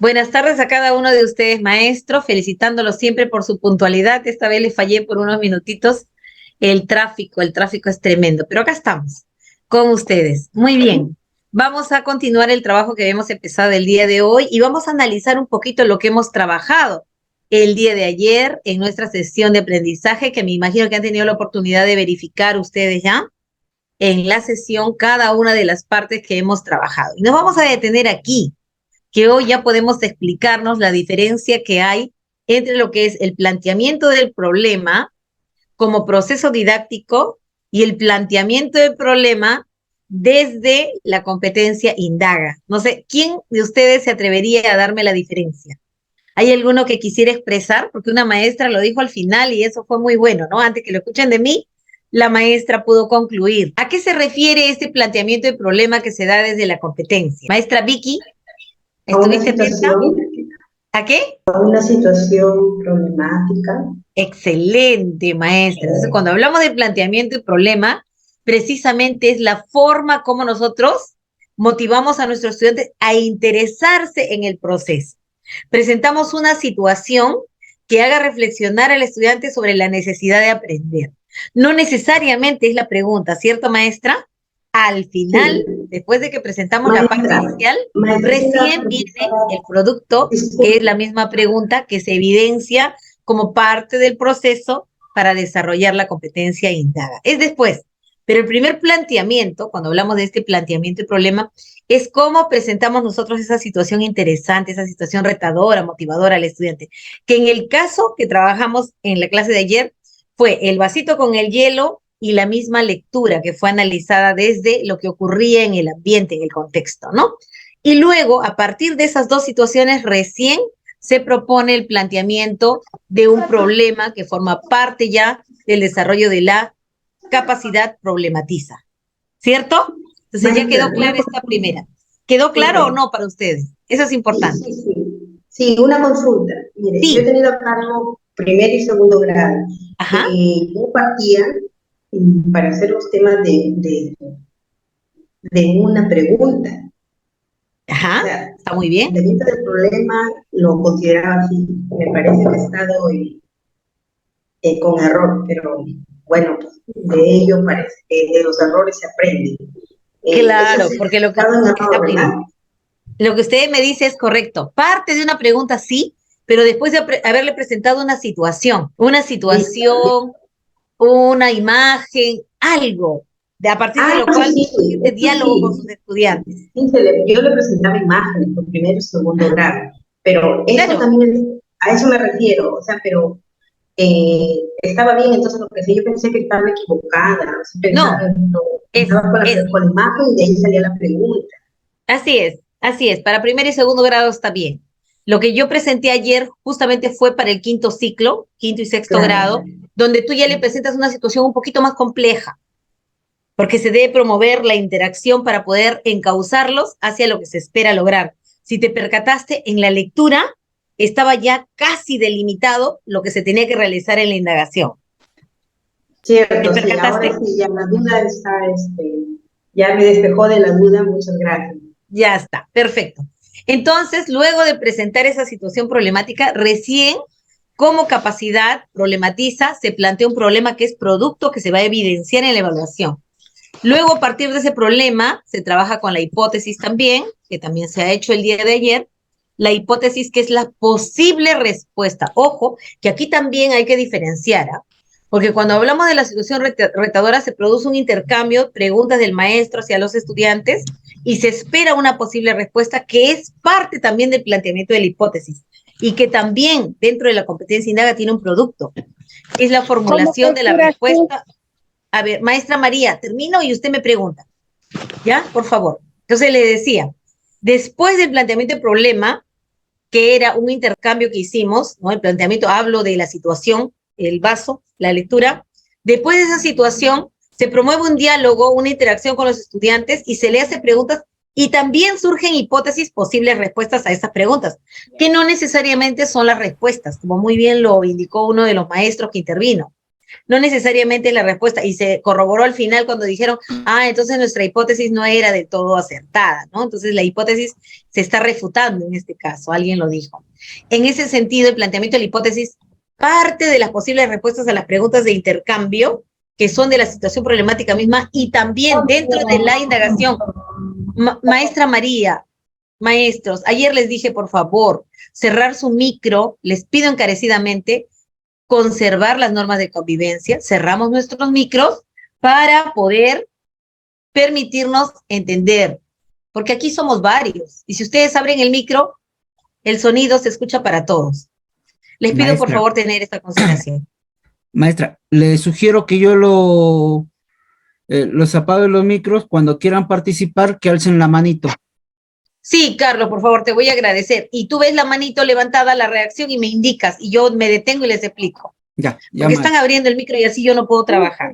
Buenas tardes a cada uno de ustedes, maestro, felicitándolos siempre por su puntualidad. Esta vez les fallé por unos minutitos. El tráfico es tremendo, pero acá estamos con ustedes. Muy bien. Vamos a continuar el trabajo que hemos empezado el día de hoy y vamos a analizar un poquito lo que hemos trabajado el día de ayer en nuestra sesión de aprendizaje, que me imagino que han tenido la oportunidad de verificar ustedes ya en la sesión cada una de las partes que hemos trabajado. Y nos vamos a detener aquí, que hoy ya podemos explicarnos la diferencia que hay entre lo que es el planteamiento del problema como proceso didáctico y el planteamiento del problema desde la competencia indaga. No sé, ¿quién de ustedes se atrevería a darme la diferencia? ¿Hay alguno que quisiera expresar? Porque una maestra lo dijo al final y eso fue muy bueno, ¿no? Antes que lo escuchen de mí, la maestra pudo concluir. ¿A qué se refiere este planteamiento de problema que se da desde la competencia? Maestra Vicky, A una ¿estuviste atenta? situación, ¿A qué? a una situación problemática. Excelente, maestra. Entonces, cuando hablamos de planteamiento y problema, precisamente es la forma como nosotros motivamos a nuestros estudiantes a interesarse en el proceso. Presentamos una situación que haga reflexionar al estudiante sobre la necesidad de aprender. No necesariamente es la pregunta, ¿cierto, maestra? Al final, Sí, después de que presentamos la parte maestra, inicial, maestra, sí, la recién viene profesora, el producto, que es disculpe, la misma pregunta que se evidencia como parte del proceso para desarrollar la competencia indaga. Es después, pero el primer planteamiento, cuando hablamos de este planteamiento y problema, es cómo presentamos nosotros esa situación interesante, esa situación retadora, motivadora al estudiante. Que en el caso que trabajamos en la clase de ayer, fue el vasito con el hielo y la misma lectura que fue analizada desde lo que ocurría en el ambiente, en el contexto, ¿no? Y luego, a partir de esas dos situaciones, recién se propone el planteamiento de un problema que forma parte ya del desarrollo de la capacidad problematiza, ¿cierto? Entonces ya quedó maestra, una clara esta consulta. primera. ¿Quedó claro o Perfecto. no para ustedes? Eso es Sí, importante. sí, sí. Sí, una consulta. Mire, yo he Sí, tenido a cargo primer y segundo grado. ajá, Yo partía para hacer los temas de una pregunta. O ajá, sea, está muy bien. dentro del problema lo consideraba así. Me parece que he estado con error, pero bueno, de ello parece que de los errores se aprende. Eso Claro, sí, porque lo que estado en está error, muy ¿verdad? bien. Lo que usted me dice es correcto. Parte de una pregunta sí, pero después de haberle presentado una Listo. situación, una imagen, algo, de a partir de Ah, lo cual sí, surge este eso diálogo con sus sí. estudiantes. Sí, yo le presentaba imágenes por primero y segundo Ajá, grado, pero eso claro. también, a eso me refiero, o sea, pero estaba bien, entonces lo que sí, yo pensé que estaba equivocada, o sea, No, pensaba con es, con la imagen y de ahí salía la pregunta. así es, así es. Para primer y segundo grado está bien. Lo que yo presenté ayer justamente fue para el quinto ciclo, quinto y sexto Claro, grado, donde tú ya le presentas una situación un poquito más compleja, porque se debe promover la interacción para poder encauzarlos hacia lo que se espera lograr. Si te percataste en la lectura, estaba ya casi delimitado lo que se tenía que realizar en la indagación. ¿Te cierto, sí, ahora percataste? sí, ya la duda está, ya me despejó de la duda, muchas gracias. Ya está, perfecto. Entonces, luego de presentar esa situación problemática, recién como capacidad problematiza, se plantea un problema que es producto que se va a evidenciar en la evaluación. Luego, a partir de ese problema, se trabaja con la hipótesis también, que también se ha hecho el día de ayer. La hipótesis que es la posible respuesta. Ojo, que aquí también hay que diferenciar, ¿eh? Porque cuando hablamos de la situación retadora se produce un intercambio, preguntas del maestro hacia los estudiantes y se espera una posible respuesta que es parte también del planteamiento de la hipótesis y que también dentro de la competencia indaga tiene un producto. Es la ¿Cómo formulación que de la quieras tú? respuesta. A ver, maestra María, termino y usted me pregunta, ¿ya? Por favor. Entonces le decía, después del planteamiento de problema, que era un intercambio que hicimos, ¿no? El planteamiento, hablo de la situación, el vaso, la lectura. Después de esa situación, se promueve un diálogo, una interacción con los estudiantes y se le hace preguntas y también surgen hipótesis, posibles respuestas a esas preguntas, que no necesariamente son las respuestas, como muy bien lo indicó uno de los maestros que intervino. No necesariamente la respuesta, y se corroboró al final cuando dijeron, entonces nuestra hipótesis no era de todo acertada, ¿no? Entonces la hipótesis se está refutando en este caso, alguien lo dijo. En ese sentido, el planteamiento de la hipótesis parte de las posibles respuestas a las preguntas de intercambio, que son de la situación problemática misma, y también dentro de la indagación. Maestra María, maestros, ayer les dije, por favor, cerrar su micro, les pido encarecidamente, conservar las normas de convivencia, cerramos nuestros micros para poder permitirnos entender, porque aquí somos varios, y si ustedes abren el micro, el sonido se escucha para todos. Les pido, por favor, tener esta consideración. Maestra, le sugiero que yo los apague los micros, cuando quieran participar, que alcen la manito. Sí, Carlos, por favor, te voy a agradecer. Y tú ves la manito levantada, la reacción, y me indicas, y yo me detengo y les explico. Ya, porque están abriendo el micro y así yo no puedo trabajar.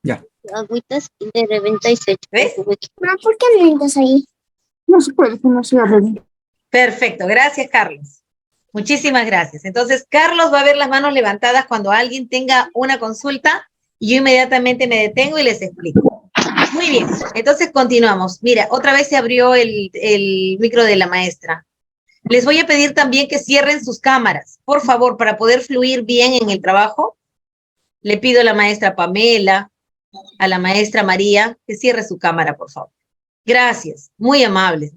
Ya. Agüitas de reventa y se ¿Ves? ¿Por qué no entras ahí? No se puede, no se abre. Perfecto, gracias, Carlos. Muchísimas gracias. Entonces, Carlos va a ver las manos levantadas cuando alguien tenga una consulta y yo inmediatamente me detengo y les explico. Muy bien, entonces continuamos. Mira, otra vez se abrió el micro de la maestra. Les voy a pedir también que cierren sus cámaras, por favor, para poder fluir bien en el trabajo. Le pido a la maestra Pamela, a la María, que cierre su cámara, por favor. Gracias, muy amables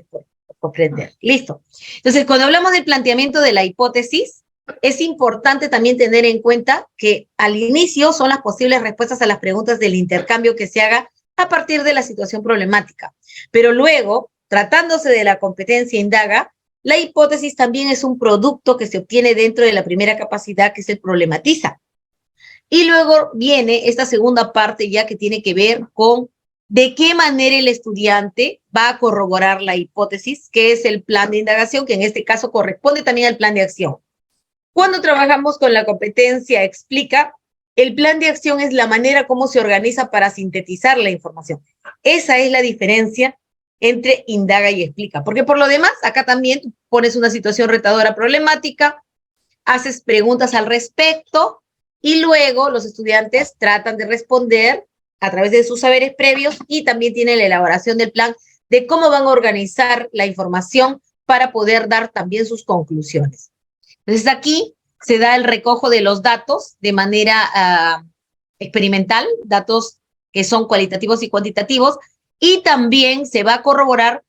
por comprender. Listo. Entonces, cuando hablamos del planteamiento de la hipótesis, es importante también tener en cuenta que al inicio son las posibles respuestas a las preguntas del intercambio que se haga a partir de la situación problemática. Pero luego, tratándose de la competencia indaga, la hipótesis también es un producto que se obtiene dentro de la primera capacidad, que es el problematiza. Y luego viene esta segunda parte ya que tiene que ver con de qué manera el estudiante va a corroborar la hipótesis, que es el plan de indagación, que en este caso corresponde también al plan de acción. Cuando trabajamos con la competencia explica, el plan de acción es la manera como se organiza para sintetizar la información. Esa es la diferencia entre indaga y explica, porque por lo demás, acá también tú pones una situación retadora problemática, haces preguntas al respecto y luego los estudiantes tratan de responder a través de sus saberes previos y también tienen la elaboración del plan de cómo van a organizar la información para poder dar también sus conclusiones. Entonces aquí se da el recojo de los datos de manera experimental, datos que son cualitativos y cuantitativos, y también se va a corroborar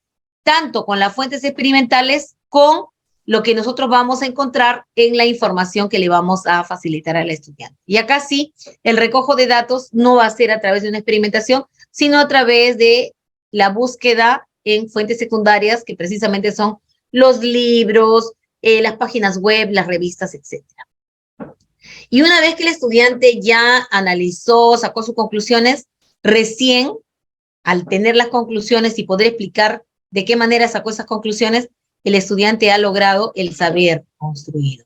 tanto con las fuentes experimentales con lo que nosotros vamos a encontrar en la información que le vamos a facilitar al estudiante. Y acá sí, el recojo de datos no va a ser a través de una experimentación, sino a través de la búsqueda en fuentes secundarias, que precisamente son los libros, las páginas web, las revistas, etc. Y una vez que el estudiante ya analizó, sacó sus conclusiones, recién, al tener las conclusiones y poder explicar de qué manera sacó esas conclusiones, el estudiante ha logrado el saber construido.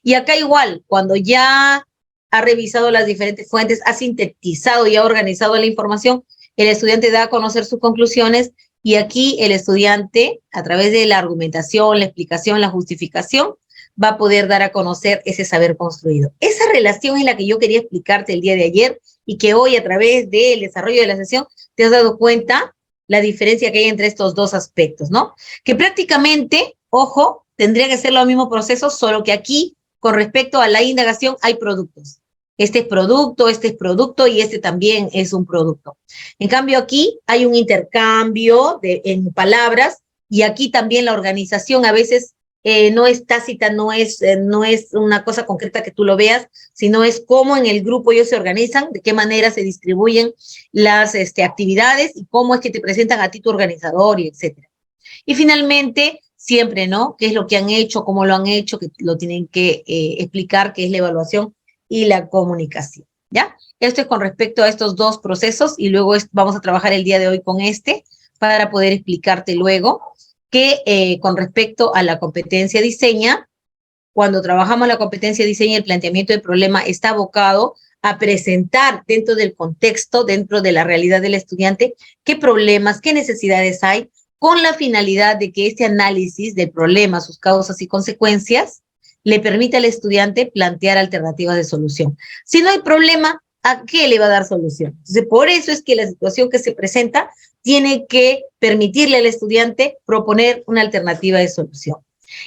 Y acá igual, cuando ya ha revisado las diferentes fuentes, ha sintetizado y ha organizado la información, el estudiante da a conocer sus conclusiones y aquí el estudiante, a través de la argumentación, la explicación, la justificación, va a poder dar a conocer ese saber construido. Esa relación es la que yo quería explicarte el día de ayer y que hoy, a través del desarrollo de la sesión, te has dado cuenta la diferencia que hay entre estos dos aspectos, ¿no? Que prácticamente, ojo, tendría que ser lo mismo proceso, solo que aquí, con respecto a la indagación, hay productos. Este es producto y este también es un producto. En cambio, aquí hay un intercambio en palabras y aquí también la organización a veces no es tácita, no es una cosa concreta que tú lo veas, sino es cómo en el grupo ellos se organizan, de qué manera se distribuyen las actividades y cómo es que te presentan a ti tu organizador y etcétera. Y finalmente, siempre, ¿no? ¿Qué es lo que han hecho, cómo lo han hecho, que lo tienen que explicar, qué es la evaluación y la comunicación, ¿ya? Esto es con respecto a estos dos procesos y luego vamos a trabajar el día de hoy con para poder explicarte luego que con respecto a la competencia diseña, cuando trabajamos la competencia diseña, el planteamiento del problema está abocado a presentar dentro del contexto, dentro de la realidad del estudiante, qué problemas, qué necesidades hay, con la finalidad de que este análisis del problema, sus causas y consecuencias, le permite al estudiante plantear alternativas de solución. Si no hay problema, ¿a qué le va a dar solución? Entonces, por eso es que la situación que se presenta tiene que permitirle al estudiante proponer una alternativa de solución.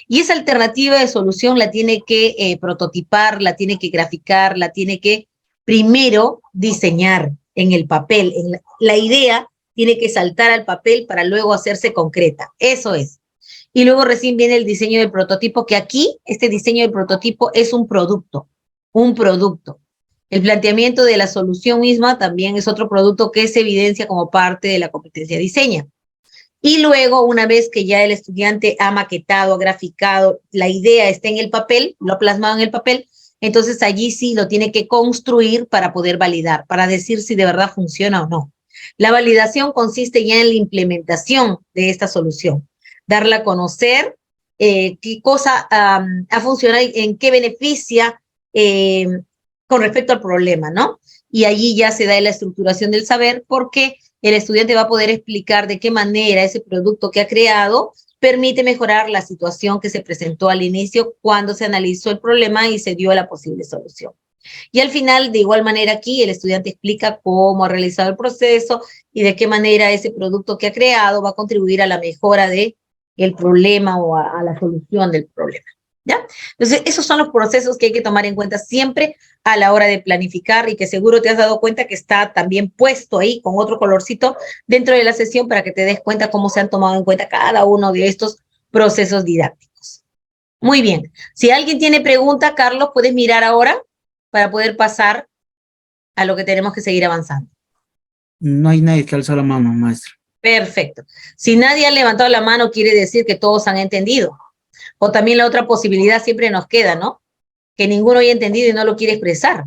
Y esa alternativa de solución la tiene que prototipar, la tiene que graficar, la tiene que primero diseñar en el papel. La idea tiene que saltar al papel para luego hacerse concreta. Eso es. Y luego recién viene el diseño del prototipo, que aquí este diseño del prototipo es un producto, un producto. El planteamiento de la solución misma también es otro producto que se evidencia como parte de la competencia diseña. Y luego, una vez que ya el estudiante ha maquetado, ha graficado, la idea está en el papel, lo ha plasmado en el papel, entonces allí sí lo tiene que construir para poder validar, para decir si de verdad funciona o no. La validación consiste ya en la implementación de esta solución, darla a conocer, qué cosa ha funcionado y en qué beneficia con respecto al problema, ¿no? Y allí ya se da la estructuración del saber porque el estudiante va a poder explicar de qué manera ese producto que ha creado permite mejorar la situación que se presentó al inicio cuando se analizó el problema y se dio la posible solución. Y al final, de igual manera aquí, el estudiante explica cómo ha realizado el proceso y de qué manera ese producto que ha creado va a contribuir a la mejora del problema o a la solución del problema. ¿Ya? Entonces, esos son los procesos que hay que tomar en cuenta siempre a la hora de planificar y que seguro te has dado cuenta que está también puesto ahí con otro colorcito dentro de la sesión para que te des cuenta cómo se han tomado en cuenta cada uno de estos procesos didácticos. Muy bien. Si alguien tiene pregunta, Carlos, puedes mirar ahora para poder pasar a lo que tenemos que seguir avanzando. No hay nadie que alza la mano, maestra. Perfecto. Si nadie ha levantado la mano, quiere decir que todos han entendido. O también la otra posibilidad siempre nos queda, ¿no? Que ninguno haya entendido y no lo quiere expresar.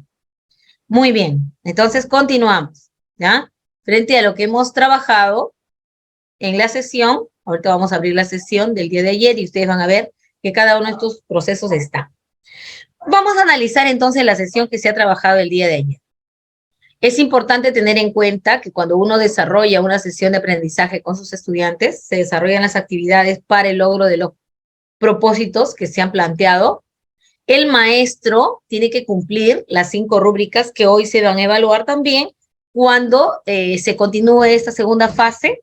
Muy bien. Entonces, continuamos, ¿ya? Frente a lo que hemos trabajado en la sesión, ahorita vamos a abrir la sesión del día de ayer y ustedes van a ver que cada uno de estos procesos está. Vamos a analizar entonces la sesión que se ha trabajado el día de ayer. Es importante tener en cuenta que cuando uno desarrolla una sesión de aprendizaje con sus estudiantes, se desarrollan las actividades para el logro de los propósitos que se han planteado. El maestro tiene que cumplir las 5 rúbricas que hoy se van a evaluar también cuando se continúe esta segunda fase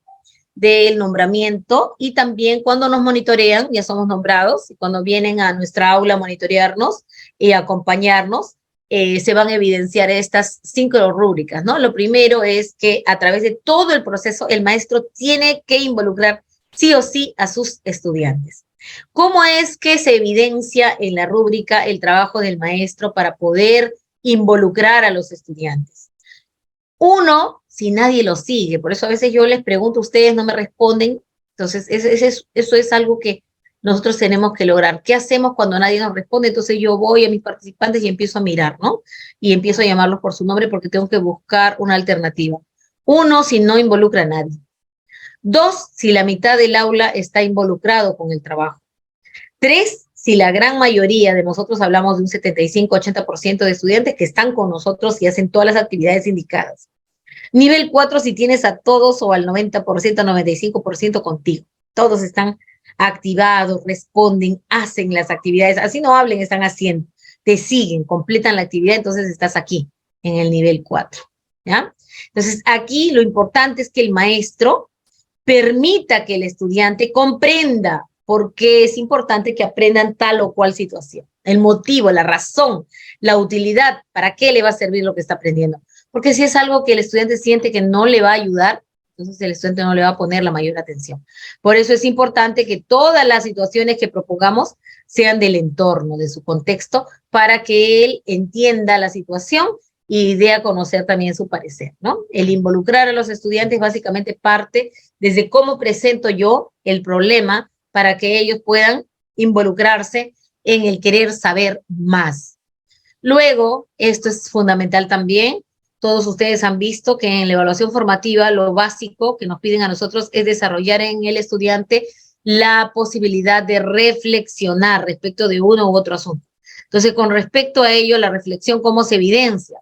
del nombramiento y también cuando nos monitorean, ya somos nombrados, y cuando vienen a nuestra aula a monitorearnos y acompañarnos, se van a evidenciar estas 5 rúbricas, ¿no? Lo primero es que a través de todo el proceso el maestro tiene que involucrar sí o sí a sus estudiantes. ¿Cómo es que se evidencia en la rúbrica el trabajo del maestro para poder involucrar a los estudiantes? Uno, si nadie lo sigue, por eso a veces yo les pregunto, ustedes no me responden, entonces eso es algo que nosotros tenemos que lograr. ¿Qué hacemos cuando nadie nos responde? Entonces yo voy a mis participantes y empiezo a mirar, ¿no? Y empiezo a llamarlos por su nombre porque tengo que buscar una alternativa. 1, si no involucra a nadie. 2, si la mitad del aula está involucrado con el trabajo. 3, si la gran mayoría de nosotros hablamos de un 75-80% de estudiantes que están con nosotros y hacen todas las actividades indicadas. Nivel 4, si tienes a todos o al 90%, 95% contigo. Todos están activados, responden, hacen las actividades. Así no hablen, están haciendo. Te siguen, completan la actividad, entonces estás aquí, en el nivel 4. ¿Ya? Entonces, aquí lo importante es que el maestro permita que el estudiante comprenda por qué es importante que aprendan tal o cual situación. El motivo, la razón, la utilidad, para qué le va a servir lo que está aprendiendo. Porque si es algo que el estudiante siente que no le va a ayudar, entonces el estudiante no le va a poner la mayor atención. Por eso es importante que todas las situaciones que propongamos sean del entorno, de su contexto, para que él entienda la situación y dé a conocer también su parecer, ¿no? El involucrar a los estudiantes básicamente parte desde cómo presento yo el problema para que ellos puedan involucrarse en el querer saber más. Luego, esto es fundamental también, todos ustedes han visto que en la evaluación formativa lo básico que nos piden a nosotros es desarrollar en el estudiante la posibilidad de reflexionar respecto de uno u otro asunto. Entonces, con respecto a ello, la reflexión, ¿cómo se evidencia?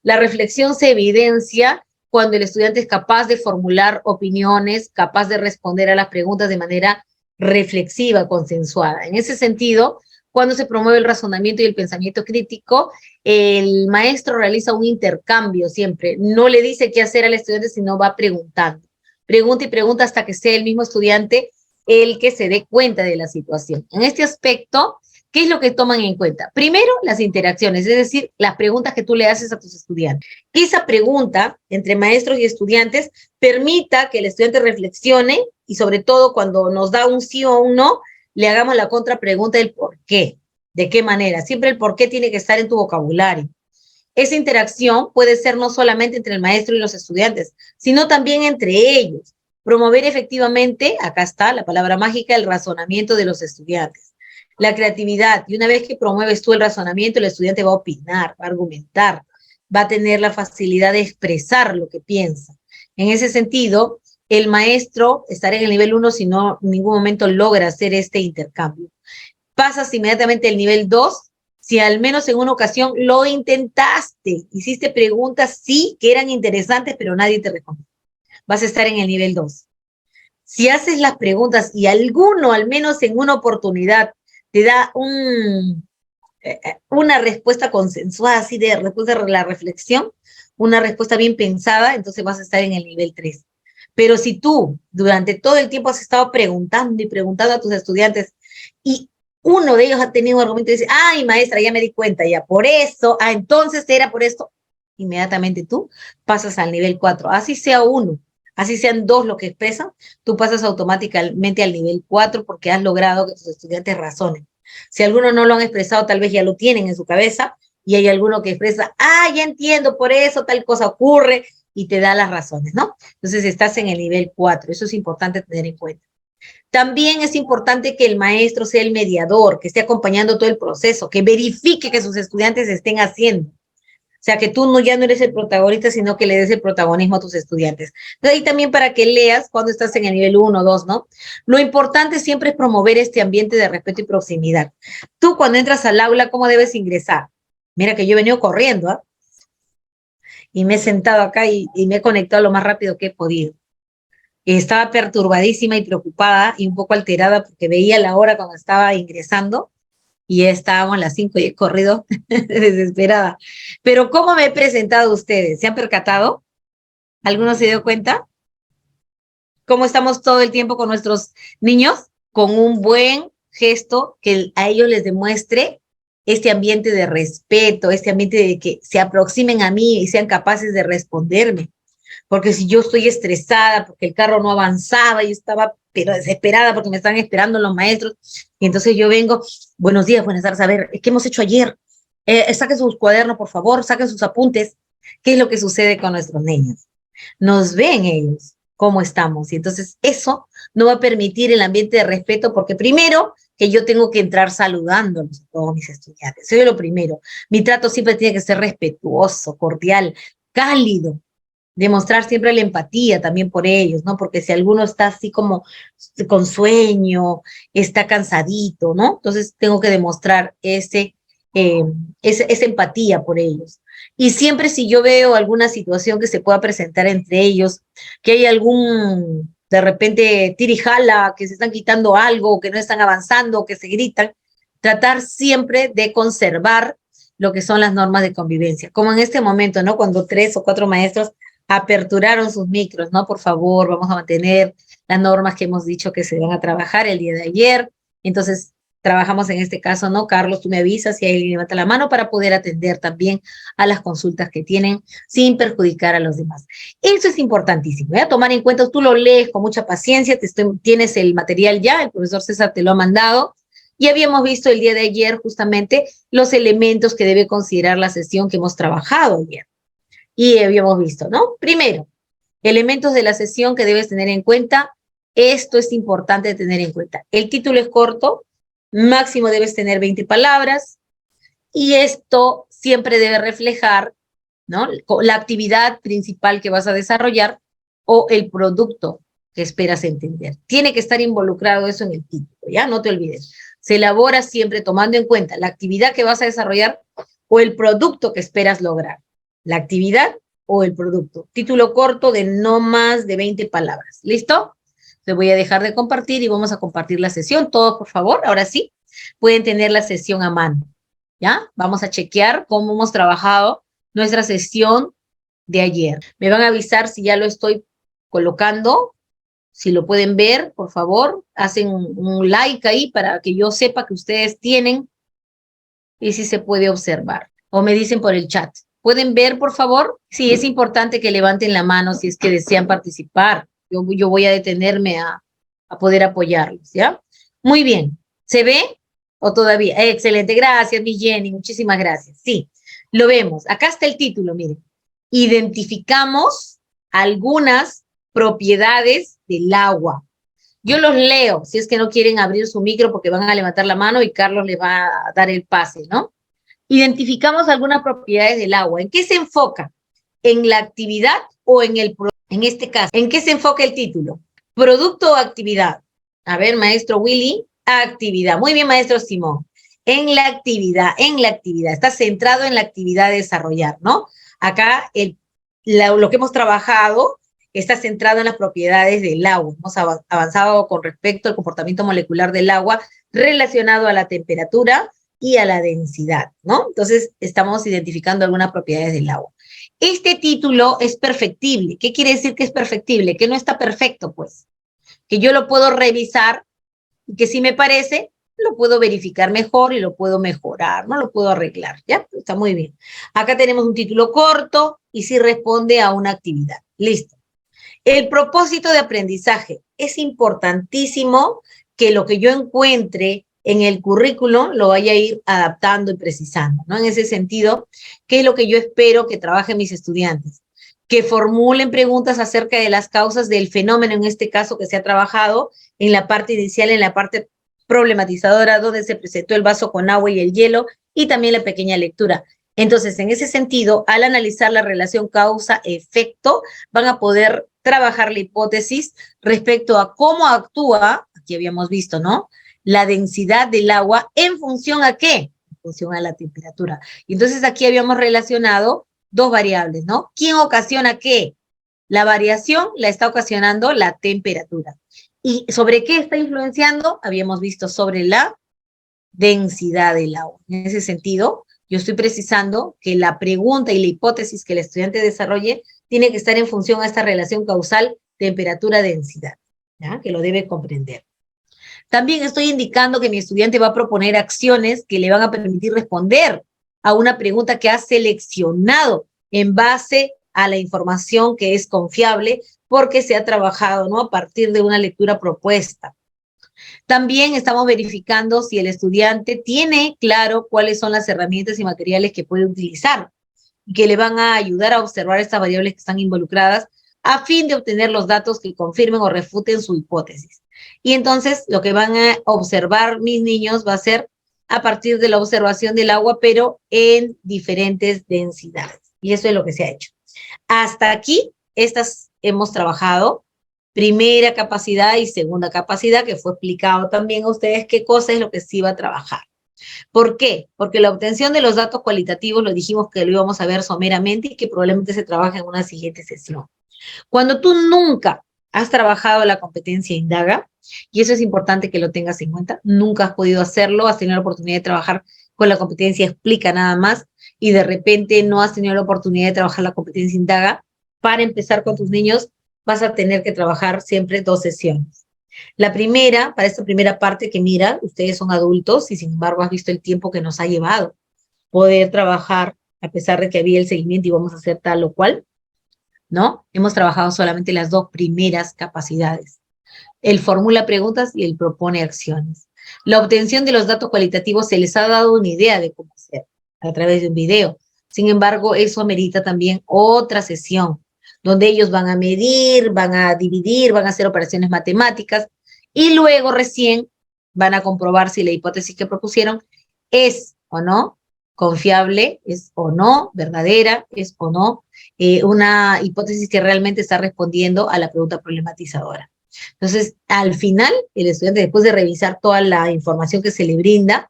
La reflexión se evidencia cuando el estudiante es capaz de formular opiniones, capaz de responder a las preguntas de manera reflexiva, consensuada. En ese sentido, Cuando se promueve el razonamiento y el pensamiento crítico, el maestro realiza un intercambio siempre. No le dice qué hacer al estudiante, sino va preguntando. Pregunta y pregunta hasta que sea el mismo estudiante el que se dé cuenta de la situación. En este aspecto, ¿qué es lo que toman en cuenta? Primero, las interacciones, es decir, las preguntas que tú le haces a tus estudiantes. Que esa pregunta entre maestros y estudiantes permita que el estudiante reflexione y sobre todo cuando nos da un sí o un no, le hagamos la contrapregunta del por qué, de qué manera. Siempre el por qué tiene que estar en tu vocabulario. Esa interacción puede ser no solamente entre el maestro y los estudiantes, sino también entre ellos. Promover efectivamente, acá está la palabra mágica, el razonamiento de los estudiantes. La creatividad, y una vez que promueves tú el razonamiento, el estudiante va a opinar, va a argumentar, va a tener la facilidad de expresar lo que piensa. En ese sentido, el maestro estará en el nivel 1 si no en ningún momento logra hacer este intercambio. Pasas inmediatamente al nivel 2 si al menos en una ocasión lo intentaste, hiciste preguntas, sí, que eran interesantes, pero nadie te respondió. Vas a estar en el nivel 2. Si haces las preguntas y alguno, al menos en una oportunidad, te da una respuesta consensuada, así de respuesta a la reflexión, una respuesta bien pensada, entonces vas a estar en el nivel 3. Pero si tú durante todo el tiempo has estado preguntando y preguntando a tus estudiantes y uno de ellos ha tenido un argumento y dice, ay, maestra, ya me di cuenta, ya por eso, entonces era por esto, inmediatamente tú pasas al nivel 4. Así sea uno, así sean dos lo que expresan, tú pasas automáticamente al nivel 4 porque has logrado que tus estudiantes razonen. Si algunos no lo han expresado, tal vez ya lo tienen en su cabeza y hay alguno que expresa, ya entiendo, por eso tal cosa ocurre, y te da las razones, ¿no? Entonces estás en el nivel 4, eso es importante tener en cuenta. También es importante que el maestro sea el mediador, que esté acompañando todo el proceso, que verifique que sus estudiantes estén haciendo. O sea, que tú ya no eres el protagonista, sino que le des el protagonismo a tus estudiantes. De ahí también para que leas cuando estás en el nivel 1 o 2, ¿no? Lo importante siempre es promover este ambiente de respeto y proximidad. Tú cuando entras al aula, ¿cómo debes ingresar? Mira que yo he venido corriendo, ¿ah? Y me he sentado acá y me he conectado lo más rápido que he podido. Estaba perturbadísima y preocupada y un poco alterada porque veía la hora cuando estaba ingresando y ya estábamos a las 5 y he corrido desesperada. Pero ¿cómo me he presentado a ustedes? ¿Se han percatado? ¿Alguno se dio cuenta? ¿Cómo estamos todo el tiempo con nuestros niños? Con un buen gesto que a ellos les demuestre este ambiente de respeto, este ambiente de que se aproximen a mí y sean capaces de responderme. Porque si yo estoy estresada porque el carro no avanzaba y estaba pero desesperada porque me están esperando los maestros, y entonces yo vengo, buenos días, buenas tardes, a ver, ¿qué hemos hecho ayer? Saquen sus cuadernos, por favor, saquen sus apuntes. ¿Qué es lo que sucede con nuestros niños? Nos ven ellos cómo estamos, y entonces eso no va a permitir el ambiente de respeto, porque primero que yo tengo que entrar saludándolos a todos mis estudiantes, eso es lo primero. Mi trato siempre tiene que ser respetuoso, cordial, cálido, demostrar siempre la empatía también por ellos, ¿no? Porque si alguno está así como con sueño, está cansadito, ¿no? Entonces tengo que demostrar esa empatía por ellos. Y siempre si yo veo alguna situación que se pueda presentar entre ellos, que hay algún, de repente, tirijala, que se están quitando algo, que no están avanzando, que se gritan, tratar siempre de conservar lo que son las normas de convivencia. Como en este momento, ¿no? Cuando 3 o 4 maestros aperturaron sus micros, ¿no? Por favor, vamos a mantener las normas que hemos dicho que se van a trabajar el día de ayer. Entonces, trabajamos en este caso, ¿no? Carlos, tú me avisas si alguien levanta la mano para poder atender también a las consultas que tienen sin perjudicar a los demás. Eso es importantísimo, ¿eh? A tomar en cuenta, tú lo lees con mucha paciencia, tienes el material ya, el profesor César te lo ha mandado, y habíamos visto el día de ayer justamente los elementos que debe considerar la sesión que hemos trabajado ayer. Y habíamos visto, ¿no? Primero, elementos de la sesión que debes tener en cuenta. Esto es importante tener en cuenta. El título es corto, máximo debes tener 20 palabras, y esto siempre debe reflejar, ¿no? La actividad principal que vas a desarrollar o el producto que esperas entender. Tiene que estar involucrado eso en el título, ¿ya? No te olvides. Se elabora siempre tomando en cuenta la actividad que vas a desarrollar o el producto que esperas lograr. La actividad o el producto. Título corto de no más de 20 palabras. ¿Listo? Te voy a dejar de compartir y vamos a compartir la sesión. Todos, por favor, ahora sí. pueden tener la sesión a mano, ¿ya? Vamos a chequear cómo hemos trabajado nuestra sesión de ayer. Me van a avisar si ya lo estoy colocando, si lo pueden ver, por favor, hacen un like ahí para que yo sepa que ustedes tienen y si se puede observar. O me dicen por el chat. ¿Pueden ver, por favor? Sí, es importante que levanten la mano si es que desean participar. Yo voy a detenerme a poder apoyarlos, ¿ya? Muy bien. ¿Se ve o todavía? Excelente. Gracias, mi Jenny. Muchísimas gracias. Sí, lo vemos. Acá está el título, miren. Identificamos algunas propiedades del agua. Yo los leo, si es que no quieren abrir su micro porque van a levantar la mano y Carlos le va a dar el pase, ¿no? Identificamos algunas propiedades del agua. ¿En qué se enfoca? ¿En la actividad o en este caso, ¿en qué se enfoca el título? ¿Producto o actividad? A ver, maestro Willy, actividad. Muy bien, maestro Simón. En la actividad. Está centrado en la actividad de desarrollar, ¿no? Acá lo que hemos trabajado está centrado en las propiedades del agua. Hemos avanzado con respecto al comportamiento molecular del agua relacionado a la temperatura y a la densidad, ¿no? Entonces, estamos identificando algunas propiedades del agua. Este título es perfectible. ¿Qué quiere decir que es perfectible? Que no está perfecto, pues. Que yo lo puedo revisar y que si me parece, lo puedo verificar mejor y lo puedo mejorar, no lo puedo arreglar, ¿ya? Está muy bien. Acá tenemos un título corto y sí responde a una actividad. Listo. El propósito de aprendizaje. Es importantísimo que lo que yo encuentre en el currículum lo vaya a ir adaptando y precisando, ¿no? En ese sentido, ¿qué es lo que yo espero que trabajen mis estudiantes? Que formulen preguntas acerca de las causas del fenómeno, en este caso que se ha trabajado en la parte inicial, en la parte problematizadora, donde se presentó el vaso con agua y el hielo, y también la pequeña lectura. Entonces, en ese sentido, al analizar la relación causa-efecto, van a poder trabajar la hipótesis respecto a cómo actúa, aquí habíamos visto, ¿no?, la densidad del agua en función a ¿qué? En función a la temperatura. Y entonces aquí habíamos relacionado dos variables, ¿no? ¿Quién ocasiona qué? La variación la está ocasionando la temperatura. ¿Y sobre qué está influenciando? Habíamos visto sobre la densidad del agua. En ese sentido, yo estoy precisando que la pregunta y la hipótesis que el estudiante desarrolle tiene que estar en función a esta relación causal temperatura-densidad, ¿ya? Que lo debe comprender. También estoy indicando que mi estudiante va a proponer acciones que le van a permitir responder a una pregunta que ha seleccionado en base a la información que es confiable porque se ha trabajado, ¿no?, a partir de una lectura propuesta. También estamos verificando si el estudiante tiene claro cuáles son las herramientas y materiales que puede utilizar y que le van a ayudar a observar estas variables que están involucradas a fin de obtener los datos que confirmen o refuten su hipótesis. Y entonces lo que van a observar mis niños va a ser a partir de la observación del agua, pero en diferentes densidades. Y eso es lo que se ha hecho. Hasta aquí, estas hemos trabajado. Primera capacidad y segunda capacidad, que fue explicado también a ustedes qué cosa es lo que se iba a trabajar. ¿Por qué? Porque la obtención de los datos cualitativos lo dijimos que lo íbamos a ver someramente y que probablemente se trabaje en una siguiente sesión. Cuando tú nunca has trabajado la competencia indaga, y eso es importante que lo tengas en cuenta, nunca has podido hacerlo, has tenido la oportunidad de trabajar con la competencia explica nada más, y de repente no has tenido la oportunidad de trabajar la competencia indaga, para empezar con tus niños vas a tener que trabajar siempre 2 sesiones. La primera, para esta primera parte que mira, ustedes son adultos y sin embargo has visto el tiempo que nos ha llevado poder trabajar, a pesar de que había el seguimiento y vamos a hacer tal o cual, ¿no? Hemos trabajado solamente las 2 primeras capacidades. Él formula preguntas y él propone acciones. La obtención de los datos cualitativos se les ha dado una idea de cómo hacer a través de un video. Sin embargo, eso amerita también otra sesión, donde ellos van a medir, van a dividir, van a hacer operaciones matemáticas y luego recién van a comprobar si la hipótesis que propusieron es o no confiable, es o no verdadera, es o no una hipótesis que realmente está respondiendo a la pregunta problematizadora. Entonces, al final, el estudiante, después de revisar toda la información que se le brinda,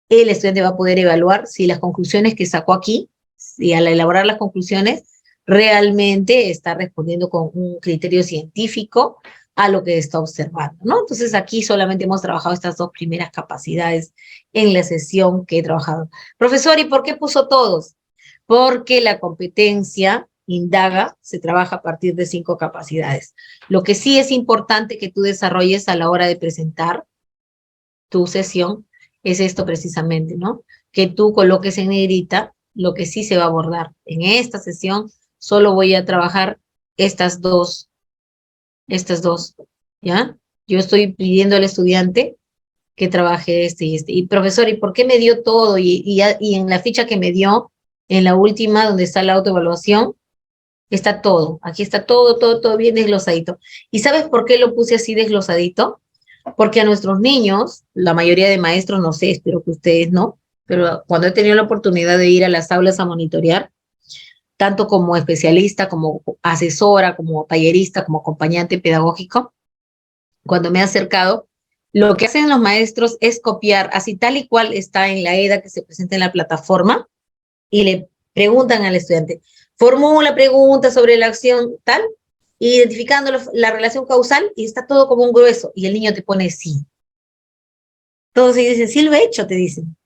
el estudiante va a poder evaluar si las conclusiones que sacó aquí, si al elaborar las conclusiones, realmente está respondiendo con un criterio científico a lo que está observando, ¿no? Entonces aquí solamente hemos trabajado estas dos primeras capacidades en la sesión que he trabajado. Profesor, ¿y por qué puso todos? Porque la competencia indaga, se trabaja a partir de 5 capacidades. Lo que sí es importante que tú desarrolles a la hora de presentar tu sesión es esto precisamente, ¿no? Que tú coloques en negrita lo que sí se va a abordar. En esta sesión solo voy a trabajar estas dos, ¿ya? Yo estoy pidiendo al estudiante que trabaje este y este. Y profesor, ¿y por qué me dio todo? Y en la ficha que me dio, en la última, donde está la autoevaluación, está todo. Aquí está todo bien desglosadito. ¿Y sabes por qué lo puse así desglosadito? Porque a nuestros niños, la mayoría de maestros, no sé, espero que ustedes no, pero cuando he tenido la oportunidad de ir a las aulas a monitorear, tanto como especialista, como asesora, como tallerista, como acompañante pedagógico, cuando me he acercado, lo que hacen los maestros es copiar así tal y cual está en la EDA que se presenta en la plataforma y le preguntan al estudiante, formula preguntas sobre la acción tal, identificando la relación causal y está todo como un grueso y el niño te pone sí. Todos ellos dicen, sí lo he hecho, te dicen.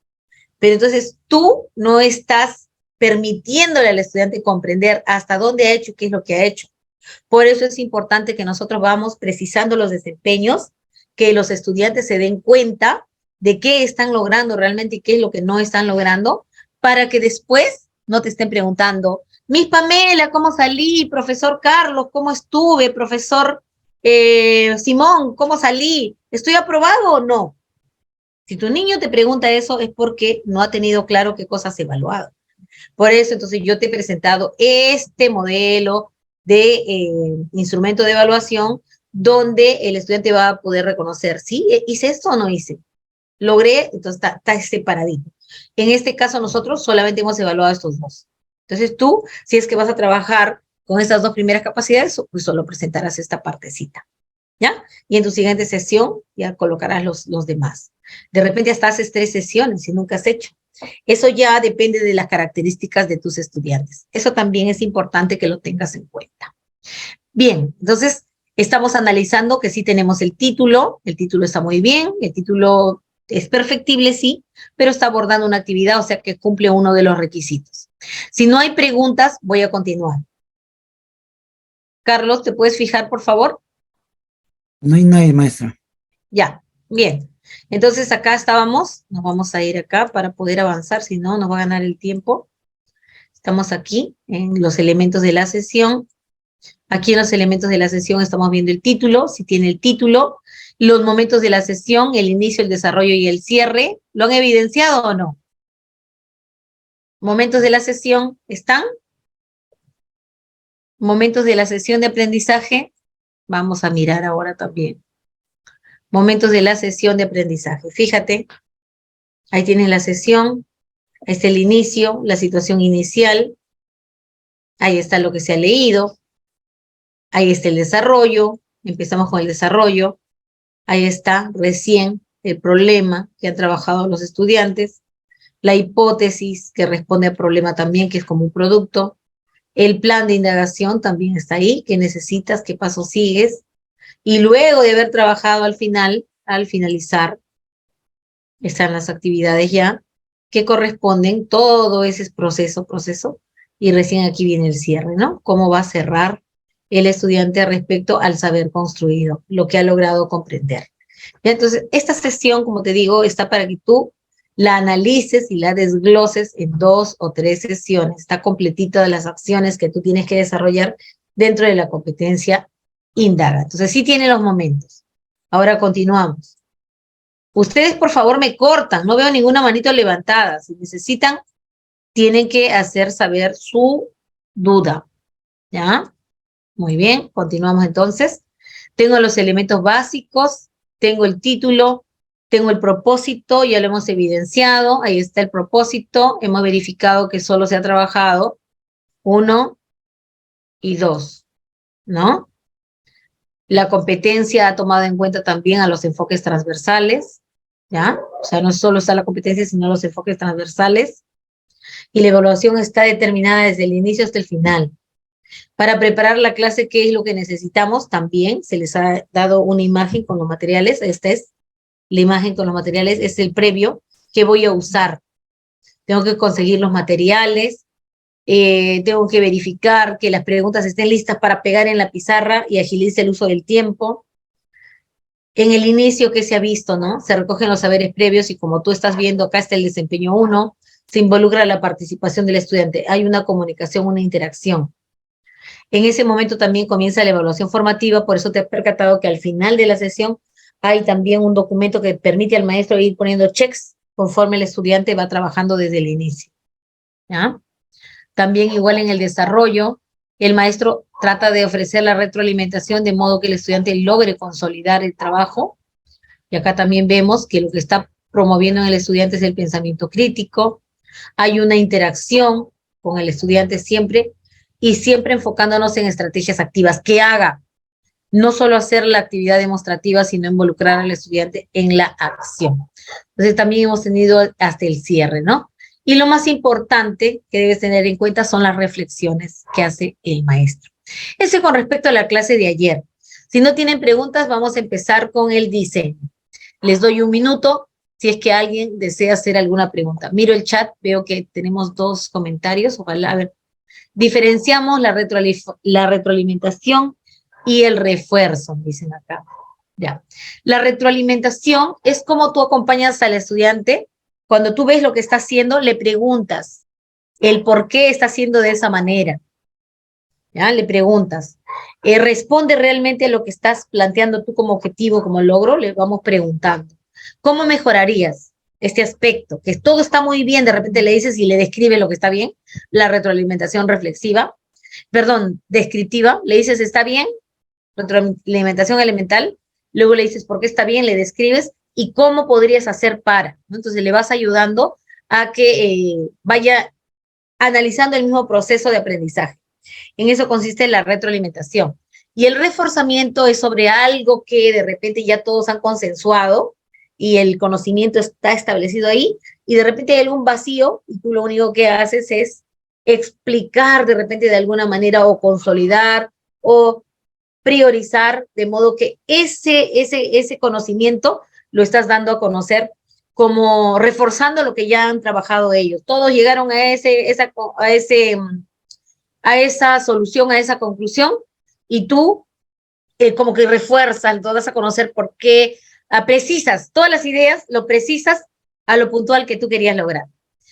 Pero entonces tú no estás permitiéndole al estudiante comprender hasta dónde ha hecho y qué es lo que ha hecho. Por eso es importante que nosotros vamos precisando los desempeños, que los estudiantes se den cuenta de qué están logrando realmente y qué es lo que no están logrando, para que después no te estén preguntando, Miss Pamela, ¿cómo salí? Profesor Carlos, ¿cómo estuve? Profesor Simón, ¿cómo salí? ¿Estoy aprobado o no? Si tu niño te pregunta eso es porque no ha tenido claro qué cosas ha evaluado. Por eso, entonces, yo te he presentado este modelo de instrumento de evaluación donde el estudiante va a poder reconocer, ¿sí? ¿Hice esto o no hice? Logré, entonces está separadito. En este caso, nosotros solamente hemos evaluado estos dos. Entonces, tú, si es que vas a trabajar con estas dos primeras capacidades, pues solo presentarás esta partecita, ¿ya? Y en tu siguiente sesión ya colocarás los demás. De repente hasta haces 3 sesiones y nunca has hecho. Eso ya depende de las características de tus estudiantes. Eso también es importante que lo tengas en cuenta. Bien, entonces estamos analizando que sí tenemos el título está muy bien, el título es perfectible, sí, pero está abordando una actividad, o sea que cumple uno de los requisitos. Si no hay preguntas, voy a continuar. Carlos, ¿te puedes fijar, por favor? No hay nadie, maestra. Ya, bien. Entonces acá estábamos, nos vamos a ir acá para poder avanzar, si no nos va a ganar el tiempo. Estamos aquí en los elementos de la sesión. Aquí en los elementos de la sesión estamos viendo el título, si tiene el título, los momentos de la sesión, el inicio, el desarrollo y el cierre. ¿Lo han evidenciado o no? Momentos de la sesión, ¿están? Momentos de la sesión de aprendizaje, vamos a mirar ahora también. Momentos de la sesión de aprendizaje. Fíjate, ahí tienes la sesión, ahí está el inicio, la situación inicial, ahí está lo que se ha leído, ahí está el desarrollo, empezamos con el desarrollo, ahí está recién el problema que han trabajado los estudiantes, la hipótesis que responde al problema también, que es como un producto, el plan de indagación también está ahí, qué necesitas, qué paso sigues, y luego de haber trabajado al final, al finalizar, están las actividades ya que corresponden, todo ese proceso, y recién aquí viene el cierre, ¿no? ¿Cómo va a cerrar el estudiante respecto al saber construido, lo que ha logrado comprender? ¿Ya? Entonces, esta sesión, como te digo, está para que tú la analices y la desgloses en 2 o 3 sesiones. Está completita de las acciones que tú tienes que desarrollar dentro de la competencia indaga. Entonces, sí tiene los momentos. Ahora continuamos. Ustedes, por favor, me cortan. No veo ninguna manito levantada. Si necesitan, tienen que hacer saber su duda. ¿Ya? Muy bien, continuamos entonces. Tengo los elementos básicos, tengo el título, tengo el propósito, ya lo hemos evidenciado. Ahí está el propósito. Hemos verificado que solo se ha trabajado 1 y 2, ¿no? La competencia ha tomado en cuenta también a los enfoques transversales, ¿ya? O sea, no solo está la competencia, sino los enfoques transversales. Y la evaluación está determinada desde el inicio hasta el final. Para preparar la clase, ¿qué es lo que necesitamos? También se les ha dado una imagen con los materiales. Esta es la imagen con los materiales, es el previo que voy a usar. Tengo que conseguir los materiales, tengo que verificar que las preguntas estén listas para pegar en la pizarra y agilice el uso del tiempo. En el inicio, ¿qué se ha visto, no? Se recogen los saberes previos y como tú estás viendo, acá está el desempeño 1, se involucra la participación del estudiante. Hay una comunicación, una interacción. En ese momento también comienza la evaluación formativa, por eso te has percatado que al final de la sesión hay también un documento que permite al maestro ir poniendo checks conforme el estudiante va trabajando desde el inicio. ¿Ya? También igual en el desarrollo, el maestro trata de ofrecer la retroalimentación de modo que el estudiante logre consolidar el trabajo. Y acá también vemos que lo que está promoviendo en el estudiante es el pensamiento crítico. Hay una interacción con el estudiante siempre y siempre enfocándonos en estrategias activas. Que haga, no solo hacer la actividad demostrativa, sino involucrar al estudiante en la acción. Entonces también hemos tenido hasta el cierre, ¿no? Y lo más importante que debes tener en cuenta son las reflexiones que hace el maestro. Ese con respecto a la clase de ayer. Si no tienen preguntas, vamos a empezar con el diseño. Les doy un minuto si es que alguien desea hacer alguna pregunta. Miro el chat, veo que tenemos 2 comentarios. Ojalá, a ver. Diferenciamos la retroalimentación y el refuerzo, dicen acá. Ya. La retroalimentación es como tú acompañas al estudiante. Cuando tú ves lo que está haciendo, le preguntas el por qué está haciendo de esa manera. ¿Ya? Le preguntas. ¿Responde realmente a lo que estás planteando tú como objetivo, como logro? Le vamos preguntando. ¿Cómo mejorarías este aspecto? Que todo está muy bien, de repente le dices y le describe lo que está bien. La retroalimentación reflexiva. Perdón, descriptiva. Le dices, ¿está bien? Retroalimentación elemental. Luego le dices, ¿por qué está bien? Le describes y cómo podrías hacer para, ¿no? Entonces le vas ayudando a que vaya analizando el mismo proceso de aprendizaje. En eso consiste la retroalimentación. Y el reforzamiento es sobre algo que de repente ya todos han consensuado y el conocimiento está establecido ahí y de repente hay algún vacío y tú lo único que haces es explicar de repente de alguna manera o consolidar o priorizar de modo que ese conocimiento lo estás dando a conocer como reforzando lo que ya han trabajado ellos. Todos llegaron a esa solución, a esa conclusión, y tú como que refuerzas, todas a conocer por qué, precisas todas las ideas, lo precisas a lo puntual que tú querías lograr.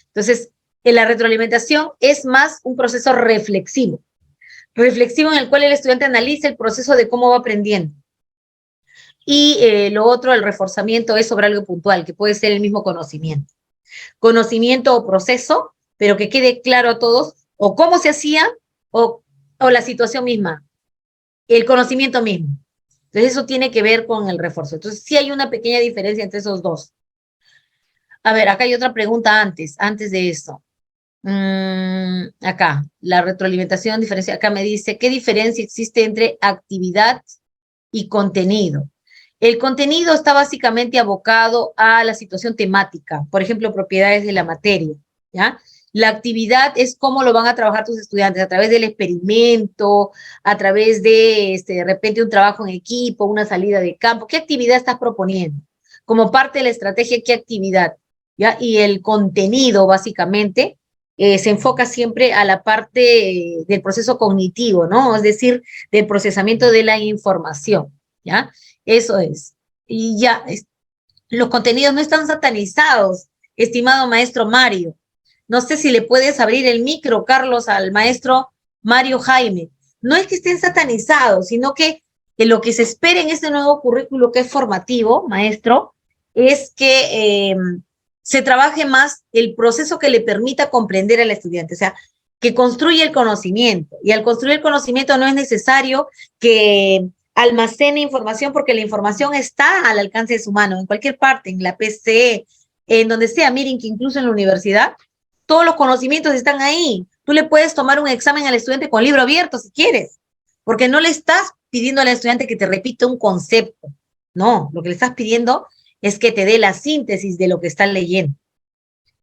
Entonces, en la retroalimentación es más un proceso reflexivo en el cual el estudiante analiza el proceso de cómo va aprendiendo. Y lo otro, el reforzamiento, es sobre algo puntual, que puede ser el mismo conocimiento. Conocimiento o proceso, pero que quede claro a todos, o cómo se hacía, o la situación misma, el conocimiento mismo. Entonces, eso tiene que ver con el refuerzo. Entonces, sí hay una pequeña diferencia entre esos dos. A ver, acá hay otra pregunta antes de eso. Acá, la retroalimentación, diferencia. Acá me dice, ¿qué diferencia existe entre actividad y contenido? El contenido está básicamente abocado a la situación temática, por ejemplo, propiedades de la materia, ¿ya? La actividad es cómo lo van a trabajar tus estudiantes, a través del experimento, a través de repente un trabajo en equipo, una salida de campo. ¿Qué actividad estás proponiendo? Como parte de la estrategia, ¿qué actividad? ¿Ya? Y el contenido, básicamente, se enfoca siempre a la parte del proceso cognitivo, ¿no? Es decir, del procesamiento de la información, ¿ya? Eso es. Y ya, los contenidos no están satanizados, estimado maestro Mario. No sé si le puedes abrir el micro, Carlos, al maestro Mario Jaime. No es que estén satanizados, sino que lo que se espera en este nuevo currículo que es formativo, maestro, es que se trabaje más el proceso que le permita comprender al estudiante, o sea, que construya el conocimiento. Y al construir el conocimiento no es necesario que almacene información porque la información está al alcance de su mano, en cualquier parte, en la PC, en donde sea. Miren que incluso en la universidad, todos los conocimientos están ahí. Tú le puedes tomar un examen al estudiante con libro abierto si quieres, porque no le estás pidiendo al estudiante que te repita un concepto. No, lo que le estás pidiendo es que te dé la síntesis de lo que están leyendo.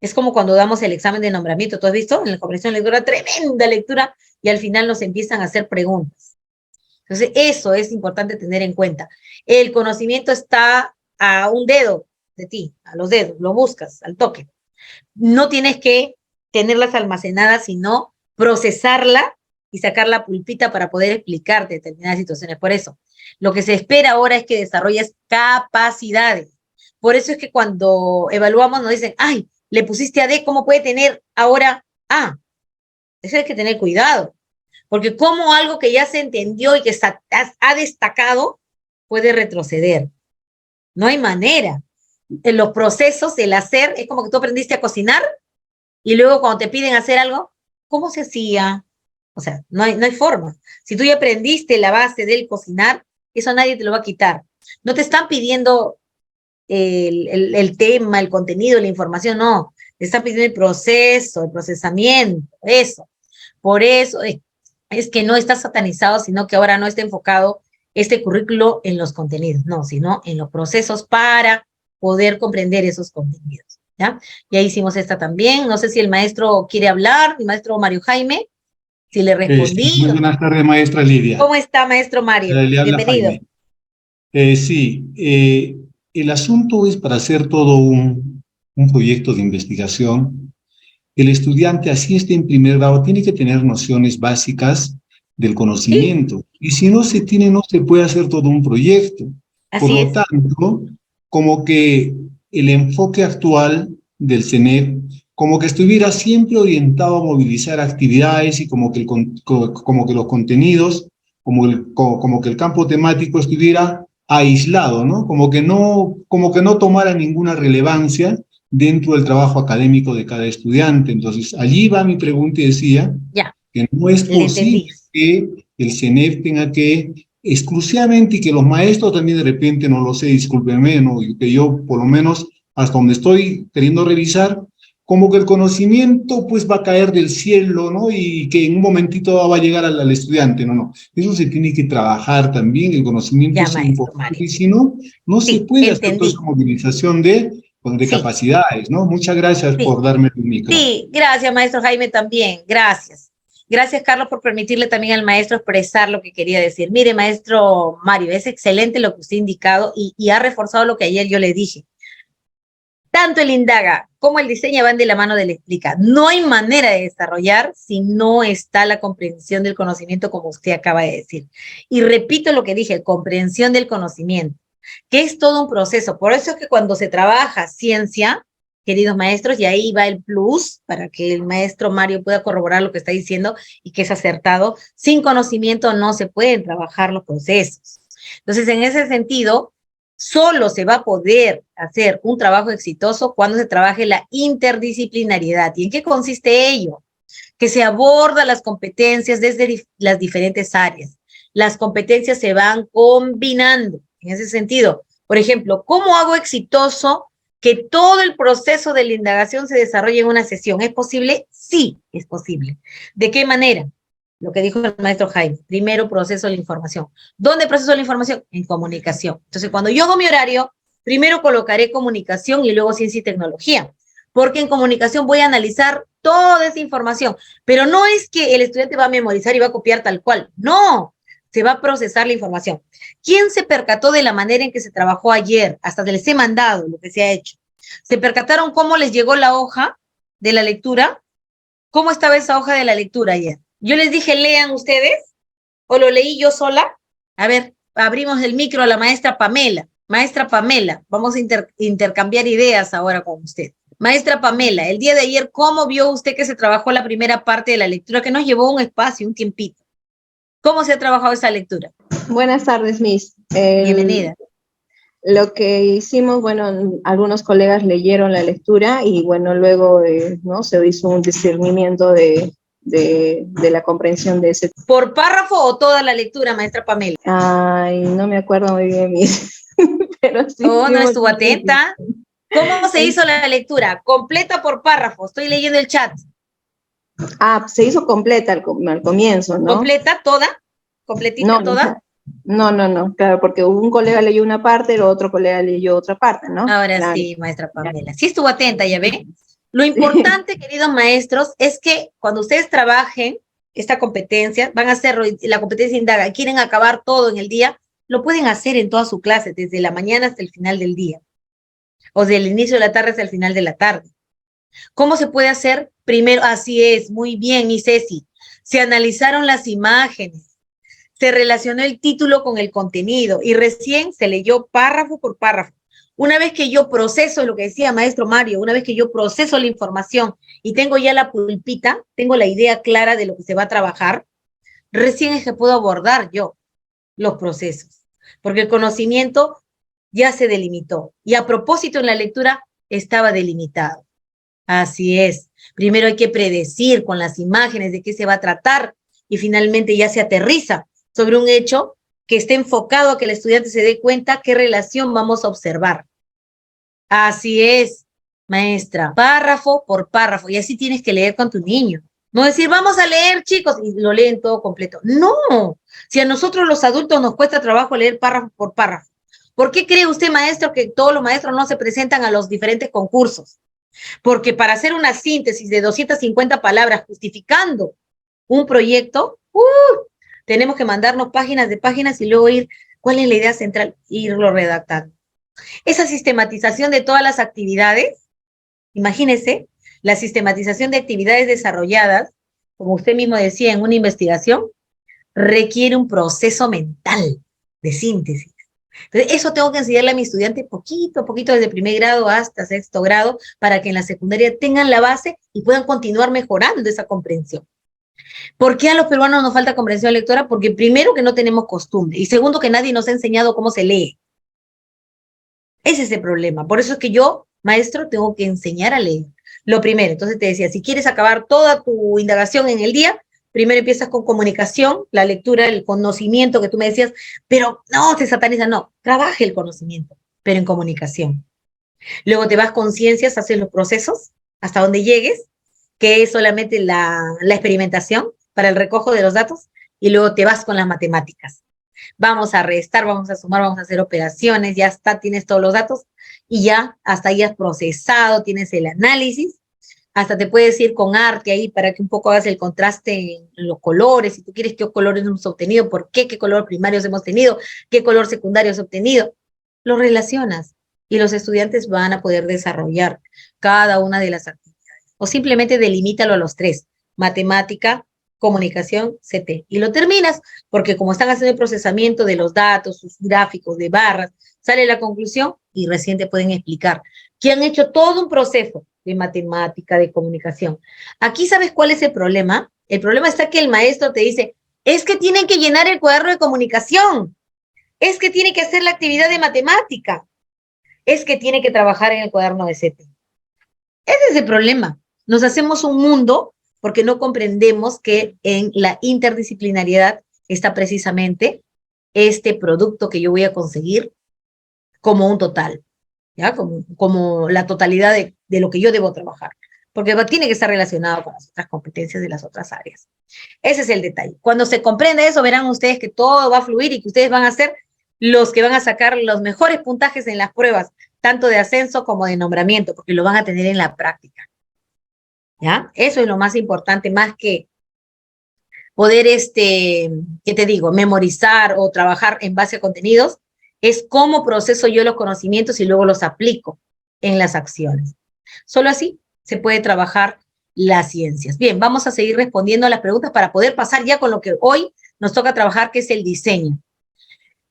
Es como cuando damos el examen de nombramiento, ¿tú has visto? En la comprensión de lectura, tremenda lectura, y al final nos empiezan a hacer preguntas. Entonces, eso es importante tener en cuenta. El conocimiento está a un dedo de ti, a los dedos, lo buscas al toque. No tienes que tenerlas almacenadas, sino procesarla y sacar la pulpita para poder explicarte determinadas situaciones. Por eso, lo que se espera ahora es que desarrolles capacidades. Por eso es que cuando evaluamos nos dicen, ay, le pusiste a D, ¿cómo puede tener ahora A? Eso hay que tener cuidado, porque como algo que ya se entendió y que ha destacado puede retroceder. No hay manera. En los procesos, el hacer, es como que tú aprendiste a cocinar y luego cuando te piden hacer algo, ¿cómo se hacía? O sea, no hay forma. Si tú ya aprendiste la base del cocinar, eso nadie te lo va a quitar. No te están pidiendo el tema, el contenido, la información, no. Te están pidiendo el proceso, el procesamiento, eso. Por eso es que no está satanizado, sino que ahora no está enfocado este currículo en los contenidos, no, sino en los procesos para poder comprender esos contenidos, ¿ya? Ya hicimos esta también. No sé si el maestro quiere hablar, el maestro Mario Jaime, si le respondí. Sí, muy buenas tardes, maestra Lidia. ¿Cómo está, maestro Mario? Le habla Bienvenido. Jaime. Sí, el asunto es para hacer todo un proyecto de investigación. El estudiante, así esté en primer grado, tiene que tener nociones básicas del conocimiento. Sí. Y si no se tiene, no se puede hacer todo un proyecto. Por lo tanto, como que el enfoque actual del CENEP, como que estuviera siempre orientado a movilizar actividades y como que los contenidos, como que el campo temático estuviera aislado, ¿no? Como que no tomara ninguna relevancia dentro del trabajo académico de cada estudiante. Entonces, allí va mi pregunta y decía que no es posible que el CENEP tenga que exclusivamente, y que los maestros también de repente, no lo sé, discúlpenme, ¿no? Que yo por lo menos hasta donde estoy queriendo revisar, como que el conocimiento pues va a caer del cielo, ¿no? Y que en un momentito va a llegar al estudiante, no. Eso se tiene que trabajar también, el conocimiento es importante, y si no, no se puede hacer toda esa movilización de capacidades, ¿no? Muchas gracias por darme el micro. Sí, gracias, maestro Jaime, también, gracias. Gracias, Carlos, por permitirle también al maestro expresar lo que quería decir. Mire, maestro Mario, es excelente lo que usted ha indicado y ha reforzado lo que ayer yo le dije. Tanto el indaga como el diseña van de la mano del explica. No hay manera de desarrollar si no está la comprensión del conocimiento, como usted acaba de decir. Y repito lo que dije, comprensión del conocimiento, que es todo un proceso. Por eso es que cuando se trabaja ciencia, queridos maestros, y ahí va el plus para que el maestro Mario pueda corroborar lo que está diciendo y que es acertado, sin conocimiento no se pueden trabajar los procesos. Entonces, en ese sentido, solo se va a poder hacer un trabajo exitoso cuando se trabaje la interdisciplinariedad. ¿Y en qué consiste ello? Que se aborda las competencias desde las diferentes áreas. Las competencias se van combinando. En ese sentido, por ejemplo, ¿cómo hago exitoso que todo el proceso de la indagación se desarrolle en una sesión? ¿Es posible? Sí, es posible. ¿De qué manera? Lo que dijo el maestro Jaime. Primero, proceso la información. ¿Dónde proceso la información? En comunicación. Entonces, cuando yo hago mi horario, primero colocaré comunicación y luego ciencia y tecnología, porque en comunicación voy a analizar toda esa información, pero no es que el estudiante va a memorizar y va a copiar tal cual. No, se va a procesar la información. ¿Quién se percató de la manera en que se trabajó ayer? Hasta les he mandado lo que se ha hecho. ¿Se percataron cómo les llegó la hoja de la lectura? ¿Cómo estaba esa hoja de la lectura ayer? Yo les dije, lean ustedes, o lo leí yo sola. A ver, abrimos el micro a la maestra Pamela. Maestra Pamela, vamos a intercambiar ideas ahora con usted. Maestra Pamela, el día de ayer, ¿cómo vio usted que se trabajó la primera parte de la lectura, que nos llevó un espacio, un tiempito? ¿Cómo se ha trabajado esa lectura? Buenas tardes, Miss. Bienvenida. Lo que hicimos, bueno, algunos colegas leyeron la lectura y, bueno, luego ¿no? se hizo un discernimiento de la comprensión de ese. ¿Por párrafo o toda la lectura, maestra Pamela? Ay, no me acuerdo muy bien, Miss. Pero sí, no estuvo atenta. ¿Cómo se hizo la lectura? Completa por párrafo. Estoy leyendo el chat. Ah, se hizo completa al comienzo, ¿no? ¿Completa toda? ¿Completita toda? No, claro, porque un colega leyó una parte, el otro colega leyó otra parte, ¿no? Ahora claro. sí, maestra Pamela. Sí estuvo atenta, ¿ya ve? Lo importante, queridos maestros, es que cuando ustedes trabajen esta competencia, van a hacer la competencia indaga y quieren acabar todo en el día, lo pueden hacer en toda su clase, desde la mañana hasta el final del día, o desde el inicio de la tarde hasta el final de la tarde. ¿Cómo se puede hacer? Primero, así es, muy bien, mi Ceci. Se analizaron las imágenes, se relacionó el título con el contenido y recién se leyó párrafo por párrafo. Una vez que yo proceso, lo que decía maestro Mario, una vez que yo proceso la información y tengo ya la pulpita, tengo la idea clara de lo que se va a trabajar, recién es que puedo abordar yo los procesos, porque el conocimiento ya se delimitó y a propósito en la lectura estaba delimitado. Así es. Primero hay que predecir con las imágenes de qué se va a tratar y finalmente ya se aterriza sobre un hecho que esté enfocado a que el estudiante se dé cuenta qué relación vamos a observar. Así es, maestra, párrafo por párrafo, y así tienes que leer con tu niño. No decir, vamos a leer, chicos, y lo leen todo completo. No, si a nosotros los adultos nos cuesta trabajo leer párrafo por párrafo, ¿por qué cree usted, maestro, que todos los maestros no se presentan a los diferentes concursos? Porque para hacer una síntesis de 250 palabras justificando un proyecto, tenemos que mandarnos páginas de páginas y luego ir, ¿cuál es la idea central? Irlo redactando. Esa sistematización de todas las actividades, imagínese, la sistematización de actividades desarrolladas, como usted mismo decía, en una investigación, requiere un proceso mental de síntesis. Entonces, eso tengo que enseñarle a mi estudiante poquito a poquito, desde primer grado hasta sexto grado, para que en la secundaria tengan la base y puedan continuar mejorando esa comprensión. ¿Por qué a los peruanos nos falta comprensión lectora? Porque primero que no tenemos costumbre y segundo que nadie nos ha enseñado cómo se lee. Ese es el problema. Por eso es que yo, maestro, tengo que enseñar a leer. Lo primero, entonces te decía, si quieres acabar toda tu indagación en el día, primero empiezas con comunicación, la lectura, el conocimiento que tú me decías, pero no, se sataniza, no, trabaje el conocimiento, pero en comunicación. Luego te vas con ciencias, haces los procesos hasta donde llegues, que es solamente la experimentación para el recojo de los datos, y luego te vas con las matemáticas. Vamos a restar, vamos a sumar, vamos a hacer operaciones, ya está, tienes todos los datos, y ya hasta ahí has procesado, tienes el análisis, hasta te puedes ir con arte ahí para que un poco hagas el contraste en los colores, si tú quieres qué colores hemos obtenido, por qué, qué color primarios hemos tenido, qué color secundario has obtenido, lo relacionas y los estudiantes van a poder desarrollar cada una de las actividades. O simplemente delimítalo a los tres, matemática, comunicación, CT. Y lo terminas, porque como están haciendo el procesamiento de los datos, sus gráficos de barras, sale la conclusión y recién te pueden explicar que han hecho todo un proceso de matemática, de comunicación. Aquí, ¿sabes cuál es el problema? El problema está que el maestro te dice, es que tienen que llenar el cuaderno de comunicación, es que tiene que hacer la actividad de matemática, es que tiene que trabajar en el cuaderno de CT. Ese es el problema. Nos hacemos un mundo porque no comprendemos que en la interdisciplinariedad está precisamente este producto que yo voy a conseguir como un total, ¿ya? Como la totalidad de lo que yo debo trabajar, porque tiene que estar relacionado con las otras competencias de las otras áreas. Ese es el detalle. Cuando se comprende eso, verán ustedes que todo va a fluir y que ustedes van a ser los que van a sacar los mejores puntajes en las pruebas, tanto de ascenso como de nombramiento, porque lo van a tener en la práctica. ¿Ya? Eso es lo más importante, más que poder, ¿qué te digo?, memorizar o trabajar en base a contenidos, es cómo proceso yo los conocimientos y luego los aplico en las acciones. Solo así se puede trabajar las ciencias. Bien, vamos a seguir respondiendo a las preguntas para poder pasar ya con lo que hoy nos toca trabajar, que es el diseño.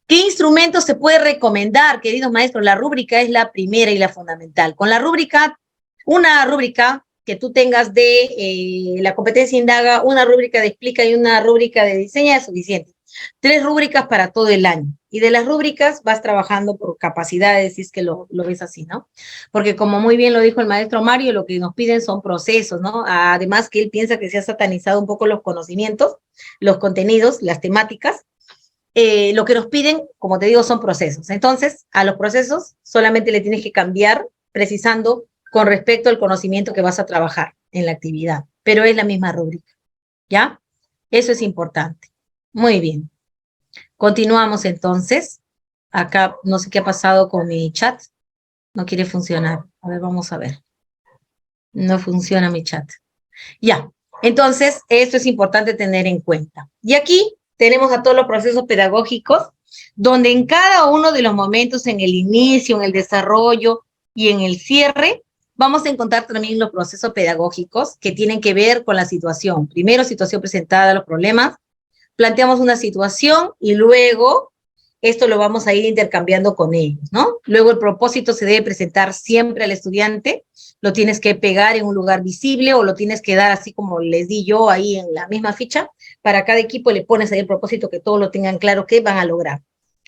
¿Qué instrumentos se puede recomendar, queridos maestros? La rúbrica es la primera y la fundamental. Con la rúbrica, una rúbrica que tú tengas de la competencia indaga, una rúbrica de explica y una rúbrica de diseña es suficiente. 3 rúbricas para todo el año. Y de las rúbricas vas trabajando por capacidades, si es que lo ves así, ¿no? Porque como muy bien lo dijo el maestro Mario, lo que nos piden son procesos, ¿no? Además que él piensa que se ha satanizado un poco los conocimientos, los contenidos, las temáticas. Lo que nos piden, como te digo, son procesos. Entonces, a los procesos solamente le tienes que cambiar precisando con respecto al conocimiento que vas a trabajar en la actividad, pero es la misma rúbrica, ¿ya? Eso es importante. Muy bien. Continuamos entonces. Acá no sé qué ha pasado con mi chat. No quiere funcionar. A ver, vamos a ver. No funciona mi chat. Ya, entonces esto es importante tener en cuenta. Y aquí tenemos a todos los procesos pedagógicos, donde en cada uno de los momentos, en el inicio, en el desarrollo y en el cierre, vamos a encontrar también los procesos pedagógicos que tienen que ver con la situación. Primero, situación presentada, los problemas, planteamos una situación y luego esto lo vamos a ir intercambiando con ellos, ¿no? Luego el propósito se debe presentar siempre al estudiante, lo tienes que pegar en un lugar visible o lo tienes que dar así como les di yo ahí en la misma ficha. Para cada equipo le pones ahí el propósito que todos lo tengan claro que van a lograr.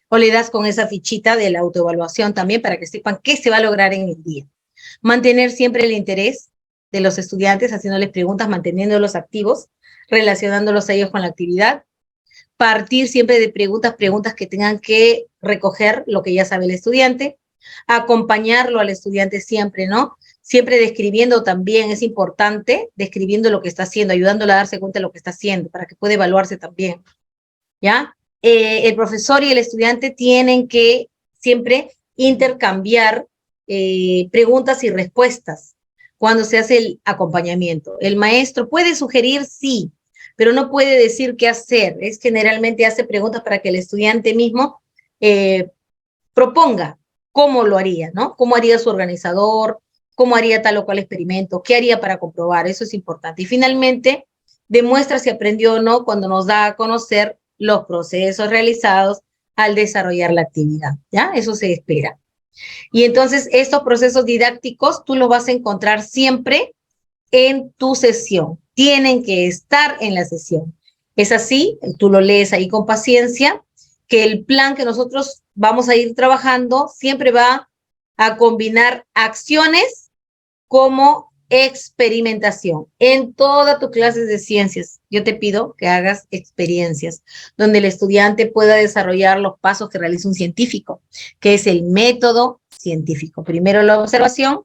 O le das con esa fichita de la autoevaluación también para que sepan qué se va a lograr en el día. Mantener siempre el interés de los estudiantes, haciéndoles preguntas, manteniéndolos activos, relacionándolos a ellos con la actividad. Partir siempre de preguntas que tengan que recoger lo que ya sabe el estudiante, acompañarlo al estudiante siempre, ¿no? Siempre describiendo también, es importante, describiendo lo que está haciendo, ayudándole a darse cuenta de lo que está haciendo, para que pueda evaluarse también, ¿ya? El profesor y el estudiante tienen que siempre intercambiar preguntas y respuestas cuando se hace el acompañamiento. El maestro puede sugerir, sí, pero no puede decir qué hacer. Es generalmente hace preguntas para que el estudiante mismo proponga cómo lo haría, ¿no? Cómo haría su organizador, cómo haría tal o cual experimento, qué haría para comprobar, eso es importante. Y finalmente, demuestra si aprendió o no cuando nos da a conocer los procesos realizados al desarrollar la actividad, ¿ya? Eso se espera. Y entonces, estos procesos didácticos tú los vas a encontrar siempre en tu sesión. Tienen que estar en la sesión. Es así, tú lo lees ahí con paciencia, que el plan que nosotros vamos a ir trabajando siempre va a combinar acciones como experimentación. En todas tus clases de ciencias, yo te pido que hagas experiencias, donde el estudiante pueda desarrollar los pasos que realiza un científico, que es el método científico. Primero la observación,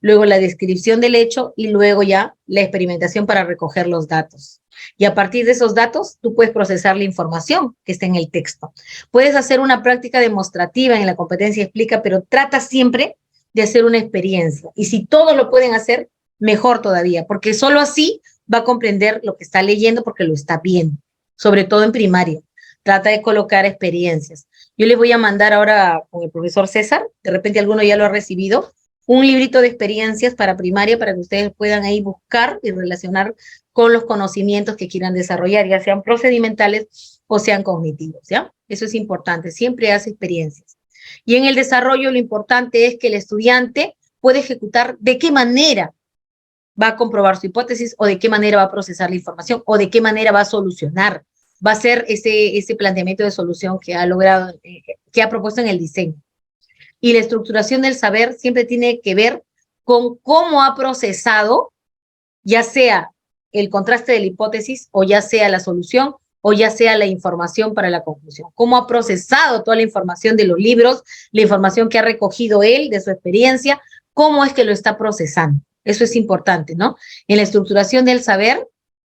luego la descripción del hecho y luego ya la experimentación para recoger los datos. Y a partir de esos datos, tú puedes procesar la información que está en el texto. Puedes hacer una práctica demostrativa en la competencia explica, pero trata siempre de hacer una experiencia. Y si todos lo pueden hacer, mejor todavía, porque solo así va a comprender lo que está leyendo porque lo está viendo, sobre todo en primaria. Trata de colocar experiencias. Yo les voy a mandar ahora con el profesor César, de repente alguno ya lo ha recibido, un librito de experiencias para primaria para que ustedes puedan ahí buscar y relacionar con los conocimientos que quieran desarrollar, ya sean procedimentales o sean cognitivos, ¿ya? Eso es importante, siempre hace experiencias. Y en el desarrollo lo importante es que el estudiante puede ejecutar de qué manera va a comprobar su hipótesis o de qué manera va a procesar la información o de qué manera va a solucionar, va a ser ese planteamiento de solución que ha logrado, que ha propuesto en el diseño. Y la estructuración del saber siempre tiene que ver con cómo ha procesado, ya sea el contraste de la hipótesis o ya sea la solución o ya sea la información para la conclusión. Cómo ha procesado toda la información de los libros, la información que ha recogido él de su experiencia, cómo es que lo está procesando. Eso es importante, ¿no? En la estructuración del saber,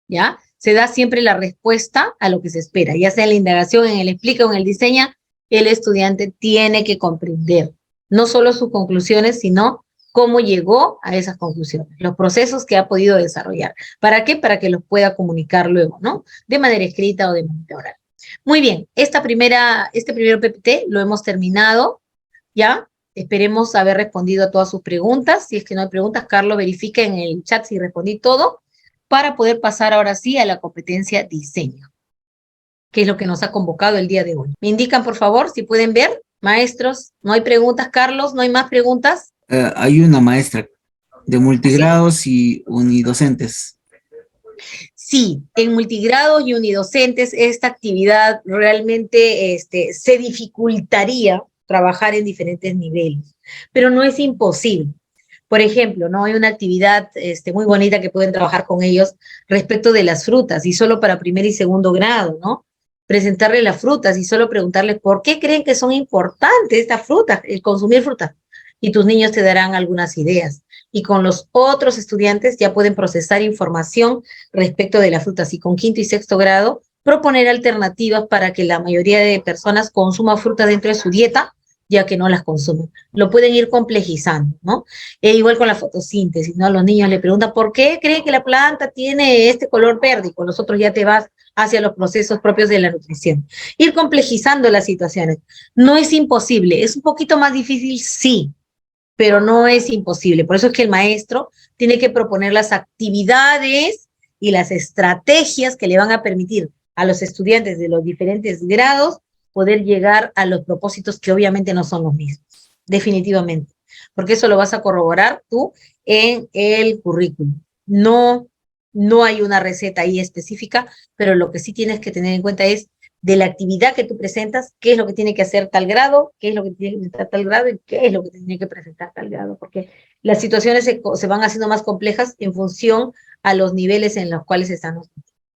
¿ya? Se da siempre la respuesta a lo que se espera, ya sea en la indagación, en el explica o en el diseña, el estudiante tiene que comprender no solo sus conclusiones, sino cómo llegó a esas conclusiones, los procesos que ha podido desarrollar. ¿Para qué? Para que los pueda comunicar luego, ¿no? De manera escrita o de manera oral. Muy bien, este primer PPT lo hemos terminado, ¿ya? Esperemos haber respondido a todas sus preguntas. Si es que no hay preguntas, Carlos verifica en el chat si respondí todo, para poder pasar ahora sí a la competencia diseño, que es lo que nos ha convocado el día de hoy. Me indican, por favor, si pueden ver, maestros. ¿No hay preguntas, Carlos? ¿No hay más preguntas? Hay una maestra de multigrados y unidocentes. Sí, en multigrados y unidocentes esta actividad realmente se dificultaría trabajar en diferentes niveles, pero no es imposible. Por ejemplo, ¿no? Hay una actividad muy bonita que pueden trabajar con ellos respecto de las frutas y solo para primer y segundo grado, ¿no? Presentarles las frutas y solo preguntarles por qué creen que son importantes estas frutas, el consumir frutas. Y tus niños te darán algunas ideas. Y con los otros estudiantes ya pueden procesar información respecto de las frutas. Y con quinto y sexto grado, proponer alternativas para que la mayoría de personas consuma fruta dentro de su dieta ya que no las consumen. Lo pueden ir complejizando, ¿no? Igual con la fotosíntesis, ¿no? A los niños le preguntan, ¿por qué creen que la planta tiene este color verde? Y con los otros ya te vas hacia los procesos propios de la nutrición. Ir complejizando las situaciones. No es imposible, es un poquito más difícil, sí, pero no es imposible. Por eso es que el maestro tiene que proponer las actividades y las estrategias que le van a permitir a los estudiantes de los diferentes grados poder llegar a los propósitos que obviamente no son los mismos, definitivamente, porque eso lo vas a corroborar tú en el currículum. No, no hay una receta ahí específica, pero lo que sí tienes que tener en cuenta es de la actividad que tú presentas, qué es lo que tiene que hacer tal grado, qué es lo que tiene que presentar tal grado y qué es lo que tiene que presentar tal grado, porque las situaciones se van haciendo más complejas en función a los niveles en los cuales están los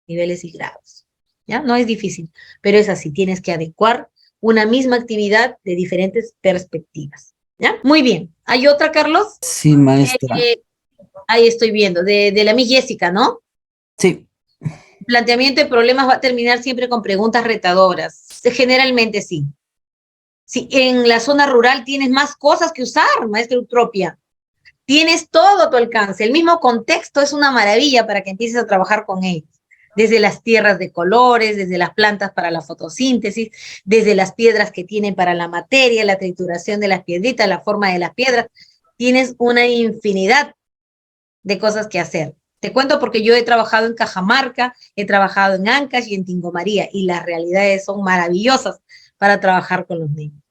niveles y grados. ¿Ya? No es difícil, pero es así, tienes que adecuar una misma actividad de diferentes perspectivas. ¿Ya? Muy bien. ¿Hay otra, Carlos? Sí, maestra. Ahí estoy viendo, de la Miss Jessica, ¿no? Sí. Planteamiento de problemas va a terminar siempre con preguntas retadoras. Generalmente sí. Si en la zona rural tienes más cosas que usar, maestra Eutropia. Tienes todo a tu alcance. El mismo contexto es una maravilla para que empieces a trabajar con ellos. Desde las tierras de colores, desde las plantas para la fotosíntesis, desde las piedras que tienen para la materia, la trituración de las piedritas, la forma de las piedras. Tienes una infinidad de cosas que hacer. Te cuento porque yo he trabajado en Cajamarca, he trabajado en Ancash y en Tingo María, y las realidades son maravillosas para trabajar con los niños.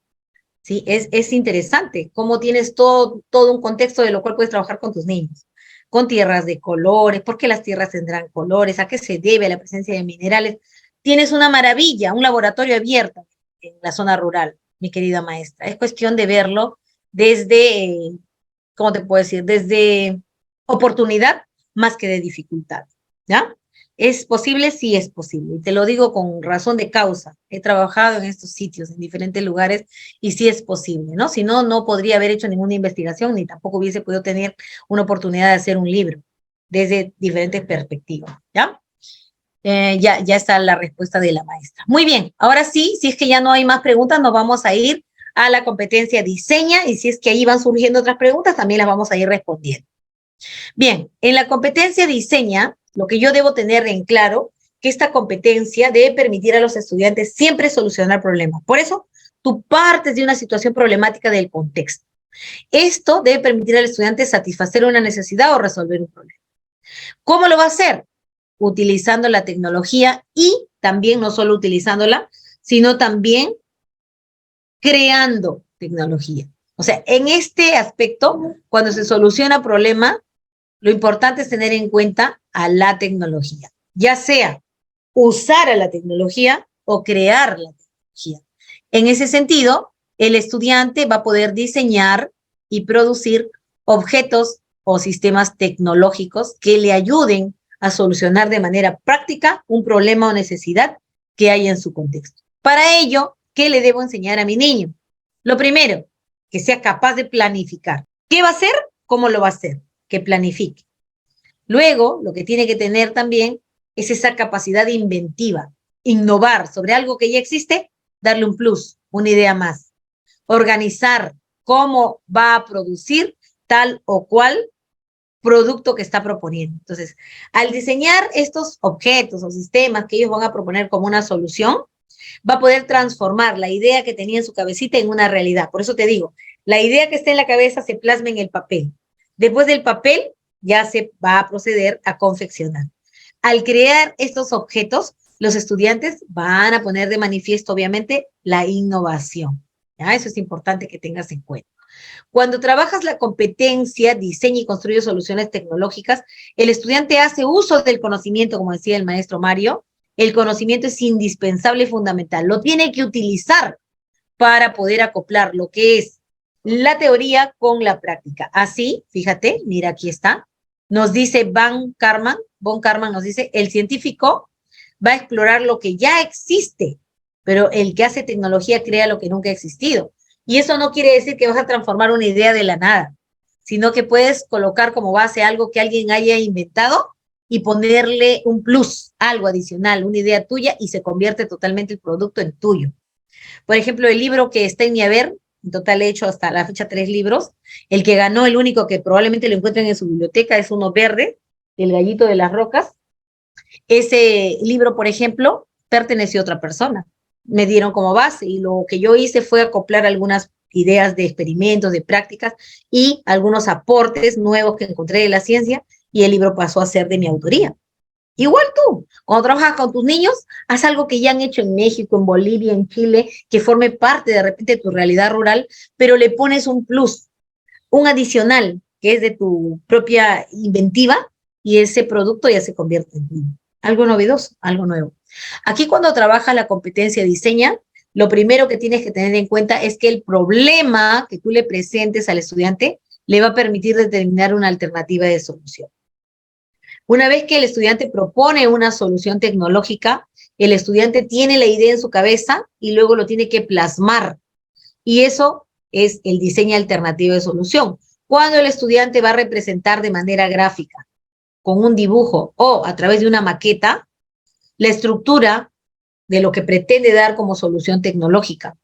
¿Sí? Es interesante cómo tienes todo un contexto de lo cual puedes trabajar con tus niños. Con tierras de colores, ¿por qué las tierras tendrán colores? ¿A qué se debe la presencia de minerales? Tienes una maravilla, un laboratorio abierto en la zona rural, mi querida maestra. Es cuestión de verlo desde, ¿cómo te puedo decir? Desde oportunidad más que de dificultad, ¿ya? ¿Es posible? Sí es posible. Y te lo digo con razón de causa. He trabajado en estos sitios, en diferentes lugares, y sí es posible, ¿no? Si no, no podría haber hecho ninguna investigación, ni tampoco hubiese podido tener una oportunidad de hacer un libro desde diferentes perspectivas, ¿ya? Ya está la respuesta de la maestra. Muy bien, ahora sí, si es que ya no hay más preguntas, nos vamos a ir a la competencia diseña, y si es que ahí van surgiendo otras preguntas, también las vamos a ir respondiendo. Bien, en la competencia diseña, lo que yo debo tener en claro, que esta competencia debe permitir a los estudiantes siempre solucionar problemas. Por eso, tú partes de una situación problemática del contexto. Esto debe permitir al estudiante satisfacer una necesidad o resolver un problema. ¿Cómo lo va a hacer? Utilizando la tecnología y también no solo utilizándola, sino también creando tecnología. O sea, en este aspecto, cuando se soluciona problema, lo importante es tener en cuenta a la tecnología, ya sea usar a la tecnología o crear la tecnología. En ese sentido, el estudiante va a poder diseñar y producir objetos o sistemas tecnológicos que le ayuden a solucionar de manera práctica un problema o necesidad que hay en su contexto. Para ello, ¿qué le debo enseñar a mi niño? Lo primero, que sea capaz de planificar. ¿Qué va a hacer? ¿Cómo lo va a hacer? Que planifique. Luego, lo que tiene que tener también es esa capacidad inventiva, innovar sobre algo que ya existe, darle un plus, una idea más. Organizar cómo va a producir tal o cual producto que está proponiendo. Entonces, al diseñar estos objetos o sistemas que ellos van a proponer como una solución, va a poder transformar la idea que tenía en su cabecita en una realidad. Por eso te digo, la idea que está en la cabeza se plasma en el papel. Después del papel, ya se va a proceder a confeccionar. Al crear estos objetos, los estudiantes van a poner de manifiesto, obviamente, la innovación. ¿Ya? Eso es importante que tengas en cuenta. Cuando trabajas la competencia, diseña y construye soluciones tecnológicas, el estudiante hace uso del conocimiento, como decía el maestro Mario. El conocimiento es indispensable y fundamental. Lo tiene que utilizar para poder acoplar lo que es la teoría con la práctica. Así, fíjate, mira, aquí está. Nos dice Von Karman nos dice, el científico va a explorar lo que ya existe, pero el que hace tecnología crea lo que nunca ha existido. Y eso no quiere decir que vas a transformar una idea de la nada, sino que puedes colocar como base algo que alguien haya inventado y ponerle un plus, algo adicional, una idea tuya, y se convierte totalmente el producto en tuyo. Por ejemplo, el libro que está en mi haber En total he hecho hasta la fecha 3 libros. El que ganó, el único que probablemente lo encuentren en su biblioteca, es uno verde, El gallito de las rocas. Ese libro, por ejemplo, perteneció a otra persona. Me dieron como base y lo que yo hice fue acoplar algunas ideas de experimentos, de prácticas y algunos aportes nuevos que encontré de la ciencia y el libro pasó a ser de mi autoría. Igual tú, cuando trabajas con tus niños, haz algo que ya han hecho en México, en Bolivia, en Chile, que forme parte de repente de tu realidad rural, pero le pones un plus, un adicional, que es de tu propia inventiva, y ese producto ya se convierte en algo novedoso, algo nuevo. Aquí cuando trabajas la competencia diseña, lo primero que tienes que tener en cuenta es que el problema que tú le presentes al estudiante le va a permitir determinar una alternativa de solución. Una vez que el estudiante propone una solución tecnológica, el estudiante tiene la idea en su cabeza y luego lo tiene que plasmar. Y eso es el diseño alternativo de solución. Cuando el estudiante va a representar de manera gráfica, con un dibujo o a través de una maqueta, la estructura de lo que pretende dar como solución tecnológica.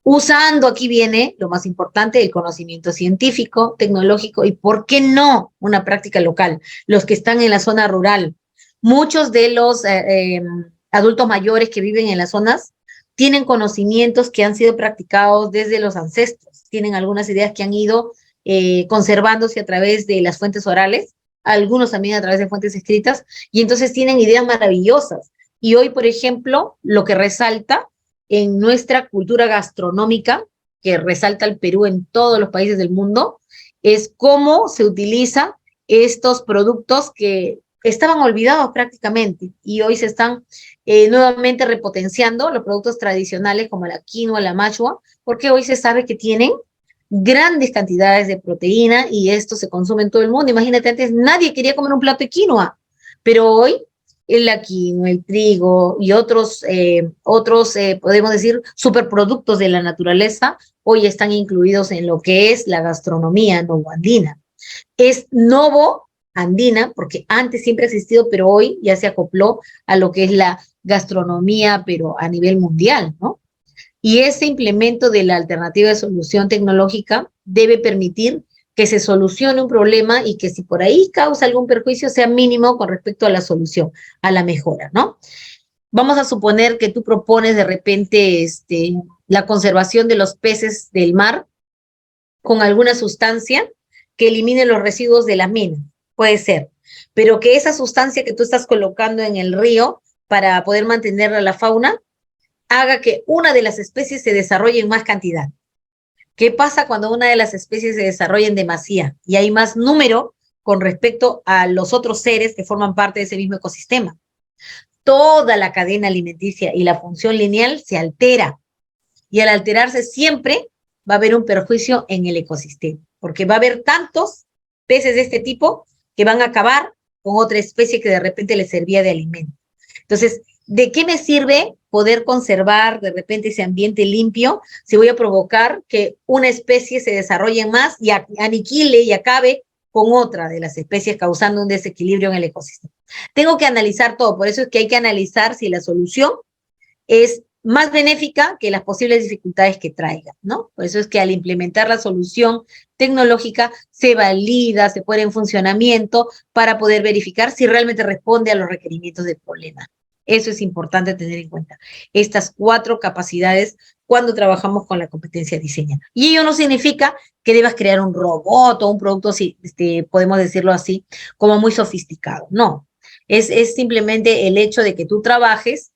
Usando, aquí viene lo más importante, el conocimiento científico, tecnológico y, ¿por qué no?, una práctica local. Los que están en la zona rural. Muchos de los adultos mayores que viven en las zonas tienen conocimientos que han sido practicados desde los ancestros. Tienen algunas ideas que han ido conservándose a través de las fuentes orales, algunos también a través de fuentes escritas, y entonces tienen ideas maravillosas. Y hoy, por ejemplo, lo que resalta en nuestra cultura gastronómica, que resalta el Perú en todos los países del mundo, es cómo se utilizan estos productos que estaban olvidados prácticamente y hoy se están nuevamente repotenciando, los productos tradicionales como la quinoa, la machua, porque hoy se sabe que tienen grandes cantidades de proteína y esto se consume en todo el mundo. Imagínate, antes nadie quería comer un plato de quinoa, pero hoy la quinoa, el trigo y otros, podemos decir, superproductos de la naturaleza, hoy están incluidos en lo que es la gastronomía novoandina. Es novo andina, porque antes siempre ha existido, pero hoy ya se acopló a lo que es la gastronomía, pero a nivel mundial, ¿no? Y ese implemento de la alternativa de solución tecnológica debe permitir que se solucione un problema y que si por ahí causa algún perjuicio sea mínimo con respecto a la solución, a la mejora, ¿no? Vamos a suponer que tú propones de repente la conservación de los peces del mar con alguna sustancia que elimine los residuos de las minas, puede ser, pero que esa sustancia que tú estás colocando en el río para poder mantener a la fauna haga que una de las especies se desarrolle en más cantidad. ¿Qué pasa cuando una de las especies se desarrolla en demasía y hay más número con respecto a los otros seres que forman parte de ese mismo ecosistema? Toda la cadena alimenticia y la función lineal se altera y al alterarse siempre va a haber un perjuicio en el ecosistema, porque va a haber tantos peces de este tipo que van a acabar con otra especie que de repente les servía de alimento. Entonces, ¿de qué me sirve poder conservar de repente ese ambiente limpio si voy a provocar que una especie se desarrolle más y aniquile y acabe con otra de las especies causando un desequilibrio en el ecosistema? Tengo que analizar todo, por eso es que hay que analizar si la solución es más benéfica que las posibles dificultades que traiga, ¿no? Por eso es que al implementar la solución tecnológica se valida, se pone en funcionamiento para poder verificar si realmente responde a los requerimientos del problema. Eso es importante tener en cuenta. Estas 4 capacidades cuando trabajamos con la competencia de diseño. Y ello no significa que debas crear un robot o un producto, podemos decirlo así, como muy sofisticado. No, es simplemente el hecho de que tú trabajes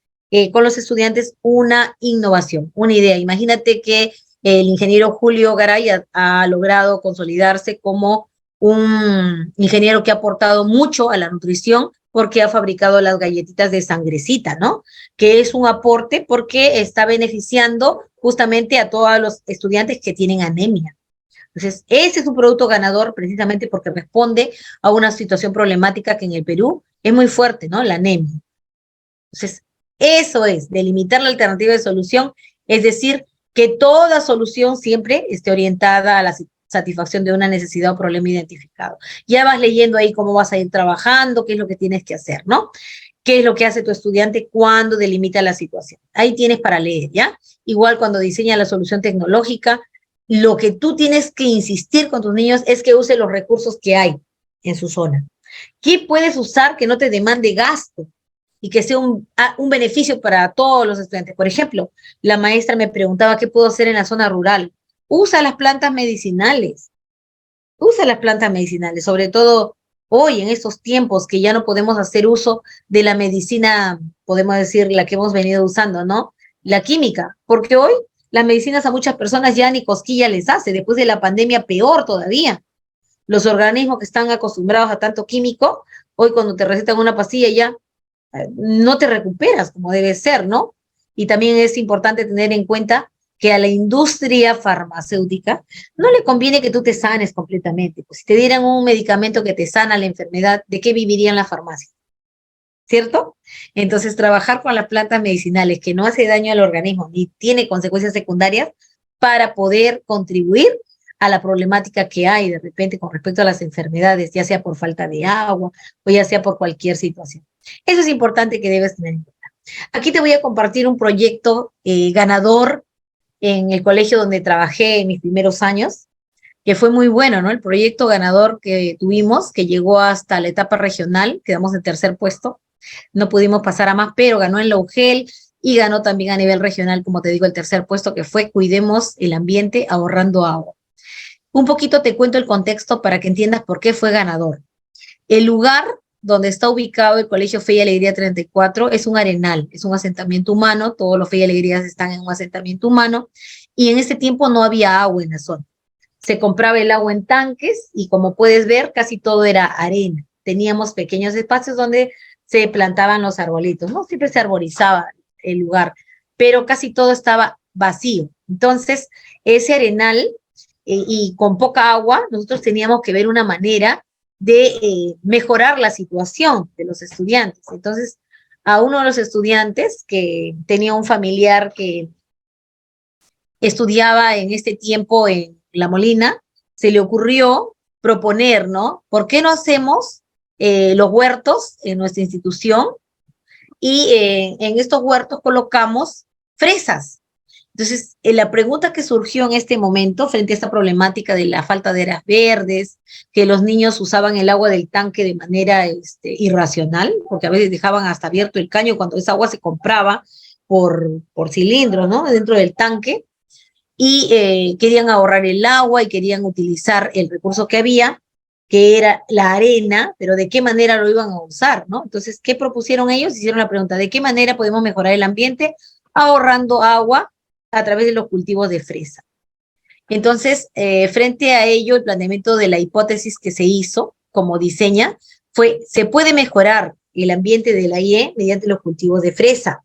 con los estudiantes una innovación, una idea. Imagínate que el ingeniero Julio Garay ha logrado consolidarse como un ingeniero que ha aportado mucho a la nutrición porque ha fabricado las galletitas de sangrecita, ¿no? Que es un aporte porque está beneficiando justamente a todos los estudiantes que tienen anemia. Entonces, ese es un producto ganador precisamente porque responde a una situación problemática que en el Perú es muy fuerte, ¿no? La anemia. Entonces, eso es, delimitar la alternativa de solución, es decir, que toda solución siempre esté orientada a la satisfacción de una necesidad o problema identificado. Ya vas leyendo ahí cómo vas a ir trabajando, qué es lo que tienes que hacer, ¿no? ¿Qué es lo que hace tu estudiante cuando delimita la situación? Ahí tienes para leer, ¿ya? Igual cuando diseña la solución tecnológica, Lo que tú tienes que insistir con tus niños es que use los recursos que hay en su zona. ¿Qué puedes usar que no te demande gasto y que sea un beneficio para todos los estudiantes? Por ejemplo, la maestra me preguntaba qué puedo hacer en la zona rural. Usa las plantas medicinales. Usa las plantas medicinales, sobre todo hoy en estos tiempos que ya no podemos hacer uso de la medicina, podemos decir, la que hemos venido usando, ¿no? La química, porque hoy las medicinas a muchas personas ya ni cosquilla les hace, después de la pandemia peor todavía. Los organismos que están acostumbrados a tanto químico, hoy cuando te recetan una pastilla ya no te recuperas como debe ser, ¿no? Y también es importante tener en cuenta que a la industria farmacéutica no le conviene que tú te sanes completamente. Pues si te dieran un medicamento que te sana la enfermedad, ¿de qué vivirían las farmacias? ¿Cierto? Entonces, trabajar con las plantas medicinales que no hace daño al organismo ni tiene consecuencias secundarias para poder contribuir a la problemática que hay de repente con respecto a las enfermedades, ya sea por falta de agua o ya sea por cualquier situación. Eso es importante que debes tener en cuenta. Aquí te voy a compartir un proyecto ganador en el colegio donde trabajé en mis primeros años, que fue muy bueno, ¿no? El proyecto ganador que tuvimos, que llegó hasta la etapa regional, quedamos en tercer puesto, no pudimos pasar a más, pero ganó en la UGEL y ganó también a nivel regional, como te digo, el tercer puesto, que fue Cuidemos el Ambiente ahorrando agua. Un poquito te cuento el contexto para que entiendas por qué fue ganador. El lugar donde está ubicado el Colegio Fe y Alegría 34 es un arenal, es un asentamiento humano, todos los Fe y Alegrías están en un asentamiento humano, y en ese tiempo no había agua en la zona. Se compraba el agua en tanques y como puedes ver, casi todo era arena. Teníamos pequeños espacios donde se plantaban los arbolitos, ¿no? Siempre se arborizaba el lugar, pero casi todo estaba vacío. Entonces, ese arenal y con poca agua, nosotros teníamos que ver una manera de mejorar la situación de los estudiantes. Entonces, a uno de los estudiantes que tenía un familiar que estudiaba en este tiempo en La Molina, se le ocurrió proponer, ¿no? ¿Por qué no hacemos los huertos en nuestra institución y en estos huertos colocamos fresas? Entonces, la pregunta que surgió en este momento frente a esta problemática de la falta de áreas verdes, que los niños usaban el agua del tanque de manera irracional, porque a veces dejaban hasta abierto el caño cuando esa agua se compraba por cilindros, ¿no? Dentro del tanque, y querían ahorrar el agua y querían utilizar el recurso que había, que era la arena, pero ¿de qué manera lo iban a usar, no? Entonces, ¿qué propusieron ellos? Hicieron la pregunta, ¿de qué manera podemos mejorar el ambiente ahorrando agua a través de los cultivos de fresa? Entonces, frente a ello, el planteamiento de la hipótesis que se hizo como diseña fue, se puede mejorar el ambiente de la IE mediante los cultivos de fresa,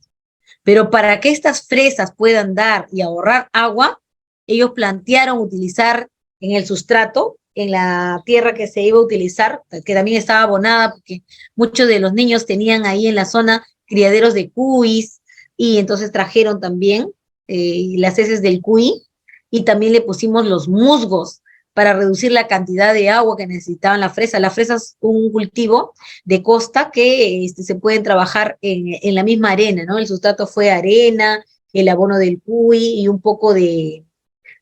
pero para que estas fresas puedan dar y ahorrar agua, ellos plantearon utilizar en el sustrato, en la tierra que se iba a utilizar, que también estaba abonada, porque muchos de los niños tenían ahí en la zona criaderos de cuis, y entonces trajeron también las heces del cuy, y también le pusimos los musgos para reducir la cantidad de agua que necesitaban la fresa. La fresa es un cultivo de costa que se pueden trabajar en la misma arena, ¿no? El sustrato fue arena, el abono del cuy y un poco de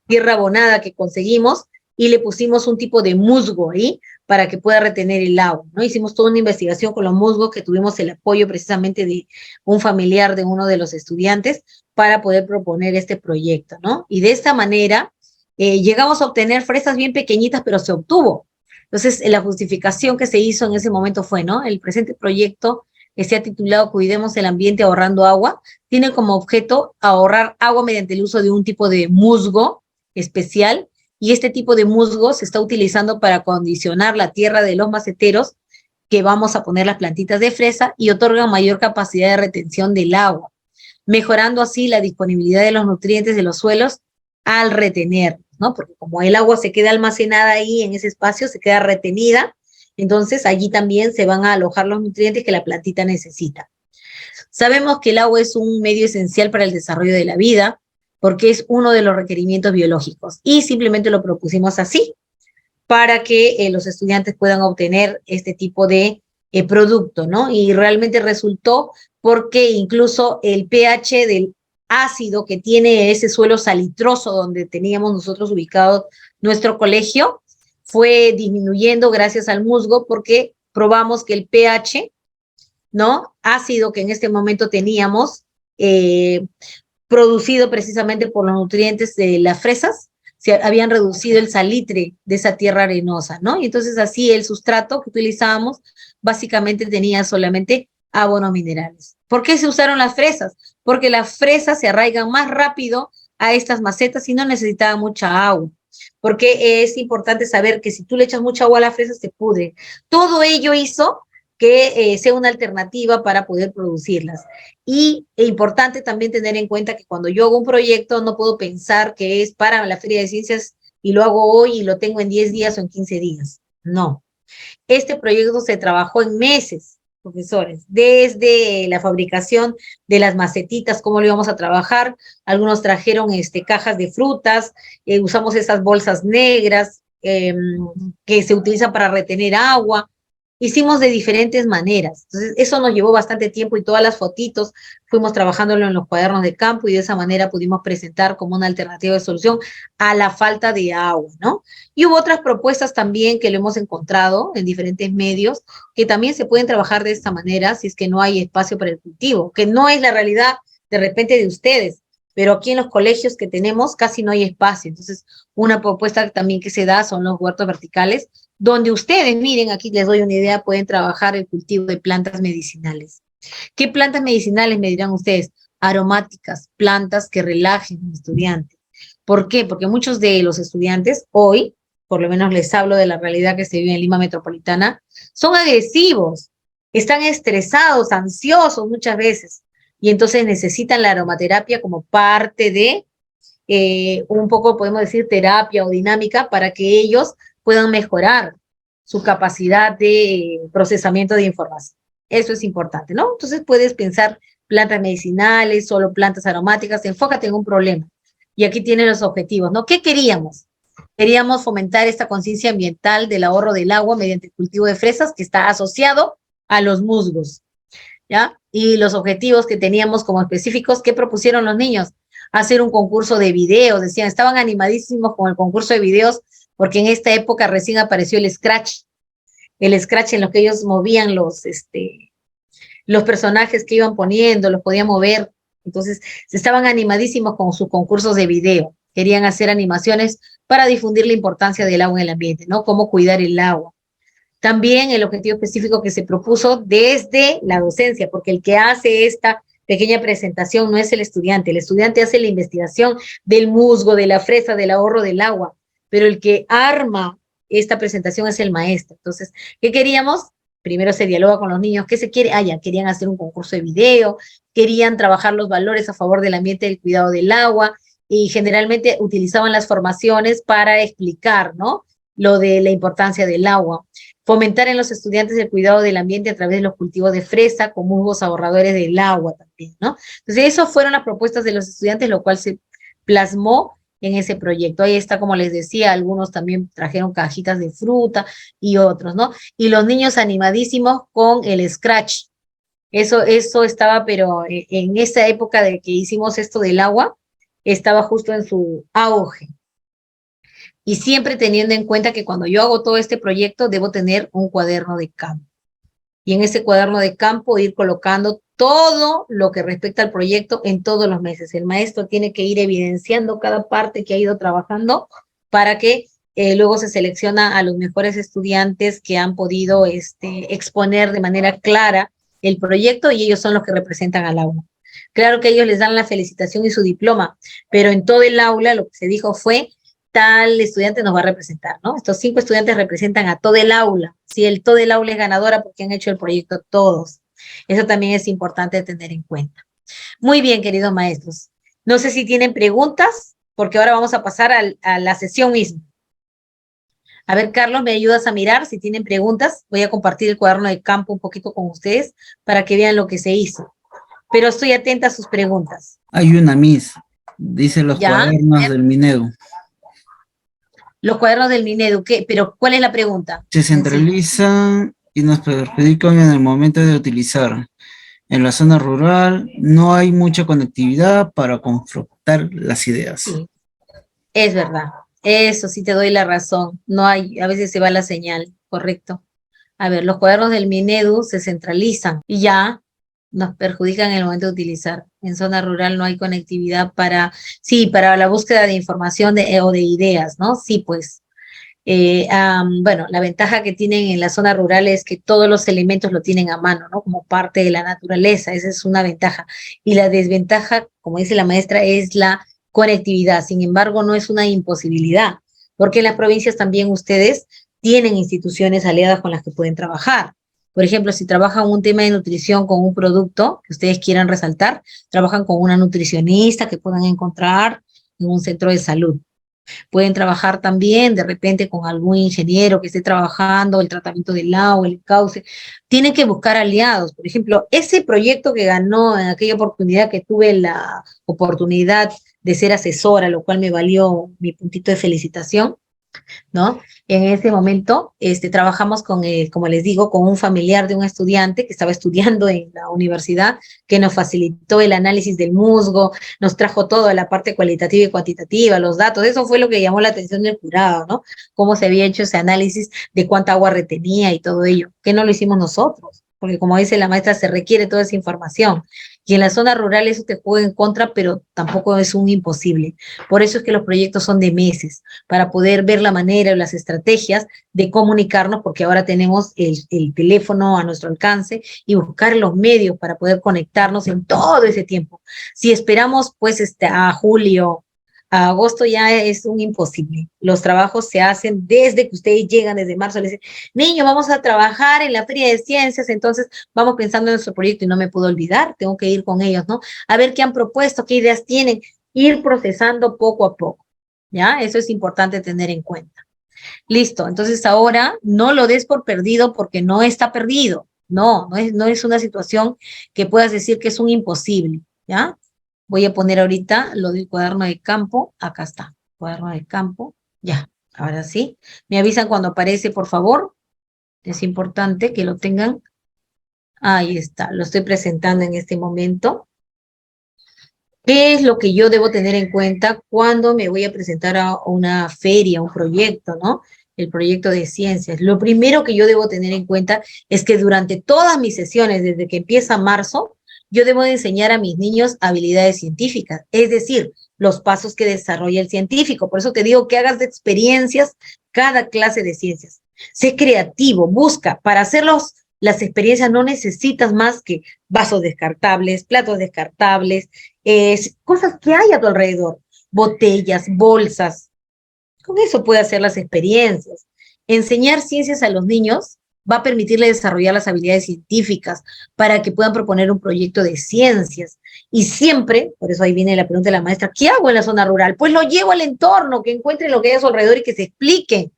tierra abonada que conseguimos, y le pusimos un tipo de musgo ahí para que pueda retener el agua, ¿no? Hicimos toda una investigación con los musgos, que tuvimos el apoyo precisamente de un familiar de uno de los estudiantes para poder proponer este proyecto, ¿no? Y de esta manera llegamos a obtener fresas bien pequeñitas, pero se obtuvo. Entonces, la justificación que se hizo en ese momento fue, ¿no? El presente proyecto, que se ha titulado Cuidemos el Ambiente ahorrando agua, tiene como objeto ahorrar agua mediante el uso de un tipo de musgo especial, y este tipo de musgo se está utilizando para acondicionar la tierra de los maceteros que vamos a poner las plantitas de fresa, y otorga mayor capacidad de retención del agua, mejorando así la disponibilidad de los nutrientes de los suelos al retener, ¿no? Porque como el agua se queda almacenada ahí en ese espacio, se queda retenida, entonces allí también se van a alojar los nutrientes que la plantita necesita. Sabemos que el agua es un medio esencial para el desarrollo de la vida, porque es uno de los requerimientos biológicos, y simplemente lo propusimos así, para que los estudiantes puedan obtener este tipo de producto, ¿no? Y realmente resultó, porque incluso el pH ácido que tiene ese suelo salitroso donde teníamos nosotros ubicado nuestro colegio, fue disminuyendo gracias al musgo porque probamos que el pH, ¿no? Ácido que en este momento teníamos, producido precisamente por los nutrientes de las fresas, se habían reducido el salitre de esa tierra arenosa, ¿no? Y entonces así el sustrato que utilizábamos básicamente tenía solamente abonos minerales. ¿Por qué se usaron las fresas? Porque las fresas se arraigan más rápido a estas macetas y no necesitaban mucha agua. Porque es importante saber que si tú le echas mucha agua a las fresas, se pudren. Todo ello hizo que sea una alternativa para poder producirlas. Y es importante también tener en cuenta que cuando yo hago un proyecto no puedo pensar que es para la Feria de Ciencias y lo hago hoy y lo tengo en 10 días o en 15 días. No. Este proyecto se trabajó en meses, profesores, desde la fabricación de las macetitas, cómo lo íbamos a trabajar. Algunos trajeron cajas de frutas, usamos esas bolsas negras que se utilizan para retener agua. Hicimos de diferentes maneras. Entonces, eso nos llevó bastante tiempo y todas las fotitos fuimos trabajándolo en los cuadernos de campo y de esa manera pudimos presentar como una alternativa de solución a la falta de agua, ¿no? Y hubo otras propuestas también que lo hemos encontrado en diferentes medios que también se pueden trabajar de esta manera si es que no hay espacio para el cultivo, que no es la realidad de repente de ustedes, pero aquí en los colegios que tenemos casi no hay espacio. Entonces, una propuesta también que se da son los huertos verticales, donde ustedes, miren, aquí les doy una idea, pueden trabajar el cultivo de plantas medicinales. ¿Qué plantas medicinales me dirán ustedes? Aromáticas, plantas que relajen al estudiante. ¿Por qué? Porque muchos de los estudiantes hoy, por lo menos les hablo de la realidad que se vive en Lima Metropolitana, son agresivos, están estresados, ansiosos muchas veces, y entonces necesitan la aromaterapia como parte de un poco, podemos decir, terapia o dinámica para que ellos puedan mejorar su capacidad de procesamiento de información. Eso es importante, ¿no? Entonces puedes pensar plantas medicinales, solo plantas aromáticas, enfócate en un problema. Y aquí tienen los objetivos, ¿no? ¿Qué queríamos? Queríamos fomentar esta conciencia ambiental del ahorro del agua mediante el cultivo de fresas que está asociado a los musgos, ¿ya? Y los objetivos que teníamos como específicos, ¿qué propusieron los niños? Hacer un concurso de videos, decían, estaban animadísimos con el concurso de videos porque en esta época recién apareció el Scratch en lo que ellos movían los personajes que iban poniendo, los podían mover, entonces estaban animadísimos con sus concursos de video, querían hacer animaciones para difundir la importancia del agua en el ambiente, ¿no? Cómo cuidar el agua. También el objetivo específico que se propuso desde la docencia, porque el que hace esta pequeña presentación no es el estudiante hace la investigación del musgo, de la fresa, del ahorro del agua, pero el que arma esta presentación es el maestro. Entonces, ¿qué queríamos? Primero se dialoga con los niños, ¿qué se quiere? Ya querían hacer un concurso de video, querían trabajar los valores a favor del ambiente y del cuidado del agua, y generalmente utilizaban las formaciones para explicar, ¿no? Lo de la importancia del agua. Fomentar en los estudiantes el cuidado del ambiente a través de los cultivos de fresa, con musgos ahorradores del agua también, ¿no? Entonces, esas fueron las propuestas de los estudiantes, lo cual se plasmó en ese proyecto. Ahí está, como les decía, algunos también trajeron cajitas de fruta y otros, ¿no? Y los niños animadísimos con el Scratch. Eso estaba, pero en esa época de que hicimos esto del agua, estaba justo en su auge. Y siempre teniendo en cuenta que cuando yo hago todo este proyecto, debo tener un cuaderno de campo. Y en ese cuaderno de campo ir colocando todo lo que respecta al proyecto en todos los meses. El maestro tiene que ir evidenciando cada parte que ha ido trabajando para que luego se selecciona a los mejores estudiantes que han podido exponer de manera clara el proyecto y ellos son los que representan al aula. Claro que ellos les dan la felicitación y su diploma, pero en todo el aula lo que se dijo fue tal estudiante nos va a representar, ¿no? Estos 5 estudiantes representan a todo el aula, ¿sí? Todo el aula es ganadora porque han hecho el proyecto todos. Eso también es importante tener en cuenta. Muy bien, queridos maestros. No sé si tienen preguntas, porque ahora vamos a pasar a la sesión misma. A ver, Carlos, ¿me ayudas a mirar si tienen preguntas? Voy a compartir el cuaderno de campo un poquito con ustedes para que vean lo que se hizo. Pero estoy atenta a sus preguntas. Hay una Miss, dice los cuadernos del Minedu. Los cuadernos del Minedu, ¿qué? Pero ¿cuál es la pregunta? Se centralizan y nos perjudican en el momento de utilizar. En la zona rural no hay mucha conectividad para confrontar las ideas. Sí, es verdad. Eso sí te doy la razón. No hay, a veces se va la señal, correcto. A ver, los cuadernos del Minedu se centralizan y ya nos perjudican en el momento de utilizar. En zona rural no hay conectividad para, sí, para la búsqueda de información o de ideas, ¿no? Sí, pues. Bueno, la ventaja que tienen en la zona rural es que todos los elementos lo tienen a mano, ¿no? Como parte de la naturaleza, esa es una ventaja. Y la desventaja, como dice la maestra, es la conectividad. Sin embargo, no es una imposibilidad, porque en las provincias también ustedes tienen instituciones aliadas con las que pueden trabajar. Por ejemplo, si trabajan un tema de nutrición con un producto que ustedes quieran resaltar, trabajan con una nutricionista que puedan encontrar en un centro de salud. Pueden trabajar también de repente con algún ingeniero que esté trabajando el tratamiento del agua, el cauce. Tienen que buscar aliados. Por ejemplo, ese proyecto que ganó en aquella oportunidad que tuve la oportunidad de ser asesora, lo cual me valió mi puntito de felicitación, ¿no? En ese momento trabajamos con, como les digo, con un familiar de un estudiante que estaba estudiando en la universidad, que nos facilitó el análisis del musgo, nos trajo toda la parte cualitativa y cuantitativa, los datos. Eso fue lo que llamó la atención del jurado, ¿no? Cómo se había hecho ese análisis de cuánta agua retenía y todo ello, que no lo hicimos nosotros, porque como dice la maestra, se requiere toda esa información. Y en la zona rural eso te juega en contra, pero tampoco es un imposible. Por eso es que los proyectos son de meses, para poder ver la manera o las estrategias de comunicarnos, porque ahora tenemos el teléfono a nuestro alcance y buscar los medios para poder conectarnos en todo ese tiempo. Si esperamos pues a julio, a agosto ya es un imposible. Los trabajos se hacen desde que ustedes llegan, desde marzo, les dicen, niño, vamos a trabajar en la Feria de Ciencias, entonces vamos pensando en nuestro proyecto y no me puedo olvidar, tengo que ir con ellos, ¿no? A ver qué han propuesto, qué ideas tienen, ir procesando poco a poco, ¿ya? Eso es importante tener en cuenta. Listo, entonces ahora no lo des por perdido porque no está perdido, no es una situación que puedas decir que es un imposible, ¿ya? Voy a poner ahorita lo del cuaderno de campo. Acá está, cuaderno de campo. Ya, ahora sí. Me avisan cuando aparece, por favor. Es importante que lo tengan. Ahí está, lo estoy presentando en este momento. ¿Qué es lo que yo debo tener en cuenta cuando me voy a presentar a una feria, un proyecto, ¿no? El proyecto de ciencias. Lo primero que yo debo tener en cuenta es que durante todas mis sesiones, desde que empieza marzo, yo debo de enseñar a mis niños habilidades científicas, es decir, los pasos que desarrolla el científico. Por eso te digo que hagas de experiencias cada clase de ciencias. Sé creativo, busca. Para hacer las experiencias no necesitas más que vasos descartables, platos descartables, cosas que hay a tu alrededor, botellas, bolsas. Con eso puede hacer las experiencias. Enseñar ciencias a los niños va a permitirle desarrollar las habilidades científicas para que puedan proponer un proyecto de ciencias. Y siempre, por eso ahí viene la pregunta de la maestra, ¿qué hago en la zona rural? Pues lo llevo al entorno, que encuentren lo que hay a su alrededor y que se explique.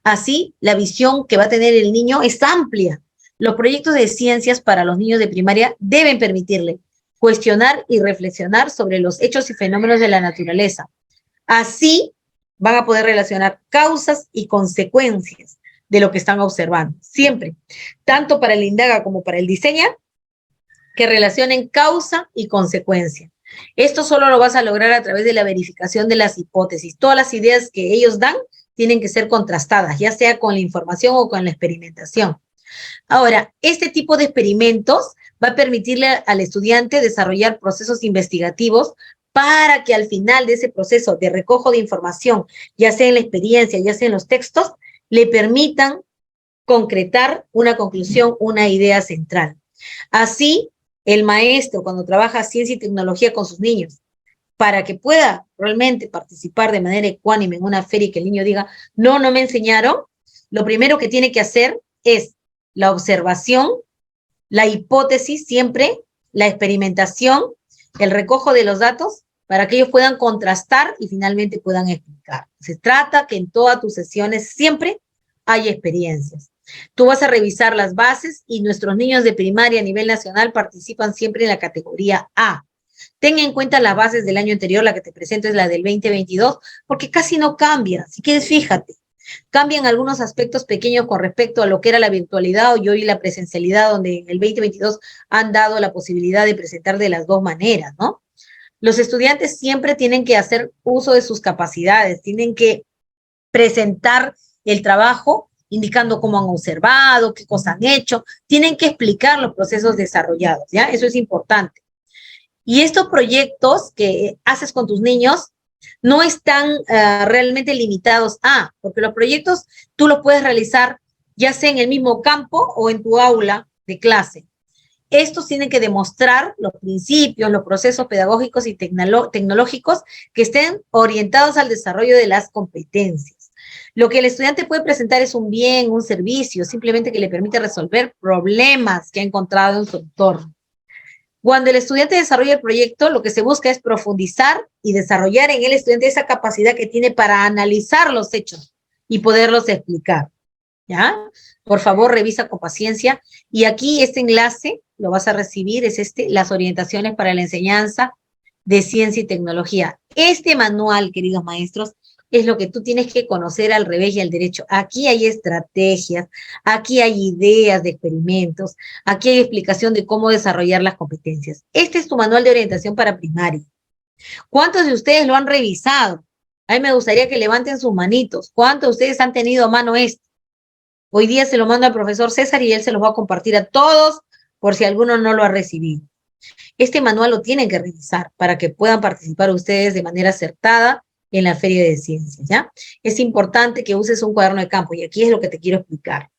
Así, la visión que va a tener el niño es amplia. Los proyectos de ciencias para los niños de primaria deben permitirle cuestionar y reflexionar sobre los hechos y fenómenos de la naturaleza. Así van a poder relacionar causas y consecuencias de lo que están observando. Siempre, tanto para el indaga como para el diseña, que relacionen causa y consecuencia. Esto solo lo vas a lograr a través de la verificación de las hipótesis. Todas las ideas que ellos dan tienen que ser contrastadas, ya sea con la información o con la experimentación. Ahora, este tipo de experimentos va a permitirle al estudiante desarrollar procesos investigativos para que al final de ese proceso de recojo de información, ya sea en la experiencia, ya sea en los textos, le permitan concretar una conclusión, una idea central. Así, el maestro, cuando trabaja ciencia y tecnología con sus niños, para que pueda realmente participar de manera ecuánime en una feria y que el niño diga, no me enseñaron, lo primero que tiene que hacer es la observación, la hipótesis siempre, la experimentación, el recojo de los datos, para que ellos puedan contrastar y finalmente puedan explicar. Se trata que en todas tus sesiones siempre hay experiencias. Tú vas a revisar las bases y nuestros niños de primaria a nivel nacional participan siempre en la categoría A. Ten en cuenta las bases del año anterior, la que te presento es la del 2022, porque casi no cambia. Si quieres, fíjate. Cambian algunos aspectos pequeños con respecto a lo que era la virtualidad y hoy la presencialidad, donde en el 2022 han dado la posibilidad de presentar de las dos maneras, ¿no? Los estudiantes siempre tienen que hacer uso de sus capacidades, tienen que presentar el trabajo indicando cómo han observado, qué cosas han hecho, tienen que explicar los procesos desarrollados, ¿ya? Eso es importante. Y estos proyectos que haces con tus niños no están realmente limitados porque los proyectos tú los puedes realizar ya sea en el mismo campo o en tu aula de clase. Estos tienen que demostrar los principios, los procesos pedagógicos y tecnológicos que estén orientados al desarrollo de las competencias. Lo que el estudiante puede presentar es un bien, un servicio, simplemente que le permite resolver problemas que ha encontrado en su entorno. Cuando el estudiante desarrolla el proyecto, lo que se busca es profundizar y desarrollar en el estudiante esa capacidad que tiene para analizar los hechos y poderlos explicar, ¿ya? Por favor, revisa con paciencia. Y aquí este enlace lo vas a recibir, es las orientaciones para la enseñanza de ciencia y tecnología. Este manual, queridos maestros, es lo que tú tienes que conocer al revés y al derecho. Aquí hay estrategias, aquí hay ideas de experimentos, aquí hay explicación de cómo desarrollar las competencias. Este es tu manual de orientación para primaria. ¿Cuántos de ustedes lo han revisado? A mí me gustaría que levanten sus manitos. ¿Cuántos de ustedes han tenido a mano esto? Hoy día se lo mando al profesor César y él se los va a compartir a todos por si alguno no lo ha recibido. Este manual lo tienen que revisar para que puedan participar ustedes de manera acertada en la Feria de Ciencias, ¿ya? Es importante que uses un cuaderno de campo y aquí es lo que te quiero explicar.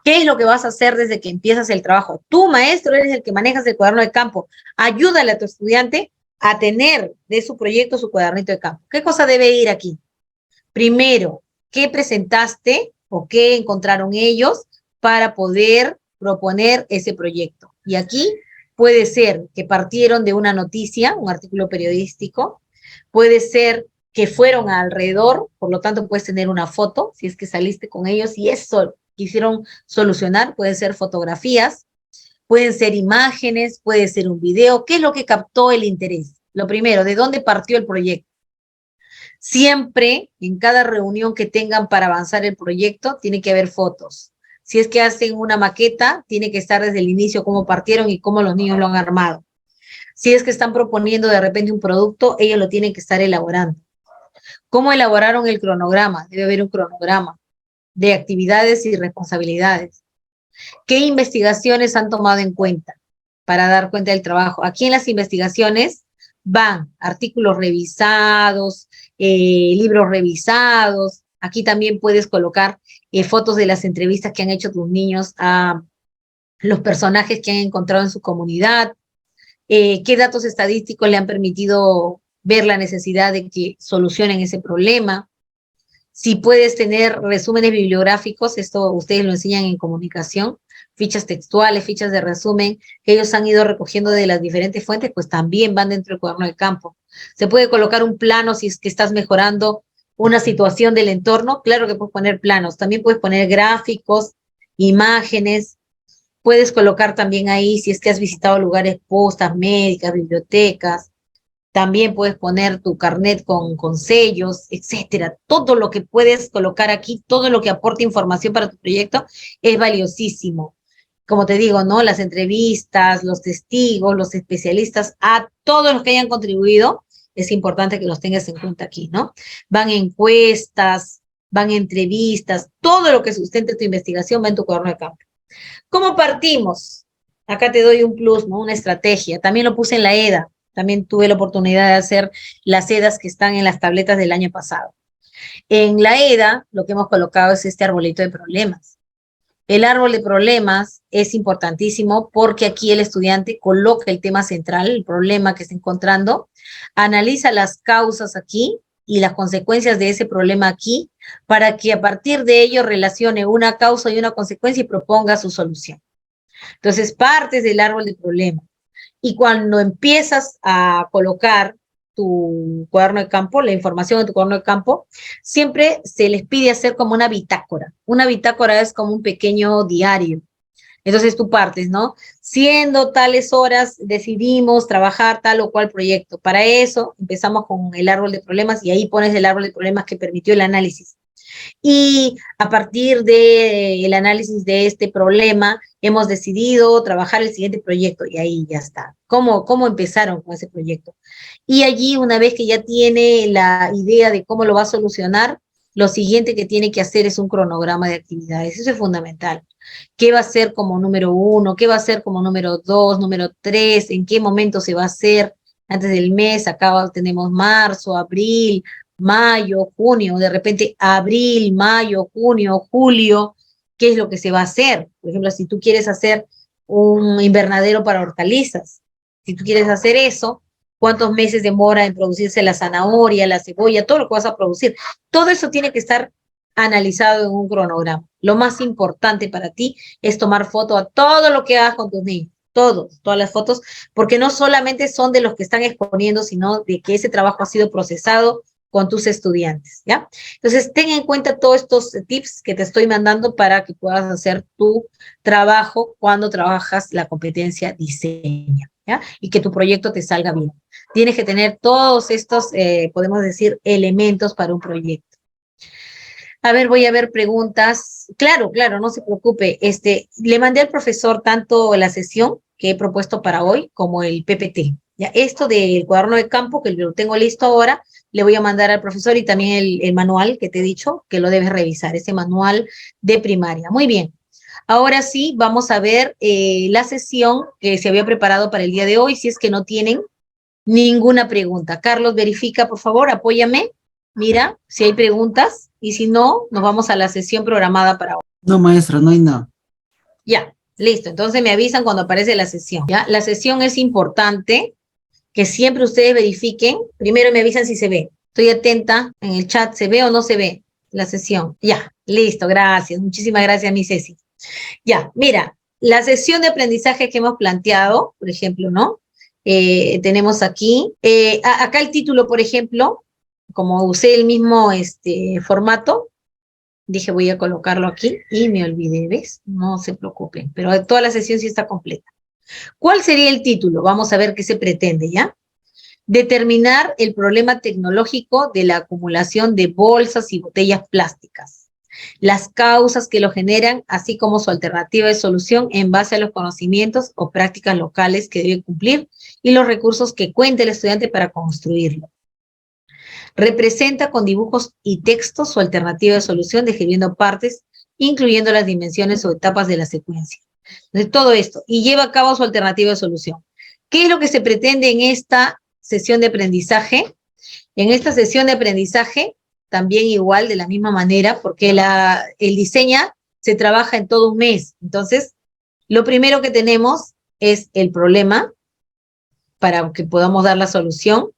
¿Qué es lo que vas a hacer desde que empiezas el trabajo? Tú, maestro, eres el que manejas el cuaderno de campo. Ayúdale a tu estudiante a tener de su proyecto su cuadernito de campo. ¿Qué cosa debe ir aquí? Primero, ¿qué presentaste o qué encontraron ellos para poder proponer ese proyecto? Y aquí puede ser que partieron de una noticia, un artículo periodístico, puede ser que fueron alrededor, por lo tanto puedes tener una foto, si es que saliste con ellos y eso quisieron solucionar, pueden ser fotografías, pueden ser imágenes, puede ser un video. ¿Qué es lo que captó el interés? Lo primero, ¿de dónde partió el proyecto? Siempre, en cada reunión que tengan para avanzar el proyecto, tiene que haber fotos. Si es que hacen una maqueta, tiene que estar desde el inicio cómo partieron y cómo los niños lo han armado. Si es que están proponiendo de repente un producto, ellos lo tienen que estar elaborando. ¿Cómo elaboraron el cronograma? Debe haber un cronograma de actividades y responsabilidades. ¿Qué investigaciones han tomado en cuenta para dar cuenta del trabajo? Aquí en las investigaciones van artículos revisados, libros revisados. Aquí también puedes colocar fotos de las entrevistas que han hecho tus niños a los personajes que han encontrado en su comunidad. ¿Qué datos estadísticos le han permitido ver la necesidad de que solucionen ese problema? Si puedes tener resúmenes bibliográficos, esto ustedes lo enseñan en comunicación, fichas textuales, fichas de resumen, que ellos han ido recogiendo de las diferentes fuentes, pues también van dentro del cuaderno de campo. Se puede colocar un plano si es que estás mejorando una situación del entorno, claro que puedes poner planos, también puedes poner gráficos, imágenes, puedes colocar también ahí si es que has visitado lugares, postas médicas, bibliotecas, también puedes poner tu carnet con sellos, etcétera. Todo lo que puedes colocar aquí, todo lo que aporte información para tu proyecto es valiosísimo. Como te digo, ¿no? Las entrevistas, los testigos, los especialistas, a todos los que hayan contribuido, es importante que los tengas en cuenta aquí, ¿no? Van encuestas, van entrevistas, todo lo que sustente tu investigación va en tu cuaderno de campo. ¿Cómo partimos? Acá te doy un plus, ¿no? Una estrategia. También lo puse en la EDA. También tuve la oportunidad de hacer las EDAs que están en las tabletas del año pasado. En la EDA, lo que hemos colocado es este arbolito de problemas. El árbol de problemas es importantísimo porque aquí el estudiante coloca el tema central, el problema que está encontrando, analiza las causas aquí y las consecuencias de ese problema aquí, para que a partir de ello relacione una causa y una consecuencia y proponga su solución. Entonces, partes del árbol de problemas. Y cuando empiezas a colocar tu cuaderno de campo, la información en tu cuaderno de campo, siempre se les pide hacer como una bitácora. Una bitácora es como un pequeño diario. Entonces tú partes, ¿no? Siendo tales horas, decidimos trabajar tal o cual proyecto. Para eso empezamos con el árbol de problemas y ahí pones el árbol de problemas que permitió el análisis. Y a partir del análisis de este problema, hemos decidido trabajar el siguiente proyecto y ahí ya está. ¿Cómo empezaron con ese proyecto? Y allí, una vez que ya tiene la idea de cómo lo va a solucionar, lo siguiente que tiene que hacer es un cronograma de actividades. Eso es fundamental. ¿Qué va a ser como número 1? ¿Qué va a ser como número 2, número 3? ¿En qué momento se va a hacer? Antes del mes, acá tenemos marzo, abril, mayo, junio, de repente abril, mayo, junio, julio, ¿qué es lo que se va a hacer? Por ejemplo, si tú quieres hacer un invernadero para hortalizas, si tú quieres hacer eso, ¿cuántos meses demora en producirse la zanahoria, la cebolla, todo lo que vas a producir? Todo eso tiene que estar analizado en un cronograma. Lo más importante para ti es tomar foto a todo lo que hagas con tus niños, todas las fotos, porque no solamente son de los que están exponiendo, sino de que ese trabajo ha sido procesado con tus estudiantes, ¿ya? Entonces, ten en cuenta todos estos tips que te estoy mandando para que puedas hacer tu trabajo cuando trabajas la competencia diseño, ¿ya? Y que tu proyecto te salga bien. Tienes que tener todos estos, podemos decir, elementos para un proyecto. A ver, voy a ver preguntas. Claro, no se preocupe. Le mandé al profesor tanto la sesión que he propuesto para hoy como el PPT. Ya, esto del cuaderno de campo, que lo tengo listo ahora, le voy a mandar al profesor y también el manual que te he dicho que lo debes revisar, ese manual de primaria. Muy bien. Ahora sí, vamos a ver la sesión que se había preparado para el día de hoy, si es que no tienen ninguna pregunta. Carlos, verifica, por favor, apóyame. Mira, si hay preguntas, y si no, nos vamos a la sesión programada para hoy. No, maestra, no hay nada. Ya, listo. Entonces me avisan cuando aparece la sesión. ¿Ya? La sesión es importante que siempre ustedes verifiquen. Primero me avisan si se ve. Estoy atenta en el chat. ¿Se ve o no se ve la sesión? Ya, listo. Gracias. Muchísimas gracias, mi Ceci. Ya, mira, la sesión de aprendizaje que hemos planteado, por ejemplo, ¿no? Tenemos aquí, acá el título, por ejemplo, como usé el mismo formato, dije voy a colocarlo aquí y me olvidé, ¿ves? No se preocupen, pero toda la sesión sí está completa. ¿Cuál sería el título? Vamos a ver qué se pretende, ¿ya? Determinar el problema tecnológico de la acumulación de bolsas y botellas plásticas, las causas que lo generan, así como su alternativa de solución en base a los conocimientos o prácticas locales que debe cumplir y los recursos que cuente el estudiante para construirlo. Representa con dibujos y textos su alternativa de solución, describiendo partes, incluyendo las dimensiones o etapas de la secuencia. De todo esto, y lleva a cabo su alternativa de solución. ¿Qué es lo que se pretende en esta sesión de aprendizaje? En esta sesión de aprendizaje, también igual, de la misma manera, porque el diseño se trabaja en todo un mes. Entonces, lo primero que tenemos es el problema, para que podamos dar la solución,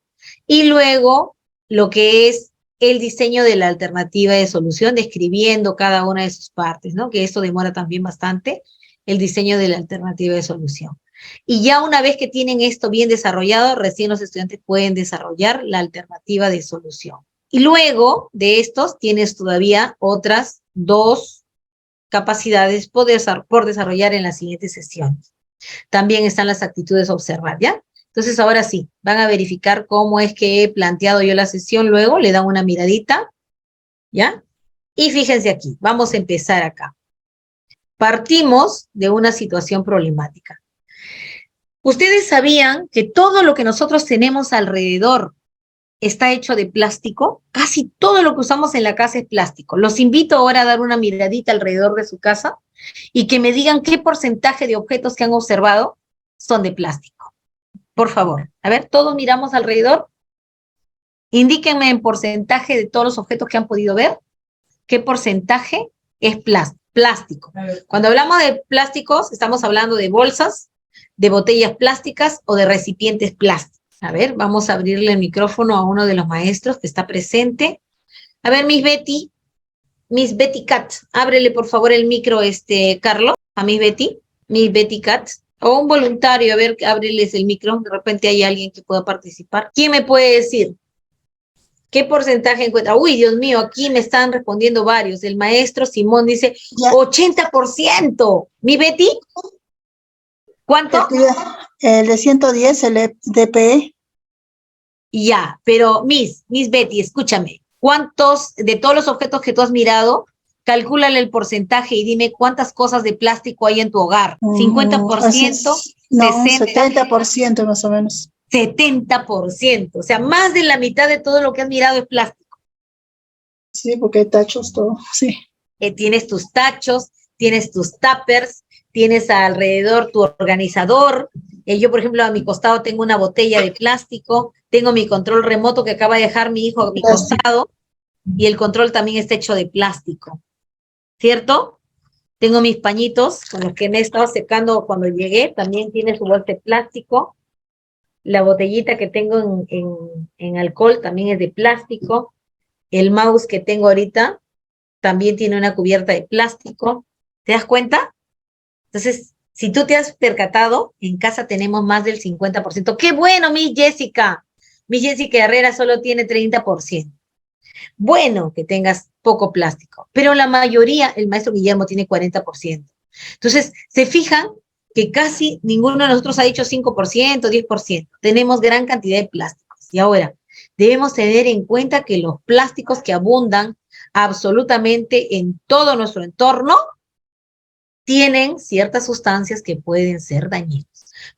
y luego lo que es el diseño de la alternativa de solución, describiendo cada una de sus partes, ¿no? Que eso demora también bastante, el diseño de la alternativa de solución. Y ya una vez que tienen esto bien desarrollado, recién los estudiantes pueden desarrollar la alternativa de solución. Y luego de estos tienes todavía otras 2 capacidades por desarrollar en las siguientes sesiones. También están las actitudes a observar, ¿ya? Entonces, ahora sí, van a verificar cómo es que he planteado yo la sesión, luego le dan una miradita, ¿ya? Y fíjense aquí, vamos a empezar acá. Partimos de una situación problemática. ¿Ustedes sabían que todo lo que nosotros tenemos alrededor está hecho de plástico? Casi todo lo que usamos en la casa es plástico. Los invito ahora a dar una miradita alrededor de su casa y que me digan qué porcentaje de objetos que han observado son de plástico. Por favor, a ver, todos miramos alrededor. Indíquenme en porcentaje de todos los objetos que han podido ver, qué porcentaje es plástico. Cuando hablamos de plásticos, estamos hablando de bolsas, de botellas plásticas o de recipientes plásticos. A ver, vamos a abrirle el micrófono a uno de los maestros que está presente. A ver, Miss Betty Cat, ábrele por favor el micro, Carlos, a Miss Betty Cat. O un voluntario, a ver, ábreles el micro, de repente hay alguien que pueda participar. ¿Quién me puede decir qué porcentaje encuentra? Uy, Dios mío, aquí me están respondiendo varios. El maestro Simón dice 80%. ¿Mi Betty? ¿Cuánto? El de 110, el DPE. Ya, pero Miss Betty, escúchame. ¿Cuántos, de todos los objetos que tú has mirado, calcúlale el porcentaje y dime cuántas cosas de plástico hay en tu hogar? 50%, No, 60%, 70% más o menos. 70%. O sea, más de la mitad de todo lo que has mirado es plástico. Sí, porque hay tachos, todo, sí. Tienes tus tachos, tienes tus tuppers, tienes alrededor tu organizador. Yo, por ejemplo, a mi costado tengo una botella de plástico, tengo mi control remoto que acaba de dejar mi hijo a mi costado, y el control también está hecho de plástico, ¿cierto? Tengo mis pañitos con los que me he estado secando cuando llegué, también tiene su bolsa de plástico. La botellita que tengo en alcohol también es de plástico. El mouse que tengo ahorita también tiene una cubierta de plástico. ¿Te das cuenta? Entonces, si tú te has percatado, en casa tenemos más del 50%. ¡Qué bueno, mi Jessica! Mi Jessica Herrera solo tiene 30%. Bueno que tengas poco plástico, pero la mayoría, el maestro Guillermo tiene 40%. Entonces, se fijan que casi ninguno de nosotros ha dicho 5%, 10%. Tenemos gran cantidad de plásticos. Y ahora, debemos tener en cuenta que los plásticos que abundan absolutamente en todo nuestro entorno tienen ciertas sustancias que pueden ser dañinas.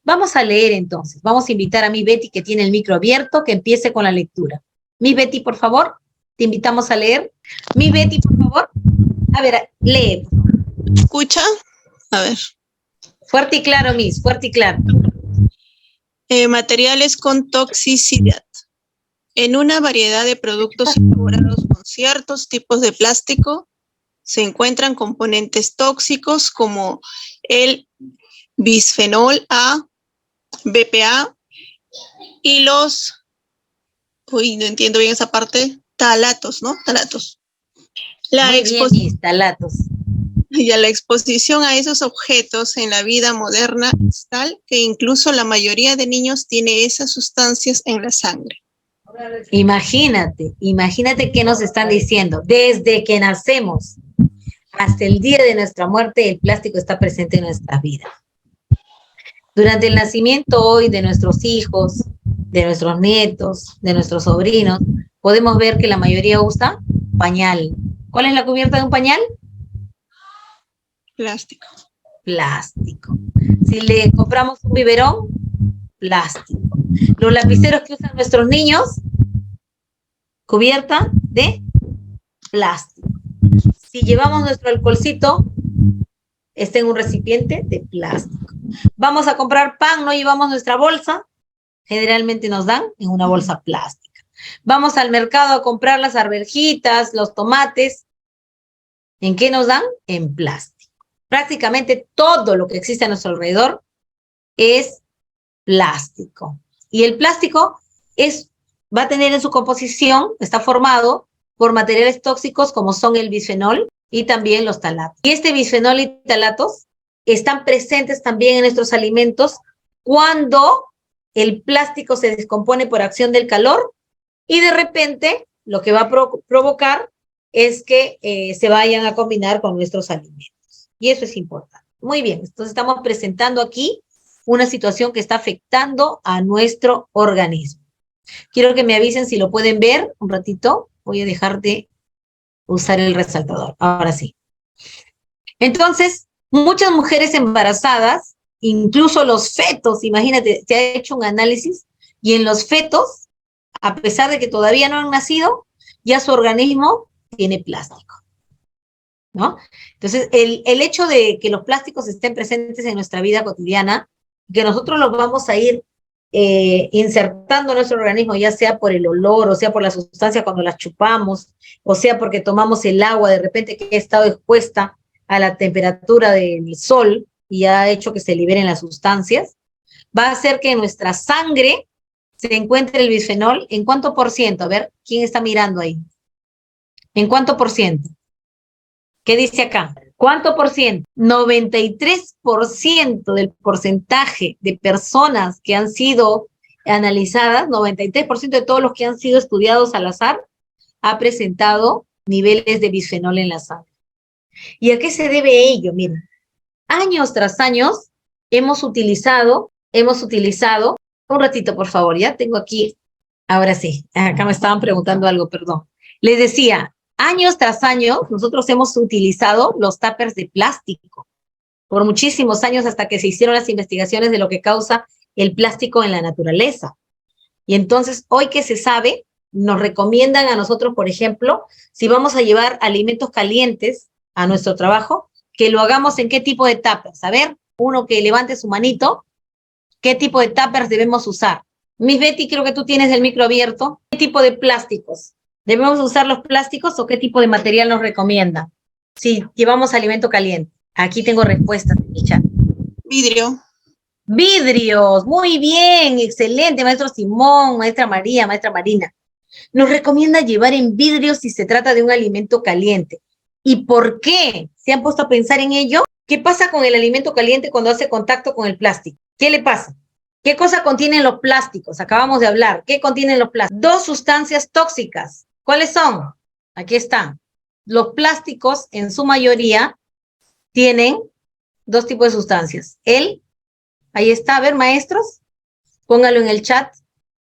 Vamos a leer entonces. Vamos a invitar a mi Betty, que tiene el micro abierto, que empiece con la lectura. Mi Betty, por favor, te invitamos a leer. Mi Betty, por favor. A ver, lee. ¿Escucha? A ver. Fuerte y claro, Miss, fuerte y claro. Materiales con toxicidad. En una variedad de productos elaborados con ciertos tipos de plástico se encuentran componentes tóxicos como el bisfenol A, BPA y los, no entiendo bien esa parte, talatos, ¿no? Talatos. Muy bien, Miss, talatos. Y a la exposición a esos objetos en la vida moderna es tal que incluso la mayoría de niños tiene esas sustancias en la sangre. Imagínate qué nos están diciendo. Desde que nacemos hasta el día de nuestra muerte, el plástico está presente en nuestras vidas. Durante el nacimiento hoy de nuestros hijos, de nuestros nietos, de nuestros sobrinos, podemos ver que la mayoría usa pañal. ¿Cuál es la cubierta de un pañal? Plástico. Plástico. Si le compramos un biberón, plástico. Los lapiceros que usan nuestros niños, cubierta de plástico. Si llevamos nuestro alcoholcito, está en un recipiente de plástico. Vamos a comprar pan, no llevamos nuestra bolsa, generalmente nos dan en una bolsa plástica. Vamos al mercado a comprar las arvejitas, los tomates, ¿en qué nos dan? En plástico. Prácticamente todo lo que existe a nuestro alrededor es plástico. Y el plástico va a tener en su composición, está formado por materiales tóxicos como son el bisfenol y también los talatos. Y este bisfenol y talatos están presentes también en nuestros alimentos cuando el plástico se descompone por acción del calor y de repente lo que va a provocar es que se vayan a combinar con nuestros alimentos. Y eso es importante. Muy bien, entonces estamos presentando aquí una situación que está afectando a nuestro organismo. Quiero que me avisen si lo pueden ver un ratito. Voy a dejar de usar el resaltador. Ahora sí. Entonces, muchas mujeres embarazadas, incluso los fetos, imagínate, se ha hecho un análisis y en los fetos, a pesar de que todavía no han nacido, ya su organismo tiene plástico, ¿no? Entonces, el hecho de que los plásticos estén presentes en nuestra vida cotidiana, que nosotros los vamos a ir insertando en nuestro organismo, ya sea por el olor, o sea por la sustancia cuando las chupamos, o sea porque tomamos el agua de repente que ha estado expuesta a la temperatura del sol y ha hecho que se liberen las sustancias, va a hacer que en nuestra sangre se encuentre el bisfenol. ¿En cuánto por ciento? A ver, ¿quién está mirando ahí? ¿En cuánto por ciento? ¿Qué dice acá? ¿Cuánto por ciento? 93% del porcentaje de personas que han sido analizadas, 93% de todos los que han sido estudiados al azar, ha presentado niveles de bisfenol en la sangre. ¿Y a qué se debe ello? Miren, años tras años hemos utilizado, un ratito por favor, ya tengo aquí, ahora sí, acá me estaban preguntando algo, perdón. Les decía, años tras años, nosotros hemos utilizado los tuppers de plástico por muchísimos años hasta que se hicieron las investigaciones de lo que causa el plástico en la naturaleza. Y entonces, hoy que se sabe, nos recomiendan a nosotros, por ejemplo, si vamos a llevar alimentos calientes a nuestro trabajo, que lo hagamos en qué tipo de tuppers. A ver, uno que levante su manito, ¿qué tipo de tuppers debemos usar? Miss Betty, creo que tú tienes el micro abierto. ¿Qué tipo de plásticos? ¿Debemos usar los plásticos o qué tipo de material nos recomienda? Si llevamos alimento caliente. Aquí tengo respuestas en mi chat. Vidrio. Vidrios, muy bien, excelente, maestro Simón, maestra María, maestra Marina. Nos recomienda llevar en vidrio si se trata de un alimento caliente. ¿Y por qué? ¿Se han puesto a pensar en ello? ¿Qué pasa con el alimento caliente cuando hace contacto con el plástico? ¿Qué le pasa? ¿Qué cosa contienen los plásticos? Acabamos de hablar. ¿Qué contienen los plásticos? 2 sustancias tóxicas. ¿Cuáles son? Aquí están. Los plásticos, en su mayoría, tienen 2 tipos de sustancias. Ahí está, a ver, maestros, póngalo en el chat,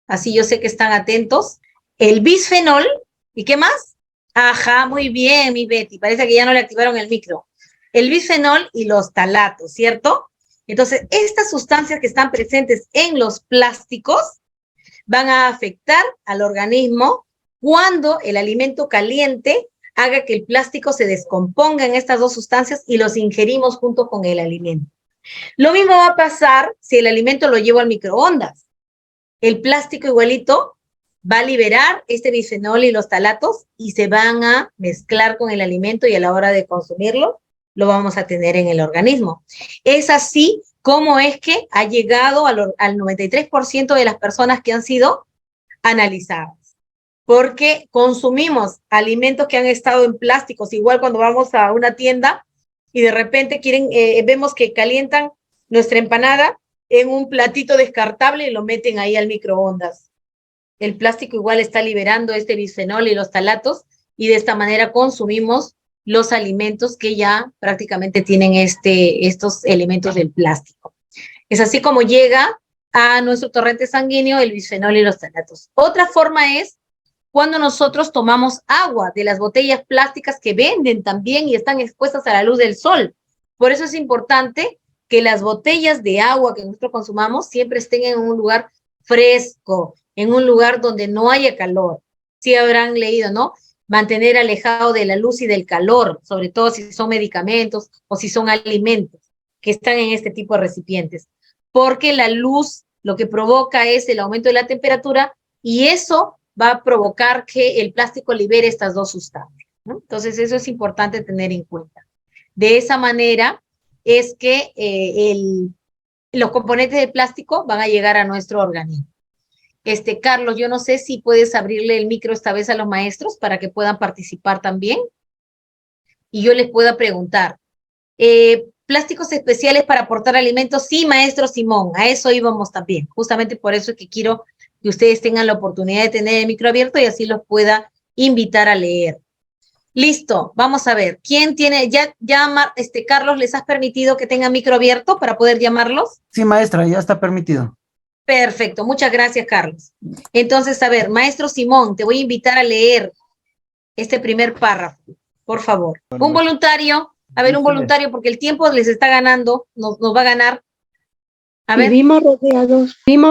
así yo sé que están atentos. El bisfenol, ¿y qué más? Ajá, muy bien, mi Betty, parece que ya no le activaron el micro. El bisfenol y los talatos, ¿cierto? Entonces, estas sustancias que están presentes en los plásticos van a afectar al organismo cuando el alimento caliente haga que el plástico se descomponga en estas 2 sustancias y los ingerimos junto con el alimento. Lo mismo va a pasar si el alimento lo llevo al microondas. El plástico igualito va a liberar este bisfenol y los talatos y se van a mezclar con el alimento y a la hora de consumirlo lo vamos a tener en el organismo. Es así como es que ha llegado al 93% de las personas que han sido analizadas. Porque consumimos alimentos que han estado en plásticos, igual cuando vamos a una tienda y de repente vemos que calientan nuestra empanada en un platito descartable y lo meten ahí al microondas. El plástico igual está liberando este bisfenol y los talatos y de esta manera consumimos los alimentos que ya prácticamente tienen estos elementos del plástico. Es así como llega a nuestro torrente sanguíneo el bisfenol y los talatos. Otra forma es cuando nosotros tomamos agua de las botellas plásticas que venden también y están expuestas a la luz del sol. Por eso es importante que las botellas de agua que nosotros consumamos siempre estén en un lugar fresco, en un lugar donde no haya calor. Sí habrán leído, ¿no? Mantener alejado de la luz y del calor, sobre todo si son medicamentos o si son alimentos que están en este tipo de recipientes. Porque la luz lo que provoca es el aumento de la temperatura y eso va a provocar que el plástico libere estas 2 sustancias, ¿no? Entonces, eso es importante tener en cuenta. De esa manera es que los componentes de plástico van a llegar a nuestro organismo. Carlos, yo no sé si puedes abrirle el micro esta vez a los maestros para que puedan participar también. Y yo les pueda preguntar, ¿plásticos especiales para aportar alimentos? Sí, maestro Simón, a eso íbamos también. Justamente por eso es que quiero que ustedes tengan la oportunidad de tener el micro abierto y así los pueda invitar a leer. Listo, vamos a ver. ¿Quién tiene? Carlos, ¿les has permitido que tengan micro abierto para poder llamarlos? Sí, maestra, ya está permitido. Perfecto, muchas gracias, Carlos. Entonces, a ver, maestro Simón, te voy a invitar a leer este primer párrafo, por favor. Un voluntario, a ver, un voluntario, porque el tiempo les está ganando, nos va a ganar. A ver. Vivimos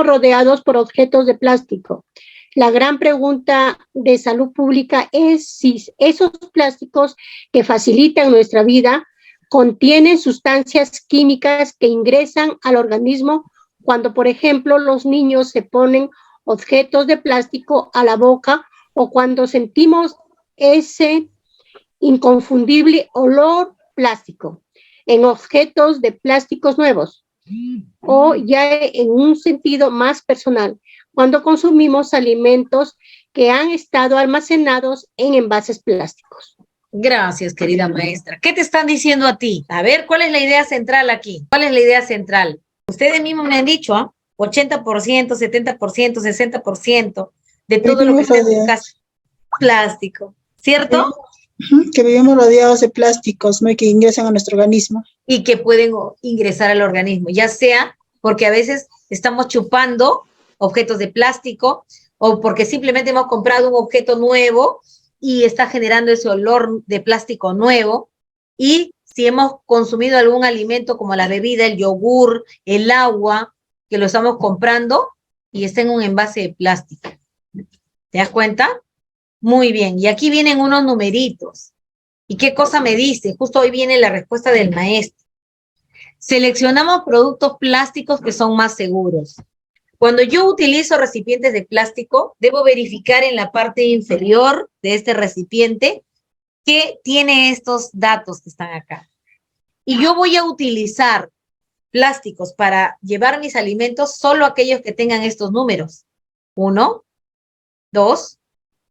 rodeados por objetos de plástico. La gran pregunta de salud pública es si esos plásticos que facilitan nuestra vida contienen sustancias químicas que ingresan al organismo cuando, por ejemplo, los niños se ponen objetos de plástico a la boca o cuando sentimos ese inconfundible olor plástico en objetos de plásticos nuevos. O ya en un sentido más personal, cuando consumimos alimentos que han estado almacenados en envases plásticos. Gracias, querida maestra. ¿Qué te están diciendo a ti? A ver, ¿cuál es la idea central aquí? ¿Cuál es la idea central? Ustedes mismos me han dicho, 80%, 70%, 60% de todo lo que está en casa. Plástico, ¿cierto? Que vivimos rodeados de plásticos, ¿no? Y que ingresan a nuestro organismo. Y que pueden ingresar al organismo, ya sea porque a veces estamos chupando objetos de plástico o porque simplemente hemos comprado un objeto nuevo y está generando ese olor de plástico nuevo. Y si hemos consumido algún alimento como la bebida, el yogur, el agua, que lo estamos comprando y está en un envase de plástico. ¿Te das cuenta? Muy bien. Y aquí vienen unos numeritos. ¿Y qué cosa me dice? Justo hoy viene la respuesta del maestro. Seleccionamos productos plásticos que son más seguros. Cuando yo utilizo recipientes de plástico, debo verificar en la parte inferior de este recipiente que tiene estos datos que están acá. Y yo voy a utilizar plásticos para llevar mis alimentos solo aquellos que tengan estos números. 1, 2,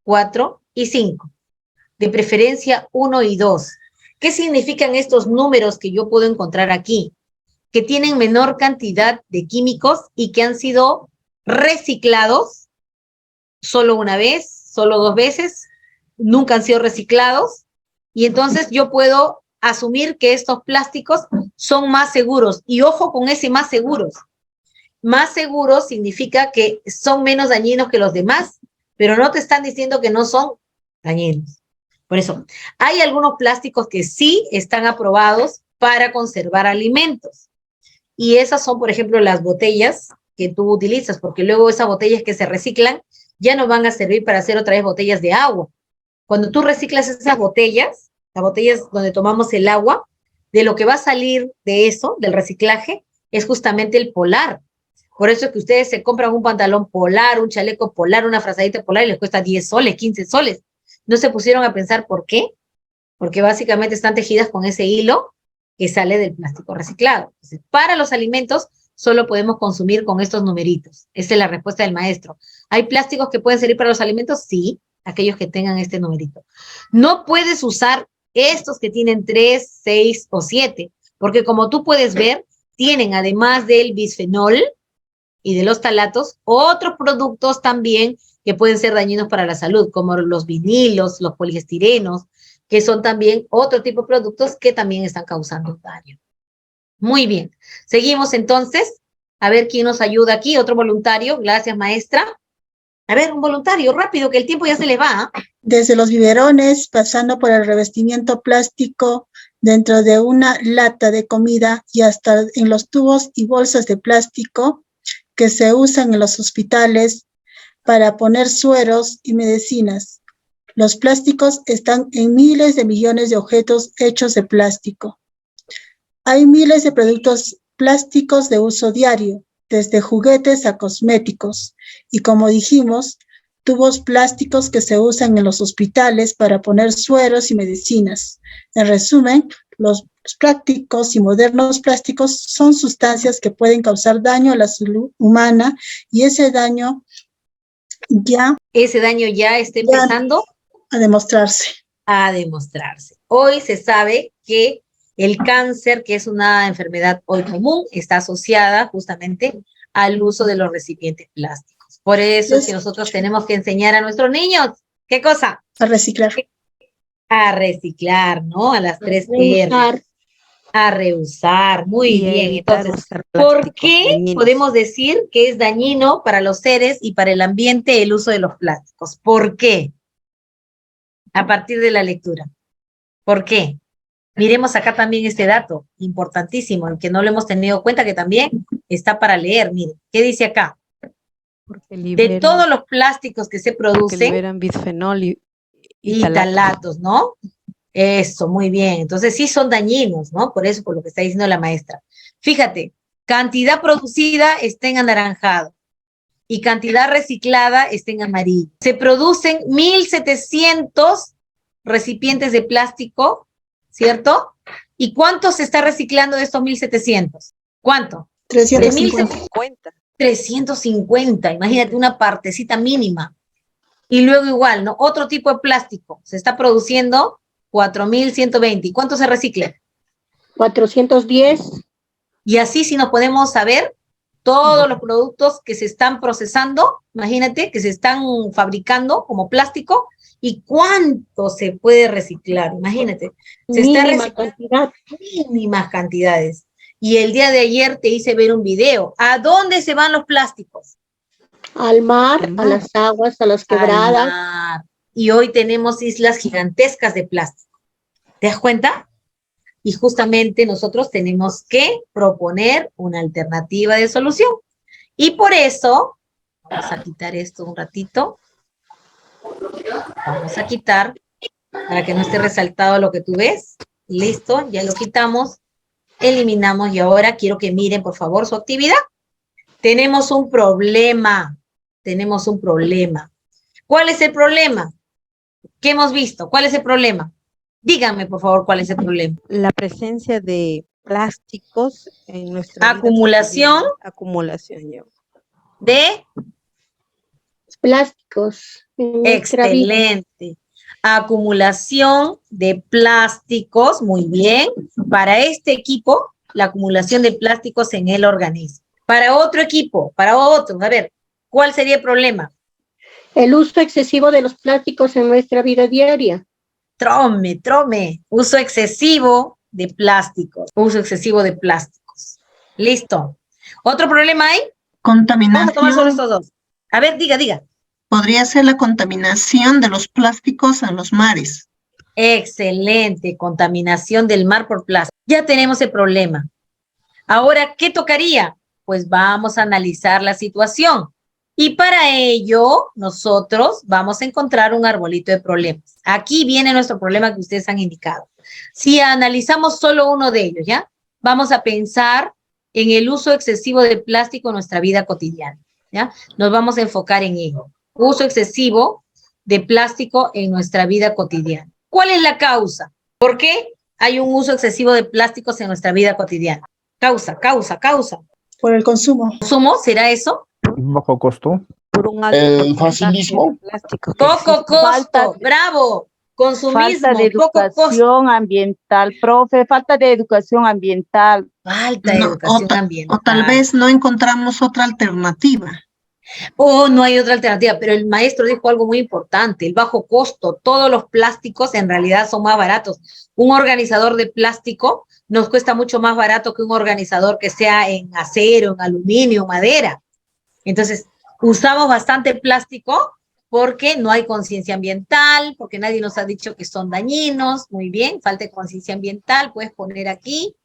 4 y 5. De preferencia 1 y 2. ¿Qué significan estos números que yo puedo encontrar aquí? Que tienen menor cantidad de químicos y que han sido reciclados solo una vez, solo 2 veces, nunca han sido reciclados, y entonces yo puedo asumir que estos plásticos son más seguros. Y ojo con ese más seguros. Más seguros significa que son menos dañinos que los demás, pero no te están diciendo que no son dañinos. Por eso, hay algunos plásticos que sí están aprobados para conservar alimentos. Y esas son, por ejemplo, las botellas que tú utilizas, porque luego esas botellas que se reciclan ya no van a servir para hacer otra vez botellas de agua. Cuando tú reciclas esas botellas, las botellas donde tomamos el agua, de lo que va a salir de eso, del reciclaje, es justamente el polar. Por eso es que ustedes se compran un pantalón polar, un chaleco polar, una frazadita polar y les cuesta 10 soles, 15 soles. ¿No se pusieron a pensar por qué? Porque básicamente están tejidas con ese hilo que sale del plástico reciclado. Entonces, para los alimentos solo podemos consumir con estos numeritos. Esa es la respuesta del maestro. ¿Hay plásticos que pueden servir para los alimentos? Sí, aquellos que tengan este numerito. No puedes usar estos que tienen 3, 6 o 7, porque como tú puedes ver, tienen además del bisfenol y de los talatos, otros productos también que pueden ser dañinos para la salud, como los vinilos, los poliestirenos, que son también otro tipo de productos que también están causando daño. Muy bien. Seguimos entonces. A ver quién nos ayuda aquí. Otro voluntario. Gracias, maestra. A ver, un voluntario, rápido, que el tiempo ya se le va. Desde los biberones, pasando por el revestimiento plástico dentro de una lata de comida y hasta en los tubos y bolsas de plástico que se usan en los hospitales para poner sueros y medicinas. Los plásticos están en miles de millones de objetos hechos de plástico. Hay miles de productos plásticos de uso diario, desde juguetes a cosméticos. Y como dijimos, tubos plásticos que se usan en los hospitales para poner sueros y medicinas. En resumen, los plásticos y modernos plásticos son sustancias que pueden causar daño a la salud humana y ese daño ya está empezando a demostrarse. Hoy se sabe que el cáncer, que es una enfermedad hoy común, está asociada justamente al uso de los recipientes plásticos. Por eso es que nosotros tenemos que enseñar a nuestros niños, ¿qué cosa? A reciclar. A reciclar, ¿no? A las 3 R. A reusar, muy bien. Entonces, ¿por qué podemos decir que es dañino para los seres y para el ambiente el uso de los plásticos? ¿Por qué? A partir de la lectura. ¿Por qué? Miremos acá también este dato importantísimo, el que no lo hemos tenido en cuenta, que también está para leer. Miren, ¿qué dice acá? De todos los plásticos que se producen, liberan bisfenol y talatos, ¿no? Eso, muy bien. Entonces sí son dañinos, ¿no? Por eso, por lo que está diciendo la maestra. Fíjate, cantidad producida está en anaranjado y cantidad reciclada está en amarillo. Se producen 1.700 recipientes de plástico, ¿cierto? ¿Y cuánto se está reciclando de estos 1.700? ¿Cuánto? 350. 350, imagínate una partecita mínima. Y luego igual, ¿no? Otro tipo de plástico. Se está produciendo 4.120. ¿Y cuánto se recicla? 410. Y así si nos podemos saber todos los productos que se están procesando, imagínate, que se están fabricando como plástico, y cuánto se puede reciclar, imagínate. Se está reciclando mínimas cantidades. Y el día de ayer te hice ver un video. ¿A dónde se van los plásticos? Al mar, a las aguas, a las quebradas. y hoy tenemos islas gigantescas de plástico. ¿Te das cuenta? Y justamente nosotros tenemos que proponer una alternativa de solución. Y por eso, vamos a quitar esto un ratito. Vamos a quitar, para que no esté resaltado lo que tú ves. Listo, ya lo quitamos. Eliminamos y ahora quiero que miren, por favor, su actividad. Tenemos un problema. Tenemos un problema. ¿Cuál es el problema? ¿Qué hemos visto? ¿Cuál es el problema? Díganme, por favor, ¿cuál es el problema? La presencia de plásticos en nuestra vida Acumulación. cotidiana. Acumulación, ya. De Plásticos en nuestra vida. excelente. Acumulación de plásticos, muy bien. Para este equipo, la acumulación de plásticos en el organismo. Para otro equipo, para otro, a ver, ¿cuál sería el problema? El uso excesivo de los plásticos en nuestra vida diaria. Trome, uso excesivo de plásticos, uso excesivo de plásticos. Listo. ¿Otro problema hay? Vamos a tomar solo estos dos. A ver, diga. Podría ser la contaminación de los plásticos en los mares. Excelente, contaminación del mar por plástico. Ya tenemos el problema. Ahora, ¿qué tocaría? Pues vamos a analizar la situación. Y para ello, nosotros vamos a encontrar un arbolito de problemas. Aquí viene nuestro problema que ustedes han indicado. Si analizamos solo uno de ellos, ¿ya? Vamos a pensar en el uso excesivo de plástico en nuestra vida cotidiana, ¿ya? Nos vamos a enfocar en ello. Uso excesivo de plástico en nuestra vida cotidiana. ¿Cuál es la causa? ¿Por qué hay un uso excesivo de plásticos en nuestra vida cotidiana? Causa. Por el consumo. ¿Consumo? ¿Será eso? Bajo costo. Por un alto El facilismo. plástico. Poco costo, bravo. Consumismo, Falta de poco costo. educación ambiental, profe, falta de educación ambiental. Falta de educación ambiental. O tal vez no encontramos otra alternativa. No hay otra alternativa, pero el maestro dijo algo muy importante, el bajo costo. Todos los plásticos en realidad son más baratos. Un organizador de plástico nos cuesta mucho más barato que un organizador que sea en acero, en aluminio, madera. Entonces, usamos bastante plástico porque no hay conciencia ambiental, porque nadie nos ha dicho que son dañinos. Muy bien, falta de conciencia ambiental, puedes poner aquí,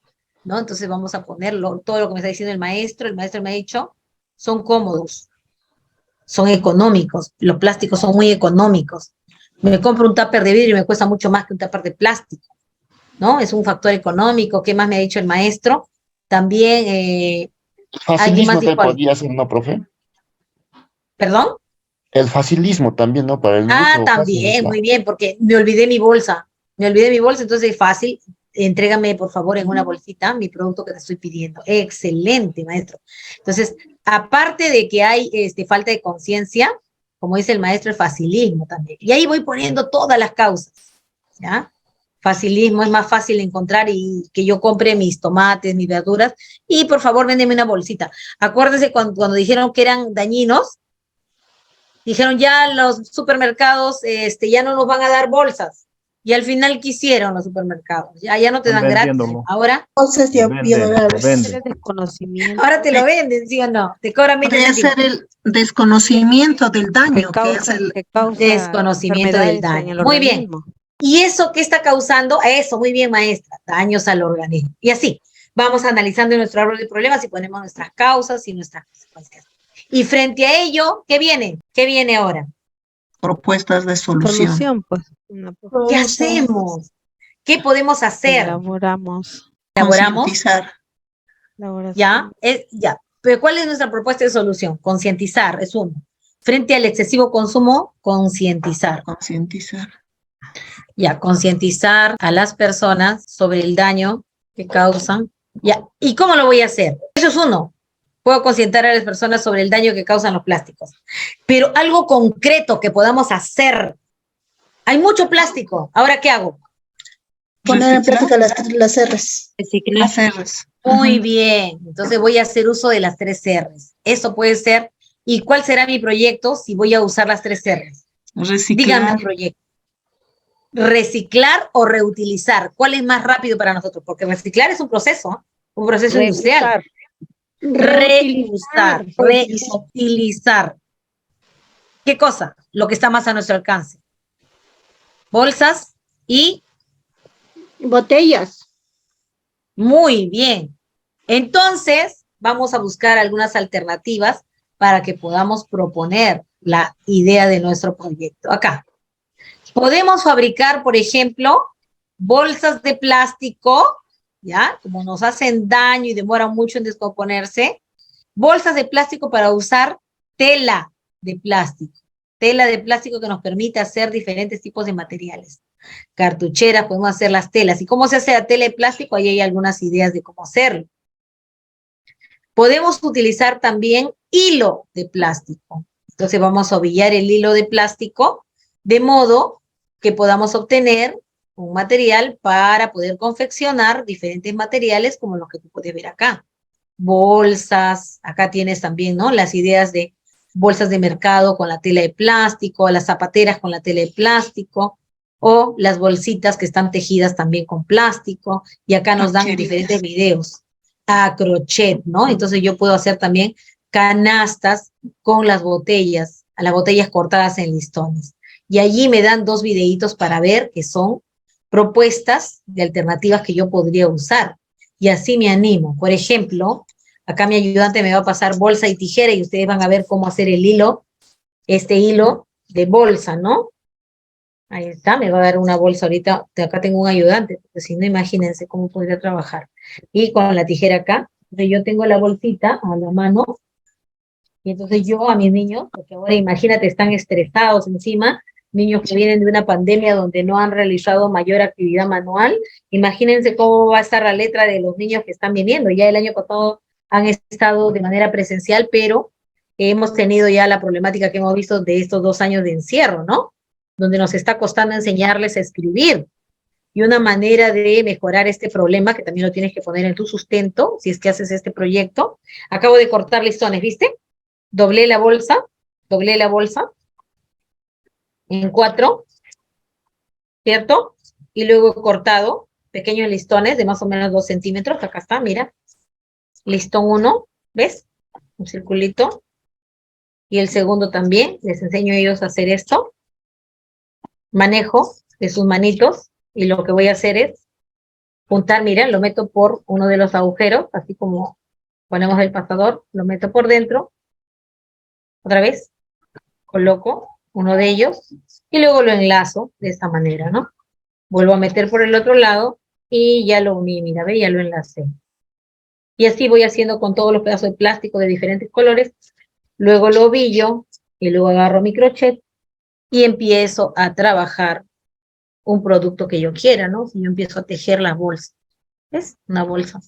¿no? Entonces vamos a ponerlo, todo lo que me está diciendo el maestro me ha dicho, son cómodos, son económicos, los plásticos son muy económicos. Me compro un tupper de vidrio y me cuesta mucho más que un tupper de plástico, ¿no? Es un factor económico. ¿Qué más me ha dicho el maestro? También, Facilismo ¿alguien más dijo podría ser, ¿no, profe? ¿Perdón? El facilismo también, ¿no? Para el uso También, fácil. muy bien, porque me olvidé mi bolsa, entonces es fácil, entrégame por favor en una bolsita mi producto que te estoy pidiendo. Excelente, maestro. Entonces, aparte de que hay falta de conciencia, como dice el maestro, el facilismo también. Y ahí voy poniendo todas las causas, ¿ya? Facilismo, es más fácil encontrar y que yo compre mis tomates, mis verduras, y por favor, véndeme una bolsita. Acuérdense cuando dijeron que eran dañinos, dijeron ya los supermercados ya no nos van a dar bolsas. Y al final, ¿qué hicieron los supermercados? Ya no te dan gratis. Ahora, Bolsas biodegradables. Desconocimiento. ahora te lo venden, ¿sí o no? Te cobran 20 Podría céntimos. ser el desconocimiento del daño, que es el Desconocimiento del daño. Muy bien. ¿Y eso qué está causando? Eso, muy bien, maestra. Daños al organismo. Y así, vamos analizando nuestro árbol de problemas y ponemos nuestras causas y nuestras consecuencias. Y frente a ello, ¿qué viene? ¿Qué viene ahora? propuestas de solución. Pues, ¿Qué hacemos? ¿Qué podemos hacer? Elaboramos. Concientizar. Ya. Pero ¿cuál es nuestra propuesta de solución? Concientizar, es uno. Frente al excesivo consumo, concientizar. Ya, concientizar a las personas sobre el daño que causan. Ya, ¿y cómo lo voy a hacer? Eso es uno. Puedo concientizar a las personas sobre el daño que causan los plásticos. Pero algo concreto que podamos hacer. Hay mucho plástico. ¿Ahora qué hago? Poner en práctica las R's. Las R's. Muy bien. Entonces voy a hacer uso de las 3 R's. Eso puede ser. ¿Y cuál será mi proyecto si voy a usar las 3 R's? Reciclar. Díganme el proyecto. Reciclar o reutilizar. ¿Cuál es más rápido para nosotros? Porque reciclar es un proceso industrial. Reutilizar. ¿Qué cosa? Lo que está más a nuestro alcance. bolsas y botellas. Muy bien. Entonces, vamos a buscar algunas alternativas para que podamos proponer la idea de nuestro proyecto. Acá. Podemos fabricar, por ejemplo, bolsas de plástico, ¿ya? Como nos hacen daño y demoran mucho en descomponerse. Bolsas de plástico para usar tela de plástico. Tela de plástico que nos permite hacer diferentes tipos de materiales. Cartucheras, podemos hacer las telas. ¿Y cómo se hace la tela de plástico? Ahí hay algunas ideas de cómo hacerlo. Podemos utilizar también hilo de plástico. Entonces vamos a ovillar el hilo de plástico de modo que podamos obtener un material para poder confeccionar diferentes materiales como los que tú puedes ver acá. Bolsas, acá tienes también, ¿no? Las ideas de bolsas de mercado con la tela de plástico, las zapateras con la tela de plástico, o las bolsitas que están tejidas también con plástico, y acá nos dan diferentes videos a crochet, ¿no? Entonces yo puedo hacer también canastas con las botellas cortadas en listones. Y allí me dan 2 videitos para ver que son propuestas de alternativas que yo podría usar. Y así me animo. Por ejemplo, acá mi ayudante me va a pasar bolsa y tijera y ustedes van a ver cómo hacer el hilo, este hilo de bolsa, ¿no? Ahí está, me va a dar una bolsa ahorita. Acá tengo un ayudante, porque si no, imagínense cómo podría trabajar. Y con la tijera acá, entonces yo tengo la bolsita a la mano, y entonces yo a mis niños, porque ahora imagínate, están estresados encima, niños que vienen de una pandemia donde no han realizado mayor actividad manual, imagínense cómo va a estar la letra de los niños que están viniendo. Ya el año pasado han estado de manera presencial, pero hemos tenido ya la problemática que hemos visto de estos 2 años de encierro, ¿no? Donde nos está costando enseñarles a escribir. Y una manera de mejorar este problema, que también lo tienes que poner en tu sustento, si es que haces este proyecto. Acabo de cortar listones, ¿viste? Doblé la bolsa en 4, ¿cierto? Y luego he cortado pequeños listones de más o menos 2 centímetros. Acá está, mira. Listón 1, ¿ves? Un circulito. Y el segundo también. Les enseño a ellos a hacer esto. Manejo de sus manitos. Y lo que voy a hacer es juntar, mira, lo meto por uno de los agujeros, así como ponemos el pasador, lo meto por dentro. Otra vez, coloco uno de ellos y luego lo enlazo de esta manera, ¿no? Vuelvo a meter por el otro lado y ya lo uní, mira, ve, ya lo enlacé. Y así voy haciendo con todos los pedazos de plástico de diferentes colores. Luego lo ovillo y luego agarro mi crochet y empiezo a trabajar un producto que yo quiera, ¿no? Si yo empiezo a tejer la bolsa, ¿ves? Una bolsa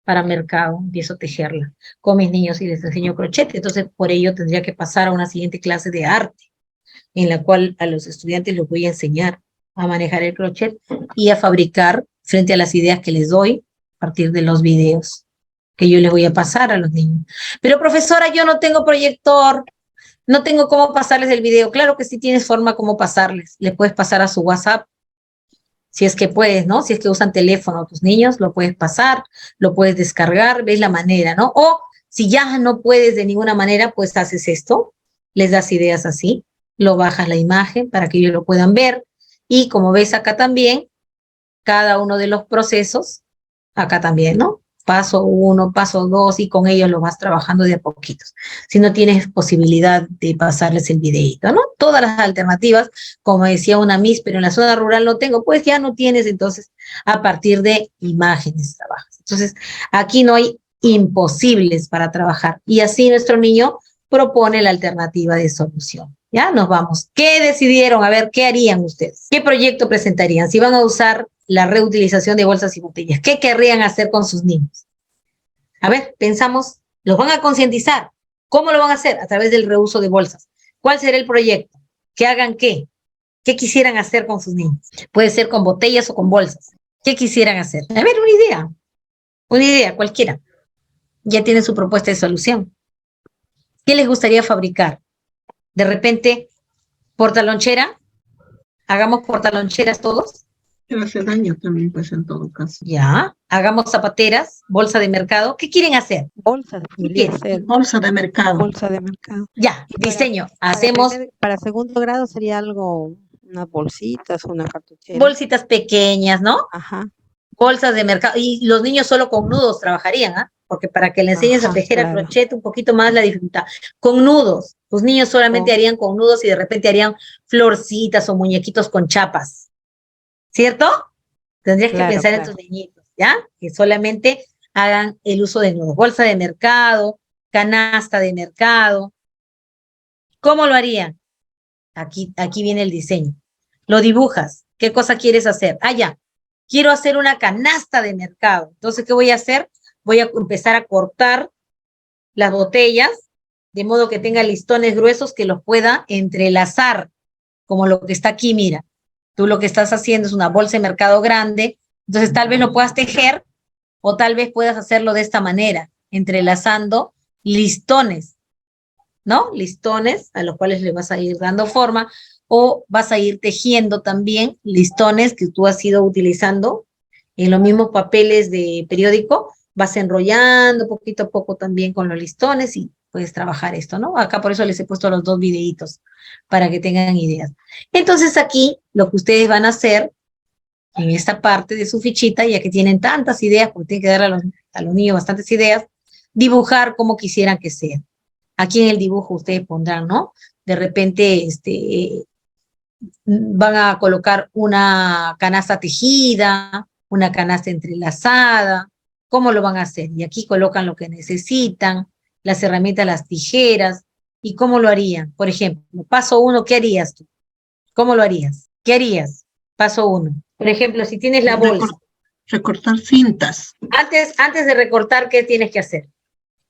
para mercado, empiezo a tejerla con mis niños y les enseño crochet. Entonces, por ello tendría que pasar a una siguiente clase de arte, en la cual a los estudiantes les voy a enseñar a manejar el crochet y a fabricar frente a las ideas que les doy a partir de los videos que yo les voy a pasar a los niños. Pero profesora, yo no tengo proyector, no tengo cómo pasarles el video. Claro que sí tienes forma como pasarles. Le puedes pasar a su WhatsApp, si es que puedes, ¿no? Si es que usan teléfono tus niños, lo puedes pasar, lo puedes descargar, ves la manera, ¿no? O si ya no puedes de ninguna manera, pues haces esto, les das ideas así, lo bajas la imagen para que ellos lo puedan ver. Y como ves acá también, cada uno de los procesos, acá también, ¿no? Paso 1, paso 2, y con ellos lo vas trabajando de a poquitos. Si no tienes posibilidad de pasarles el videíto, ¿no? Todas las alternativas, como decía una Miss, pero en la zona rural no tengo, pues ya no tienes, entonces a partir de imágenes trabajas. Entonces, aquí no hay imposibles para trabajar. Y así nuestro niño propone la alternativa de solución. Ya nos vamos. ¿Qué decidieron? A ver, ¿qué harían ustedes? ¿Qué proyecto presentarían? Si van a usar la reutilización de bolsas y botellas, ¿qué querrían hacer con sus niños? A ver, pensamos, los van a concientizar. ¿Cómo lo van a hacer? A través del reuso de bolsas. ¿Cuál será el proyecto? ¿Que hagan qué? ¿Qué quisieran hacer con sus niños? Puede ser con botellas o con bolsas. ¿Qué quisieran hacer? A ver, una idea cualquiera. Ya tienen su propuesta de solución. ¿Qué les gustaría fabricar? De repente, portalonchera, hagamos portaloncheras todos. Pero hace daño también, pues, en todo caso. Ya, hagamos zapateras, bolsa de mercado. ¿Qué quieren hacer? Bolsa debería ser. Bolsa de mercado. Bolsa de mercado. Ya, diseño. Hacemos. Para segundo grado sería algo Unas bolsitas, una cartuchera. Bolsitas pequeñas, ¿no? Ajá. Bolsas de mercado. Y los niños solo con nudos trabajarían, ¿ah? Porque para que le enseñes a Ajá, tejer a claro. crochet un poquito más la dificultad. Con nudos. Los niños solamente harían con nudos y de repente harían florcitas o muñequitos con chapas. ¿Cierto? Tendrías que Claro, pensar en claro. tus niñitos, ¿ya? Que solamente hagan el uso de nudos. Bolsa de mercado, canasta de mercado. ¿Cómo lo harían? Aquí viene el diseño. Lo dibujas. ¿Qué cosa quieres hacer? Ah, ya. Quiero hacer una canasta de mercado. Entonces, ¿qué voy a hacer? Voy a empezar a cortar las botellas de modo que tenga listones gruesos que los pueda entrelazar, como lo que está aquí, mira. Tú lo que estás haciendo es una bolsa de mercado grande, entonces tal vez lo puedas tejer o tal vez puedas hacerlo de esta manera, entrelazando listones, ¿no? Listones a los cuales le vas a ir dando forma o vas a ir tejiendo también listones que tú has ido utilizando en los mismos papeles de periódico, vas enrollando poquito a poco también con los listones y puedes trabajar esto, ¿no? Acá por eso les he puesto los dos videitos para que tengan ideas. Entonces aquí lo que ustedes van a hacer en esta parte de su fichita, ya que tienen tantas ideas, porque tienen que dar a los niños bastantes ideas, dibujar como quisieran que sea. Aquí en el dibujo ustedes pondrán, ¿no? De repente van a colocar una canasta tejida, una canasta entrelazada. ¿Cómo lo van a hacer? Y aquí colocan lo que necesitan, las herramientas, las tijeras. ¿Y cómo lo harían? Por ejemplo, paso 1, ¿qué harías tú? ¿Cómo lo harías? ¿Qué harías? Paso 1. Por ejemplo, si tienes la bolsa. Recortar cintas. Antes de recortar, ¿qué tienes que hacer?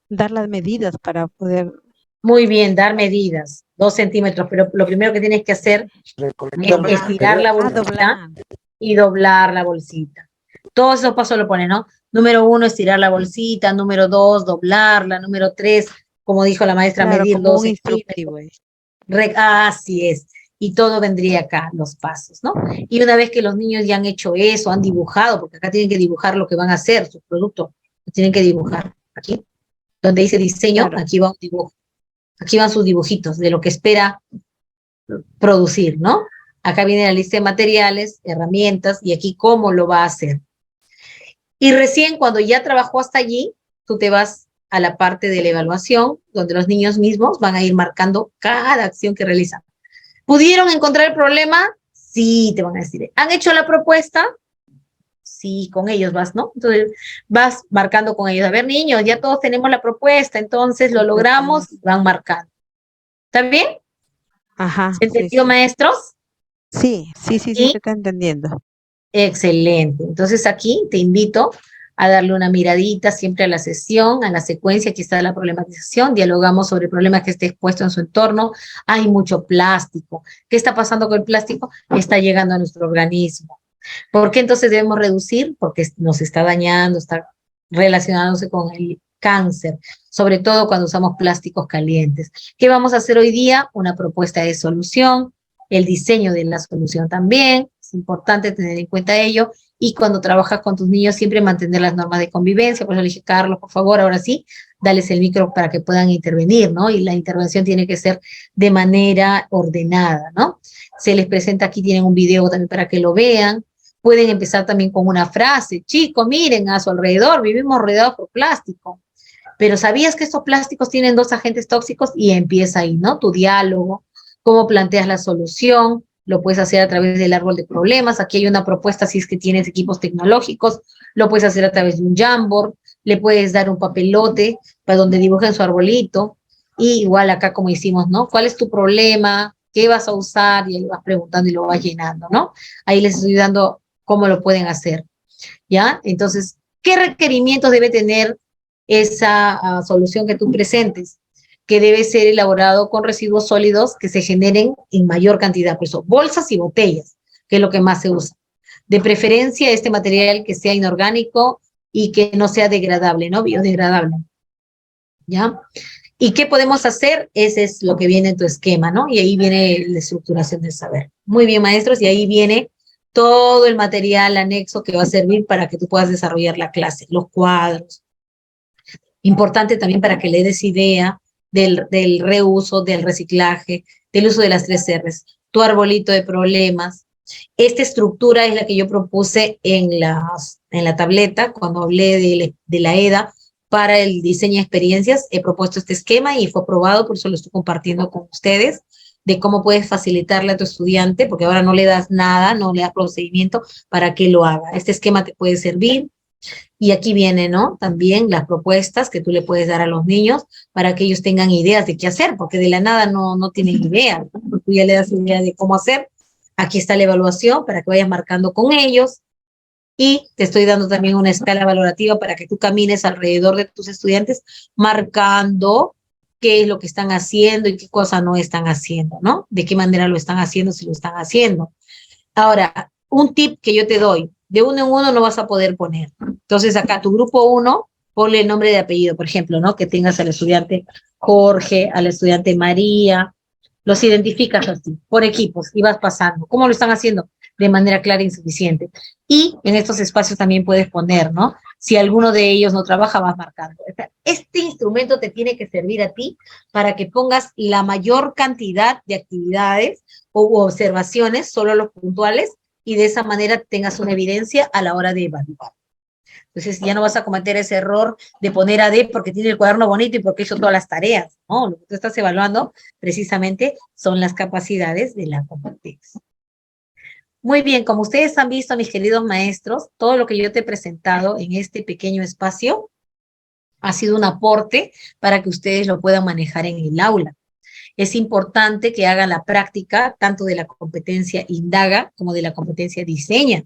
Dar las medidas para poder... Muy bien, dar medidas, 2 centímetros, pero lo primero que tienes que hacer es estirar la bolsita y doblar la bolsita. Todos esos pasos lo ponen, ¿no? Número 1, estirar la bolsita. Número 2, doblarla. Número 3, como dijo la maestra, Claro, medir como 2 un centímetros. instructivo. Así es. Y todo vendría acá, los pasos, ¿no? Y una vez que los niños ya han hecho eso, han dibujado, porque acá tienen que dibujar lo que van a hacer, sus productos, lo tienen que dibujar. Aquí, donde dice diseño, Claro. aquí va un dibujo. Aquí van sus dibujitos de lo que espera producir, ¿no? Acá viene la lista de materiales, herramientas, y aquí cómo lo va a hacer. Y recién cuando ya trabajó hasta allí, tú te vas a la parte de la evaluación, donde los niños mismos van a ir marcando cada acción que realizan. ¿Pudieron encontrar el problema? Sí, te van a decir. ¿Han hecho la propuesta? Sí, con ellos vas, ¿no? Entonces vas marcando con ellos. A ver, niños, ya todos tenemos la propuesta, entonces lo logramos y van marcando. ¿Está bien? Ajá. ¿Se entendió, maestros? Sí, se está entendiendo. Excelente. Entonces aquí te invito a darle una miradita siempre a la sesión, a la secuencia. Aquí está la problematización. Dialogamos sobre problemas que esté expuesto en su entorno. Hay mucho plástico. ¿Qué está pasando con el plástico? Está llegando a nuestro organismo. ¿Por qué entonces debemos reducir? Porque nos está dañando, está relacionándose con el cáncer, sobre todo cuando usamos plásticos calientes. ¿Qué vamos a hacer hoy día? Una propuesta de solución, el diseño de la solución también, es importante tener en cuenta ello, y cuando trabajas con tus niños siempre mantener las normas de convivencia. Por eso le dije, Carlos, por favor, ahora sí, dales el micro para que puedan intervenir, ¿no? Y la intervención tiene que ser de manera ordenada, ¿no? Se les presenta aquí, tienen un video también para que lo vean. Pueden empezar también con una frase. Chicos, miren a su alrededor, vivimos rodeados por plástico. Pero ¿sabías que estos plásticos tienen 2 agentes tóxicos? Y empieza ahí, ¿no? Tu diálogo, cómo planteas la solución, lo puedes hacer a través del árbol de problemas. Aquí hay una propuesta, si es que tienes equipos tecnológicos, lo puedes hacer a través de un Jamboard, le puedes dar un papelote para donde dibujen su arbolito, y igual acá como hicimos, ¿no? ¿Cuál es tu problema? ¿Qué vas a usar? Y ahí vas preguntando y lo vas llenando, ¿no? Ahí les estoy dando cómo lo pueden hacer, ¿ya? Entonces, ¿qué requerimientos debe tener esa solución que tú presentes? Que debe ser elaborado con residuos sólidos que se generen en mayor cantidad, por eso, bolsas y botellas, que es lo que más se usa. De preferencia, este material que sea inorgánico y que no sea degradable, ¿no? Biodegradable, ¿ya? ¿Y qué podemos hacer? Ese es lo que viene en tu esquema, ¿no? Y ahí viene la estructuración del saber. Muy bien, maestros, y ahí viene todo el material anexo que va a servir para que tú puedas desarrollar la clase, los cuadros. Importante también para que le des idea del reuso, del reciclaje, del uso de las 3 R's. tu arbolito de problemas. Esta estructura es la que yo propuse en la tableta cuando hablé de la EDA para el diseño de experiencias. He propuesto este esquema y fue aprobado, por eso lo estoy compartiendo con ustedes, de cómo puedes facilitarle a tu estudiante, porque ahora no le das nada, no le das procedimiento para que lo haga. Este esquema te puede servir. Y aquí viene, ¿no? También las propuestas que tú le puedes dar a los niños para que ellos tengan ideas de qué hacer, porque de la nada no tienen idea, ¿no? Tú ya le das idea de cómo hacer. Aquí está la evaluación para que vayas marcando con ellos. Y te estoy dando también una escala valorativa para que tú camines alrededor de tus estudiantes marcando qué es lo que están haciendo y qué cosas no están haciendo, ¿no? De qué manera lo están haciendo, si lo están haciendo. Ahora, un tip que yo te doy, de uno en uno no vas a poder poner. Entonces acá tu grupo 1, ponle el nombre de apellido, por ejemplo, ¿no? Que tengas al estudiante Jorge, al estudiante María, los identificas así, por equipos, y vas pasando. ¿Cómo lo están haciendo? De manera clara e insuficiente. Y en estos espacios también puedes poner, ¿no? Si alguno de ellos no trabaja, vas marcando. Este instrumento te tiene que servir a ti para que pongas la mayor cantidad de actividades u observaciones, solo los puntuales, y de esa manera tengas una evidencia a la hora de evaluar. Entonces ya no vas a cometer ese error de poner AD porque tiene el cuaderno bonito y porque hizo todas las tareas, ¿no? Lo que tú estás evaluando precisamente son las capacidades de la competencia. Muy bien, como ustedes han visto, mis queridos maestros, todo lo que yo te he presentado en este pequeño espacio ha sido un aporte para que ustedes lo puedan manejar en el aula. Es importante que hagan la práctica tanto de la competencia indaga como de la competencia diseña.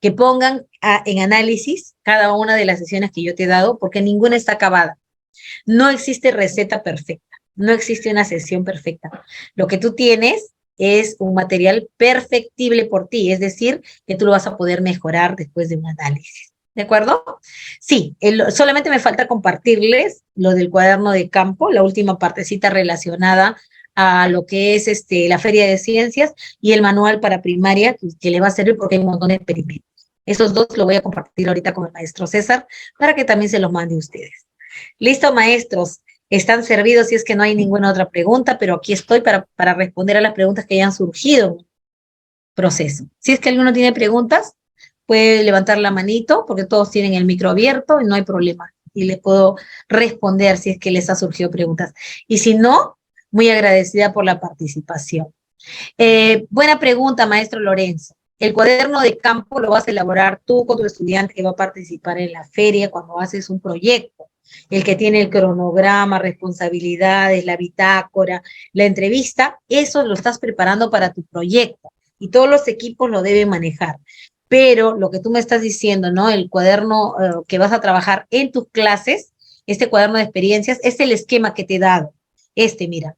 Que pongan en análisis cada una de las sesiones que yo te he dado, porque ninguna está acabada. No existe receta perfecta, no existe una sesión perfecta. Lo que tú tienes es un material perfectible por ti, es decir, que tú lo vas a poder mejorar después de un análisis. ¿De acuerdo? Sí, solamente me falta compartirles lo del cuaderno de campo, la última partecita relacionada a lo que es la Feria de Ciencias y el manual para primaria, que le va a servir porque hay un montón de experimentos. Esos dos lo voy a compartir ahorita con el maestro César para que también se los mande a ustedes. Listo, maestros. Están servidos si es que no hay ninguna otra pregunta, pero aquí estoy para responder a las preguntas que hayan surgido en el proceso. Si es que alguno tiene preguntas, puede levantar la manito, porque todos tienen el micro abierto y no hay problema. Y les puedo responder si es que les ha surgido preguntas. Y si no, muy agradecida por la participación. Buena pregunta, maestro Lorenzo. El cuaderno de campo lo vas a elaborar tú con tu estudiante que va a participar en la feria cuando haces un proyecto. El que tiene el cronograma, responsabilidades, la bitácora, la entrevista, eso lo estás preparando para tu proyecto y todos los equipos lo deben manejar. Pero lo que tú me estás diciendo, ¿no? El cuaderno que vas a trabajar en tus clases, este cuaderno de experiencias, es el esquema que te he dado. Mira.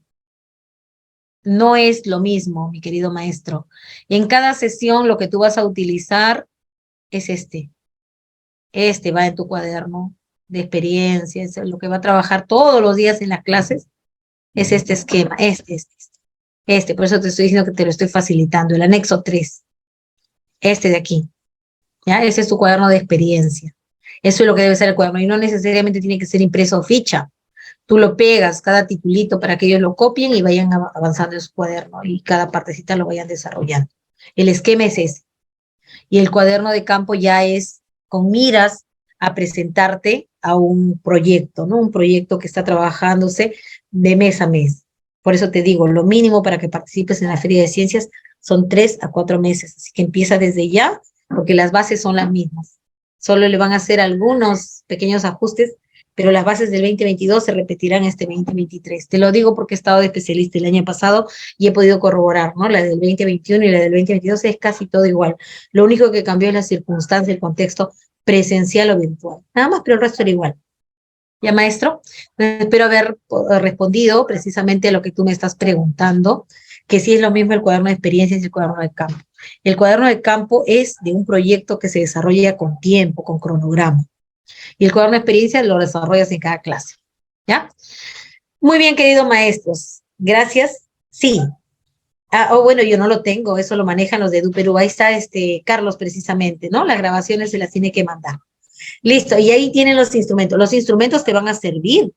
No es lo mismo, mi querido maestro. En cada sesión lo que tú vas a utilizar es este. Este va en tu cuaderno de experiencias, lo que va a trabajar todos los días en las clases, es este esquema, por eso te estoy diciendo que te lo estoy facilitando, el anexo 3, de aquí, ¿ya? Ese es tu cuaderno de experiencia, eso es lo que debe ser el cuaderno, y no necesariamente tiene que ser impreso o ficha, tú lo pegas, cada titulito, para que ellos lo copien y vayan avanzando en su cuaderno, y cada partecita lo vayan desarrollando, el esquema es ese, y el cuaderno de campo ya es con miras a presentarte a un proyecto, ¿no? Un proyecto que está trabajándose de mes a mes. Por eso te digo, lo mínimo para que participes en la Feria de Ciencias son 3 a 4 meses, así que empieza desde ya, porque las bases son las mismas. Solo le van a hacer algunos pequeños ajustes, pero las bases del 2022 se repetirán este 2023. Te lo digo porque he estado de especialista el año pasado y he podido corroborar, ¿no? La del 2021 y la del 2022 es casi todo igual. Lo único que cambió es la circunstancia, el contexto presencial o virtual. Nada más, pero el resto era igual. ¿Ya, maestro? Espero haber respondido precisamente a lo que tú me estás preguntando, que sí es lo mismo el cuaderno de experiencias y el cuaderno de campo. El cuaderno de campo es de un proyecto que se desarrolla con tiempo, con cronograma. Y el cuaderno de experiencias lo desarrollas en cada clase. ¿Ya? Muy bien, queridos maestros. Gracias. Sí. Bueno, yo no lo tengo, eso lo manejan los de EduPerú. Ahí está Carlos precisamente, ¿no? Las grabaciones se las tiene que mandar. Listo, y ahí tienen los instrumentos. Los instrumentos te van a servir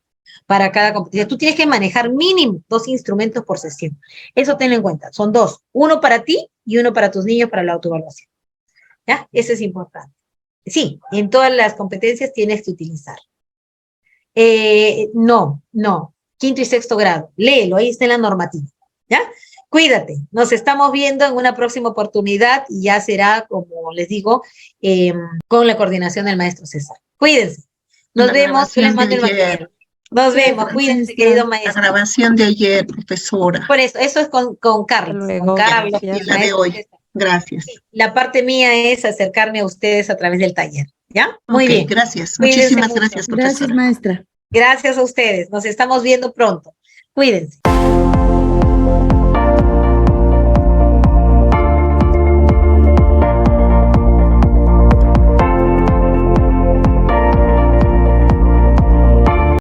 para cada competencia. Tú tienes que manejar mínimo 2 instrumentos por sesión. Eso tenlo en cuenta. Son 2. Uno para ti y uno para tus niños para la autoevaluación. ¿Ya? Eso es importante. Sí, en todas las competencias tienes que utilizar. No. Quinto y sexto grado. Léelo, ahí está en la normativa. ¿Ya? Cuídate. Nos estamos viendo en una próxima oportunidad y ya será, como les digo, con la coordinación del maestro César. Cuídense. Nos vemos. Yo les mando el material. Nos vemos. Cuídense, querido maestro. La grabación de ayer, profesora. Por eso es con Carlos. Con Carlos. Y la de hoy. Gracias. La parte mía es acercarme a ustedes a través del taller. ¿Ya? Muy bien. Gracias. Cuídense Muchísimas mucho. gracias, profesora. Gracias, maestra. Gracias a ustedes. Nos estamos viendo pronto. Cuídense.